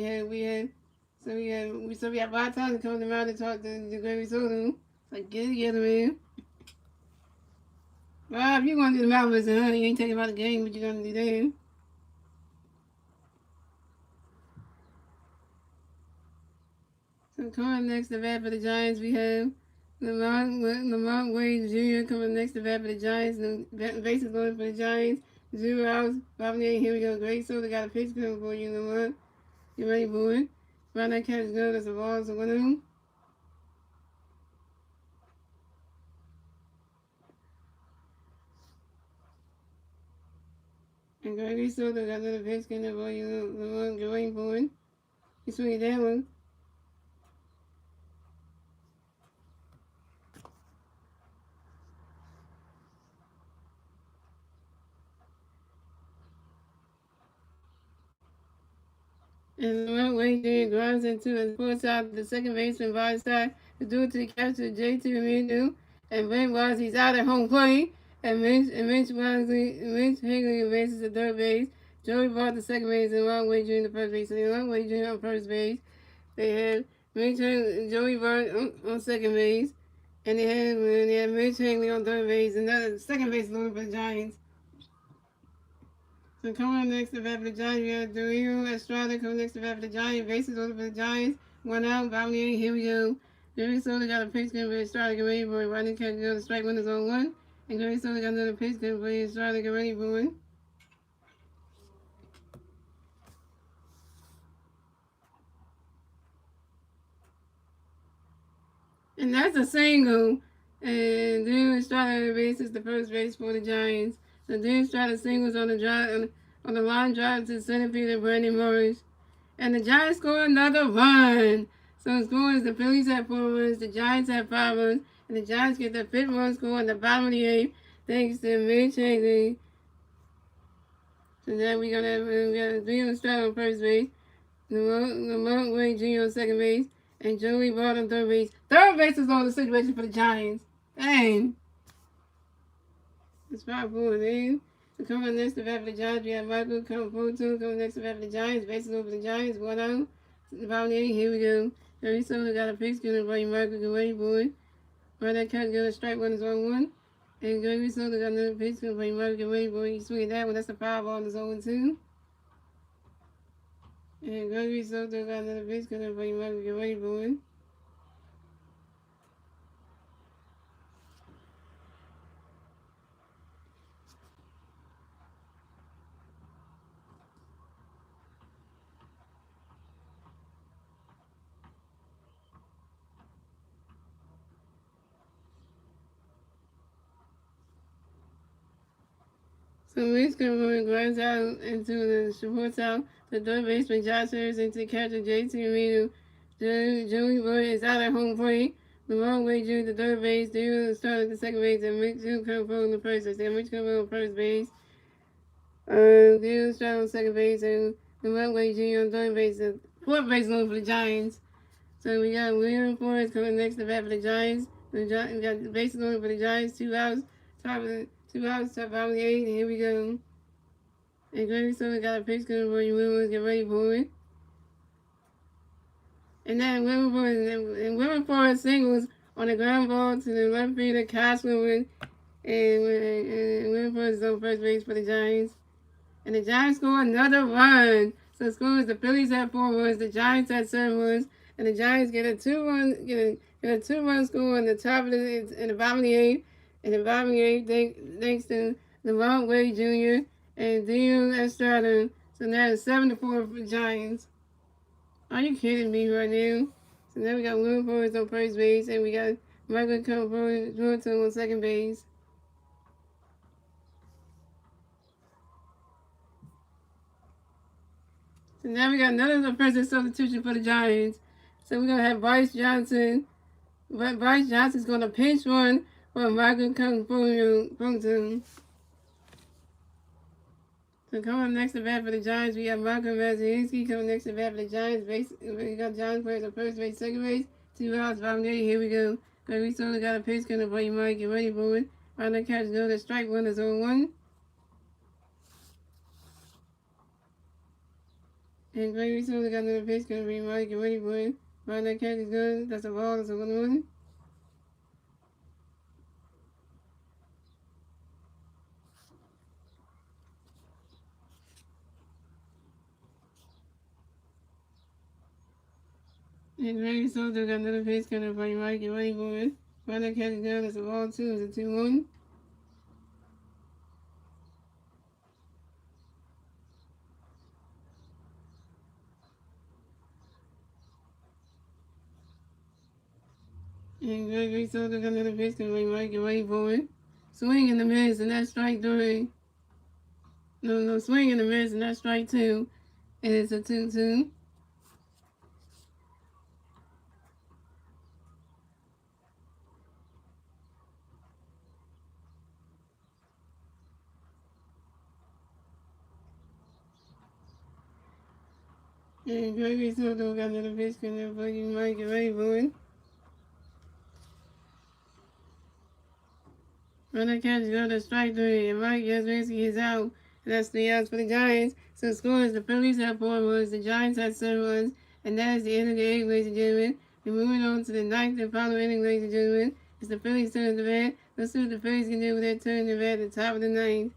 have a lot of time to come around and talk to Gregory Soto. Like, get it together, man. Bob, you gonna do the Mount Visit, huh? You ain't talking about the game, but you're gonna do that. So coming next to bat for the Giants, we have Lamont Wade Jr. coming next to bat for the Giants. The bases going for the Giants. 0 outs. Bottom 8. Here we go. Great Soto got a pitch coming for you, Lamont. You ready, boy? Round that catch is good. That's a ball. It's a 1-0. And Gregory Soto got another pitch coming for you, Lamont. Get ready, boy. You swing that one. And Lamont Wade Jr. grounds into and pulls out the second baseman by side to do it to the catcher J.T. Remendo. And Brent Watson, out at home plate. And Mitch Hagley advances to third base. Joey Bart the second base and Lamont Wade Jr. the first base. So Lamont Wade Jr. on first base. They had Mitch Joey Bart on second base. And they had Mitch Hanley on third base. Another second base loaded for the Giants. So coming up next to bat for the Giants, we have Dario Estrada coming next to bat for the Giants. Bases loaded for the Giants. One out, bottom of the eighth. Here we go. Gary Soto got a pitch coming for Estrada. Get ready for it. Rodney catch go to strike one is on one. And Gary Soto got another pitch coming for Estrada. Get ready for it. And that's a single. And Dario Estrada bases the first base for the Giants. So Dario Estrada singles on the drive on the line drive to center fielder Brandon Morris. And the Giants score another run. So the score is the Phillies have 4 runs, the Giants have 5 runs, and the Giants get the 5th run score in the bottom of the 8th, thanks to Mitch Hanley. So now we got 3 on strike on first base, Lamont Wade Jr. on second base, and Joey Bart on third base. Third base is on the situation for the Giants. Dang. It's 5-4 then. So coming next to bat for the Giants, we have Michael Conforto coming next to bat for the Giants. Bases over the Giants, 1 out. About 8, here we go. Gary Soto got a pitch going by Michael, get ready for it. Right, that catch got a strike, one is on 1. And Gary Soto got another pitch going by Michael, get ready for it. He swinging that one, that's a foul ball, it's 0-2. And Gary Soto got another pitch going by Michael, get ready for it. So Mitch Conroy grinds out into the supports out. The third baseman Josh Harris into catcher J.T. Reno. Joey Boy is out at home plate. Lamont Wade Jr. the third base. Dario started at the second base. And Mitch Conroy on the first base. And Mitch Conroy on first base. Dario started on second base. And Lamont Wade Jr. on third base. And fourth base load for the Giants. So we got William Forrest coming next to bat for the Giants. We got the bases loaded for the Giants. 2 outs. Top of the 2 outs, top out of the 8, and here we go. And Gary Soto got a pitch coming for you, Williams, get ready for it. And then William Forrest singles on the ground ball to the left fielder, Kyle Swinton, and William Forrest is on first base for the Giants. And the Giants score another run. So the score is the Phillies had 4 runs, the Giants had 7 runs, and the Giants get a 2-run score in the top of in the bottom of the 8th. And the bottom of the 8th, thanks to Lamont Wade Jr. and Dario Estrada. So now it's 7-4 for the Giants. Are you kidding me right now? So now we got William Forrest on first base, and we got Michael Conforto on second base. So now we got another offensive substitution for the Giants. So we're going to have Bryce Johnson. But Bryce Johnson's going to pinch one for Michael Conforto. So coming up next to bat for the Giants, we have Michael Masteryhi coming next to bat for the Giants. We got Giants players on first base, second base, 2 outs, bottom day. Here we go. Gary Soto got a pitch coming for you, Mike. Get ready for it. Right now, catch go to strike one is 0-1. And Gary Soto got another pitch coming for you, Mike. Get ready for it. Right now, catch is good. That's a ball. That's a 1-1. And Gary Soto got another pitch coming for you, Mike. Get ready for it. Right now, catch is good. That's a ball, too. It's a 2-1. And Gary Soto got another pitch coming for you, Mike. Get ready for it. Swing in the miss, and that's strike 3. No, swing in the miss, and that's strike 2. And it's a 2-2. And Gary Soto got another pitch coming for you, Mike. Get ready for it. Run that catch go to strike 3, and Mike Yastrzemski is out. And that's 3 outs for the Giants. So the score is the Phillies have 4 runs, the Giants have 7 runs, And that is the end of the eighth, ladies and gentlemen. We're moving on to the ninth and final inning, ladies and gentlemen. It's the Phillies turn to bat. Let's see what the Phillies can do with their turn to bat at the top of the ninth.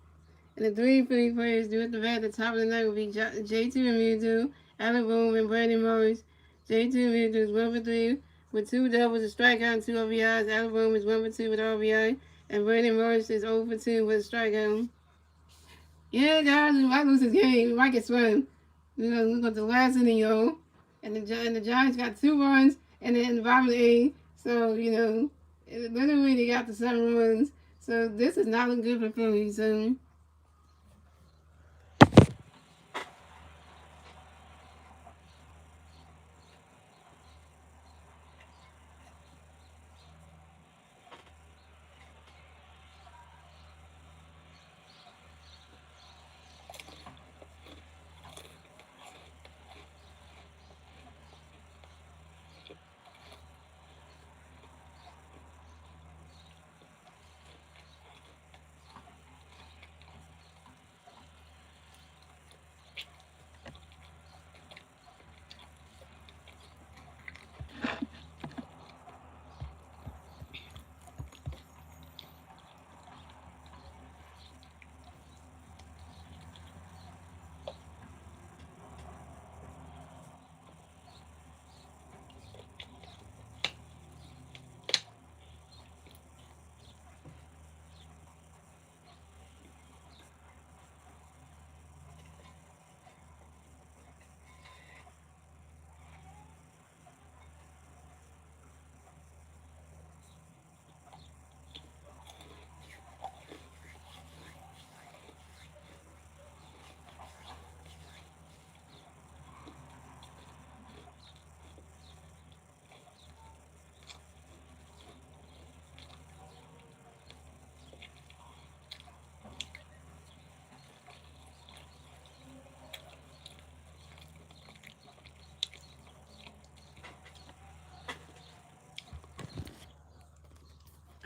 And the three Philly players do at the bat at the top of the ninth will be J.T. Realmuto, Alec Bohm, and Brandon Morris. J.T. Realmuto is 1 for 3 with 2 doubles, a strikeout, and 2 RBIs. Alec Bohm is 1 for 2 with RBI. And Brandon Morris is 0 for 2 with a strikeout. Yeah, guys, we might lose this game. We might get swept. We're going to the last inning, yo. And the Giants got 2 runs and then the bottom of the 8th. So, literally they got the 7 runs. So this is not looking good for Philly. So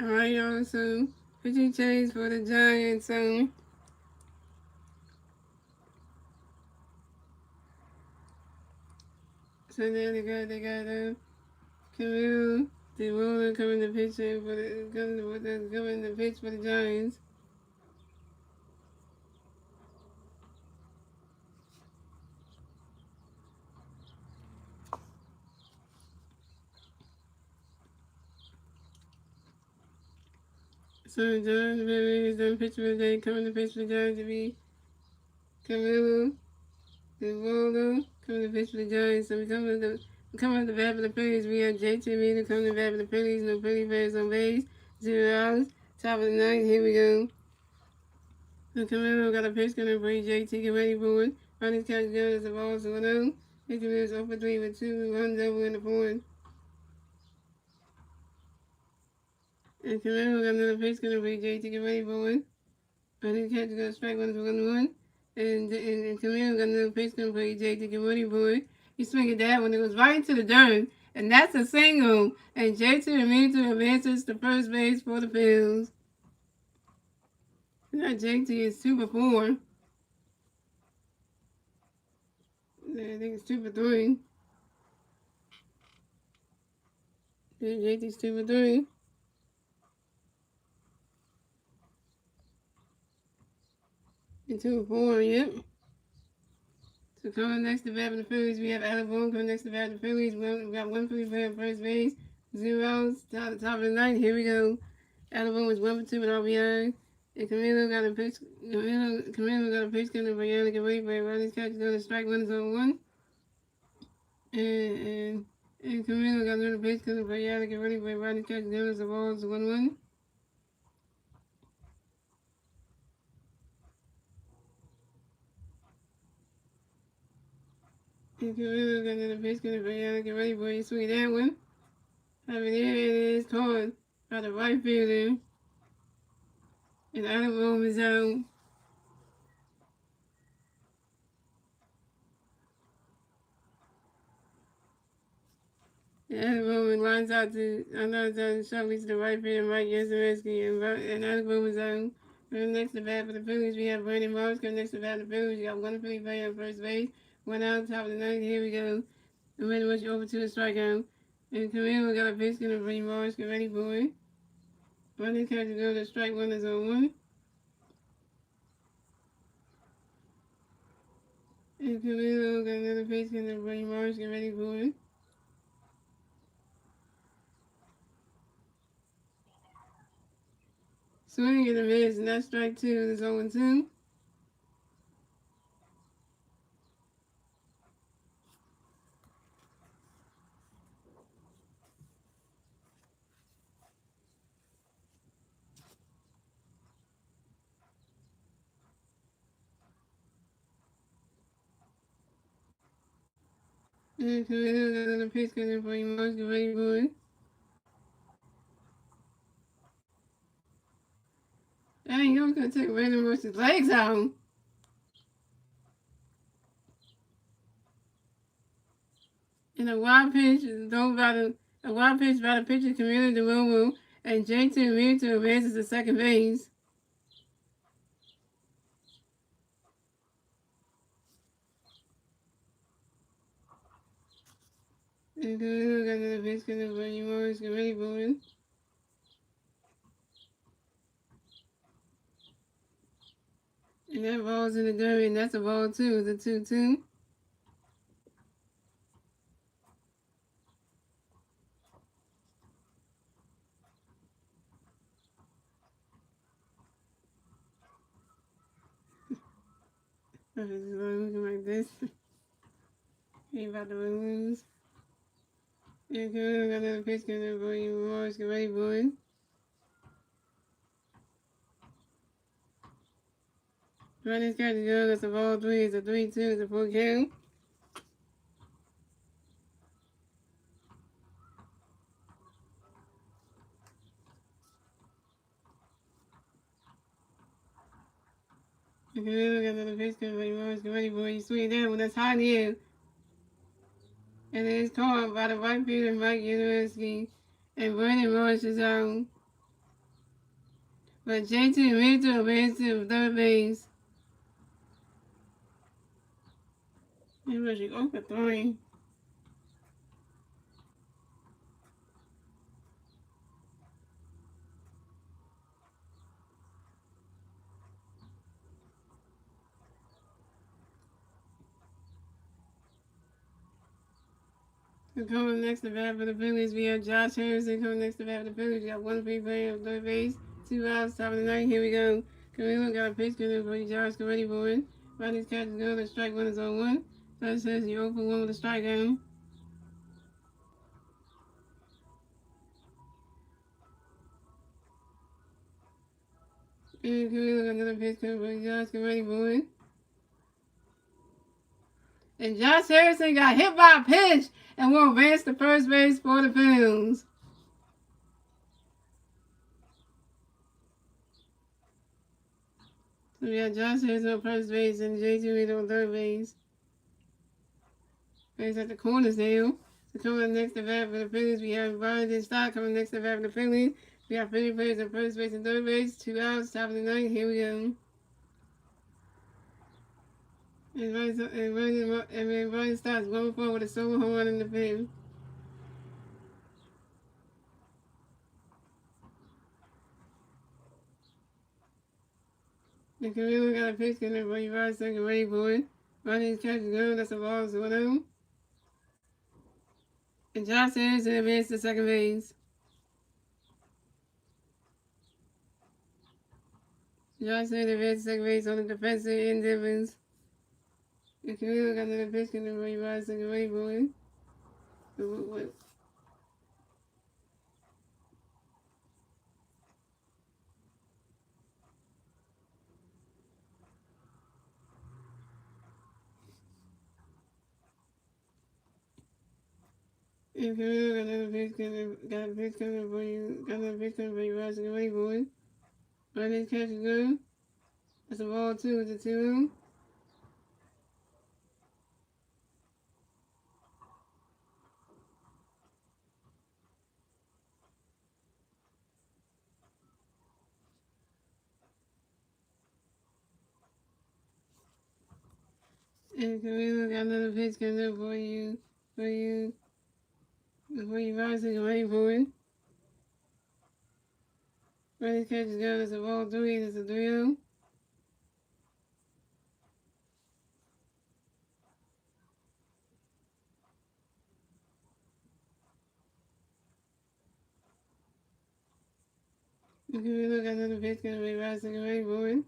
alright, y'all. So pitching change for the Giants. So now they got Camille DeRola coming to pitch for the Giants. So John Bailey is done pitch for the day, coming to pitch for the Giants to be Camille DeRola coming to pitch for the Giants. So we coming at the bat for the Phillies. We have J.T. Meter coming to bat for the Phillies. No Philly players on base. 0 outs. Top of the ninth. Here we go. So Camilo got a pitch coming for J.T. Get ready for it. Ronnie's catch down as the ball 1-0. Victor is 0 for 3 with 2 runs over in the fourth. And Camilo got another pitch coming for J.T. Get ready for it. Ronnie's catch got a strike 1 for 1-1. And Camilo got another pitch coming for J.T. Get ready for it. He swinging that one. It was right into the dirt. And that's a single. And J.T. Remito advances to first base for the Phillies. Now J.T. is 2 for 4. I think it's 2 for 3. JT's 2 for 3. And 2 for 4, yep. So coming next to bat for the Phillies, we have Alec Bohm coming next to bat for the Phillies. We got 1 Philly player at first base. 0 outs. Top of the ninth. Here we go. Alec Bohm is 1 for 2 with RBI. And Camilo got a pitch. Camilo got a pitch coming for Yannick and wait for Ronnie's catch down the strike 1 is on 1. And Camilo got another pitch coming for Yannick and ready for Ronnie's catch down as the ball is 1-1. And Camilo got another pitch coming for Yannick and ready for you swing that one. I mean, there it is, caught by the right fielder. And Alec Bohm is out. And Alec Bohm lines out to sharply to the right fielder, Mike Yastrzemski, and Alec Bohm is out. Coming next to bat for the Phillies, we have Brandon Morris. Coming next to bat for the Phillies, we got 1 Philly player on first base. 1 out, top of the ninth. Here we go. And ready once you over to the strikeout. And Camille got a pitch gonna bring Mars. Get ready for it. Running catch to go to strike one is on one. And Camille got another pitch gonna bring Mars. Get ready for it. Swing and a miss, and that's strike two. It's 0-2. And Camille got another pitch gonna bring Mars. Get ready for it. Dang, you was gonna take Random Rose's legs out. And a wild pitch is thrown by a wild pitch by the pitcher Camilo DeRomo, and J2 Muto advances to second base. And Camilo got another pitch gonna bring Morris. Get ready for it. And that ball's in the dirt, and that's a ball too. It's a 2-2. I'm just looking like this. He about to lose. And Camilo got another pitch gonna bring Morris. Get ready for it. Running catch to go. That's a ball three. It's a 3-2. It's a full count. And Camilo got another pitch gonna bring Morris. Get ready for it. You swing that one. That's high in the air. And it is caught by the right fielder Mike University, and Brandon Morris is out. But JT Mito advanced to third base. He was go for three. So coming next to bat for the Phillies, we have Josh Harrison coming next to bat for the Phillies. We got one free player on third base, 2 outs, top of the ninth. Here we go. Camilo got a pitch good for you, Josh. Get ready for it. Ronnie's catch is good. The strike one is on one. So it says you're 0 for 1 with a strikeout. And Camilo got another pitch good for you, Josh. Get ready for it. And Josh Harrison got hit by a pitch and will advance to first base for the Phillies. So we got Josh Harrison on first base and J.T. Reed on third base. Base at the corners now. So coming next to bat for the Phillies, we have Brian Stock coming next to bat for the Phillies. We got Philly players on first base and third base, 2 outs, top of the ninth. Here we go. And Brian Stock's 1-4 with a solo home run in the fifth. And Camilo got a pitch in there for you, right second ready for it. Ronnie's catch is good. That's a ball, so 1-0. And Josh Harrison advanced to second base. Josh Harrison advanced to second base on the defensive endeavors. And Camilo got another pitch in there for you, right second ready for it. If you got another pitch coming for you, got another pitch coming for you, Ross, get ready for it. Right, this catch is good. That's a ball too, it's a 2-0. And Camilo got another pitch coming up for you. for you before you rise to your rain for it. Ready catches down, it's a ball 3, it's a 3-0. You can look at another pitch, gonna be rise to your rain for it.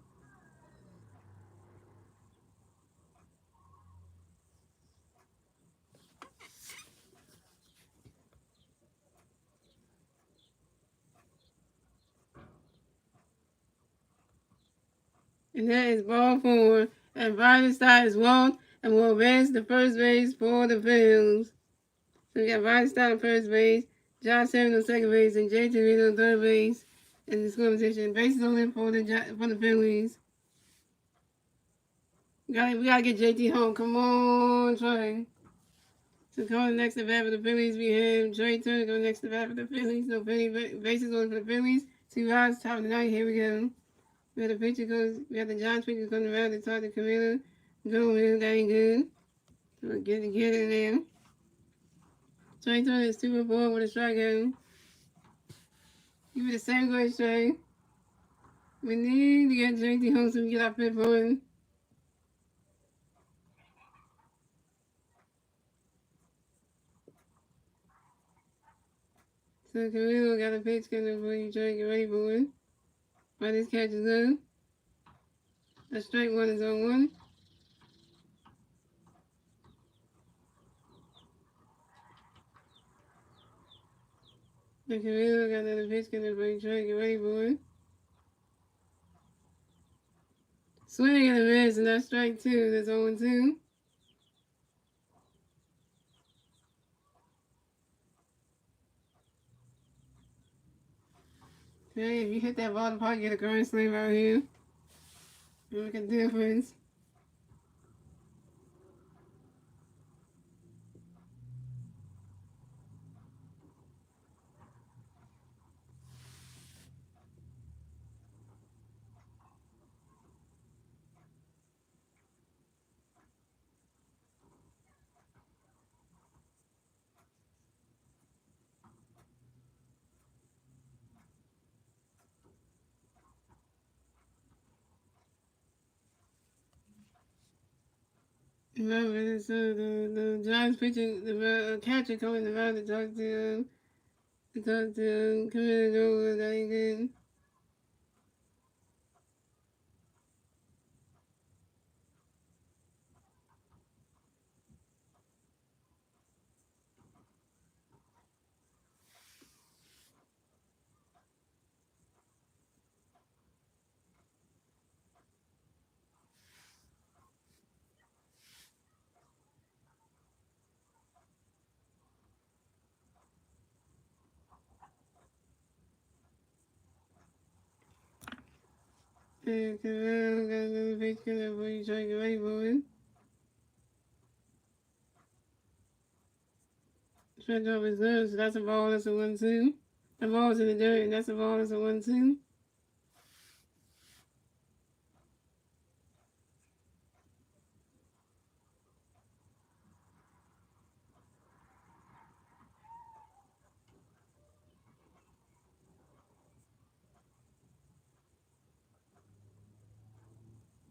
And that is ball 4. And Vitastadt is walked and will advance to first base for the Phillies. So we got Vitastadt on first base, Josh Hammond on second base, and JT Reed on third base in this competition. Bases only for the Phillies. We gotta get JT home. Come on, Trey. So coming next to bat for the Phillies, we have Trey Turner going next to bat for the Phillies. No bases only for the Phillies. 2 outs, top of the ninth. Here we go. We have the pitcher goes. We have the Giants pitcher coming around to talk to Camilla. Going, that ain't good. So we'll get in there. Trey Turner is 2-4 with a strikeout. Give me the same grade, Trey. We need to get JT home so we get our fifth one. So Camilo got a pitch coming for you, Trey. Get ready for it. While this catch is done. The strike one is on 1. The Camilo got another pitch coming for you, Trey. Get ready for it. Swing and a miss, and that's strike 2. That's 0-2. Okay, if you hit that ball to park, get a grand slam out here. You make a difference. Remember, so the Giants pitching, the catcher coming around to talk to Commander over. That ain't good. And Commander got another pitch coming for you, try to get ready for it. Stretch off his nerves, so that's a ball, that's a 1-2. The ball's in the dirt, and that's a ball, that's a 1-2.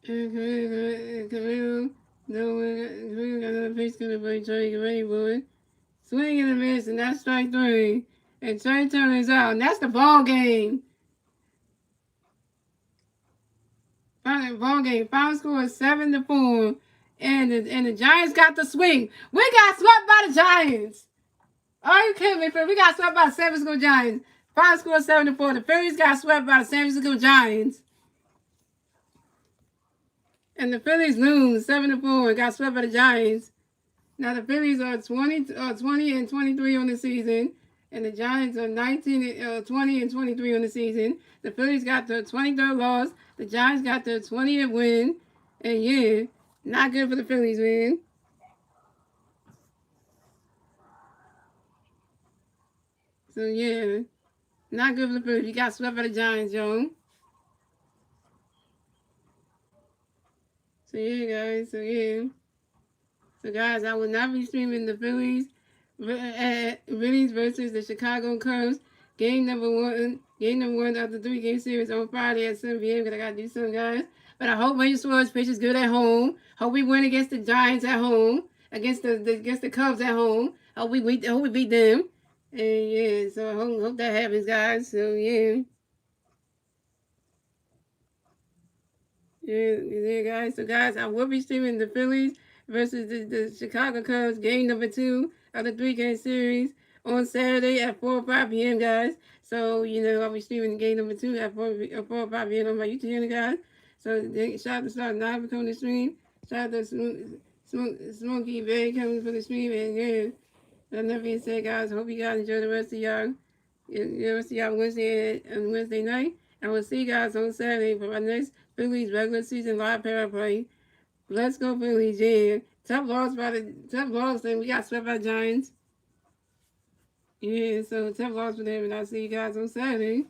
And Camille got another pitch coming for you, try to get ready for it. Swing and a miss, and that's strike 3. And Trey Turner is out, and that's the ball game. Ball game. Final score is 7-4. And the Giants got the swing. We got swept by the Giants. Are you kidding me? We got swept by the San Francisco Giants. Final score is 7-4. The Phillies got swept by the San Francisco Giants. And the Phillies lose 7-4. Got swept by the Giants. Now the Phillies are 20 and 23 on the season. And the Giants are 20 and 23 on the season. The Phillies got their 23rd loss. The Giants got their 20th win. And yeah, not good for the Phillies, man. So yeah, not good for the Phillies. You got swept by the Giants, yo. So yeah, guys. So yeah. So guys, I will not be streaming the Phillies versus the Chicago Cubs. Game number one of the 3-game series on Friday at 7 p.m. because I gotta do something, guys. But I hope Major Suarez pitches good at home. Hope we win against the Giants at home, against the Cubs at home. Hope we beat them. And yeah, so I hope that happens, guys. So yeah. Yeah, guys. So, guys, I will be streaming the Phillies versus the Chicago Cubs game number 2 of the 3-game series on Saturday at 4 or 5 p.m., guys. So, I'll be streaming game number 2 at 4 or 5 p.m. on my YouTube channel, guys. So, shout out to Start Live for coming to stream. Shout out to Smokey Bay coming for the stream. And, yeah, that being said, guys, hope you guys enjoy the rest of y'all Wednesday night. And we'll see you guys on Saturday for our next Phillies regular season live power play. Let's go Phillies, yeah. Tough loss, then we got swept by Giants. Yeah, so tough loss for them, and I'll see you guys on Saturday.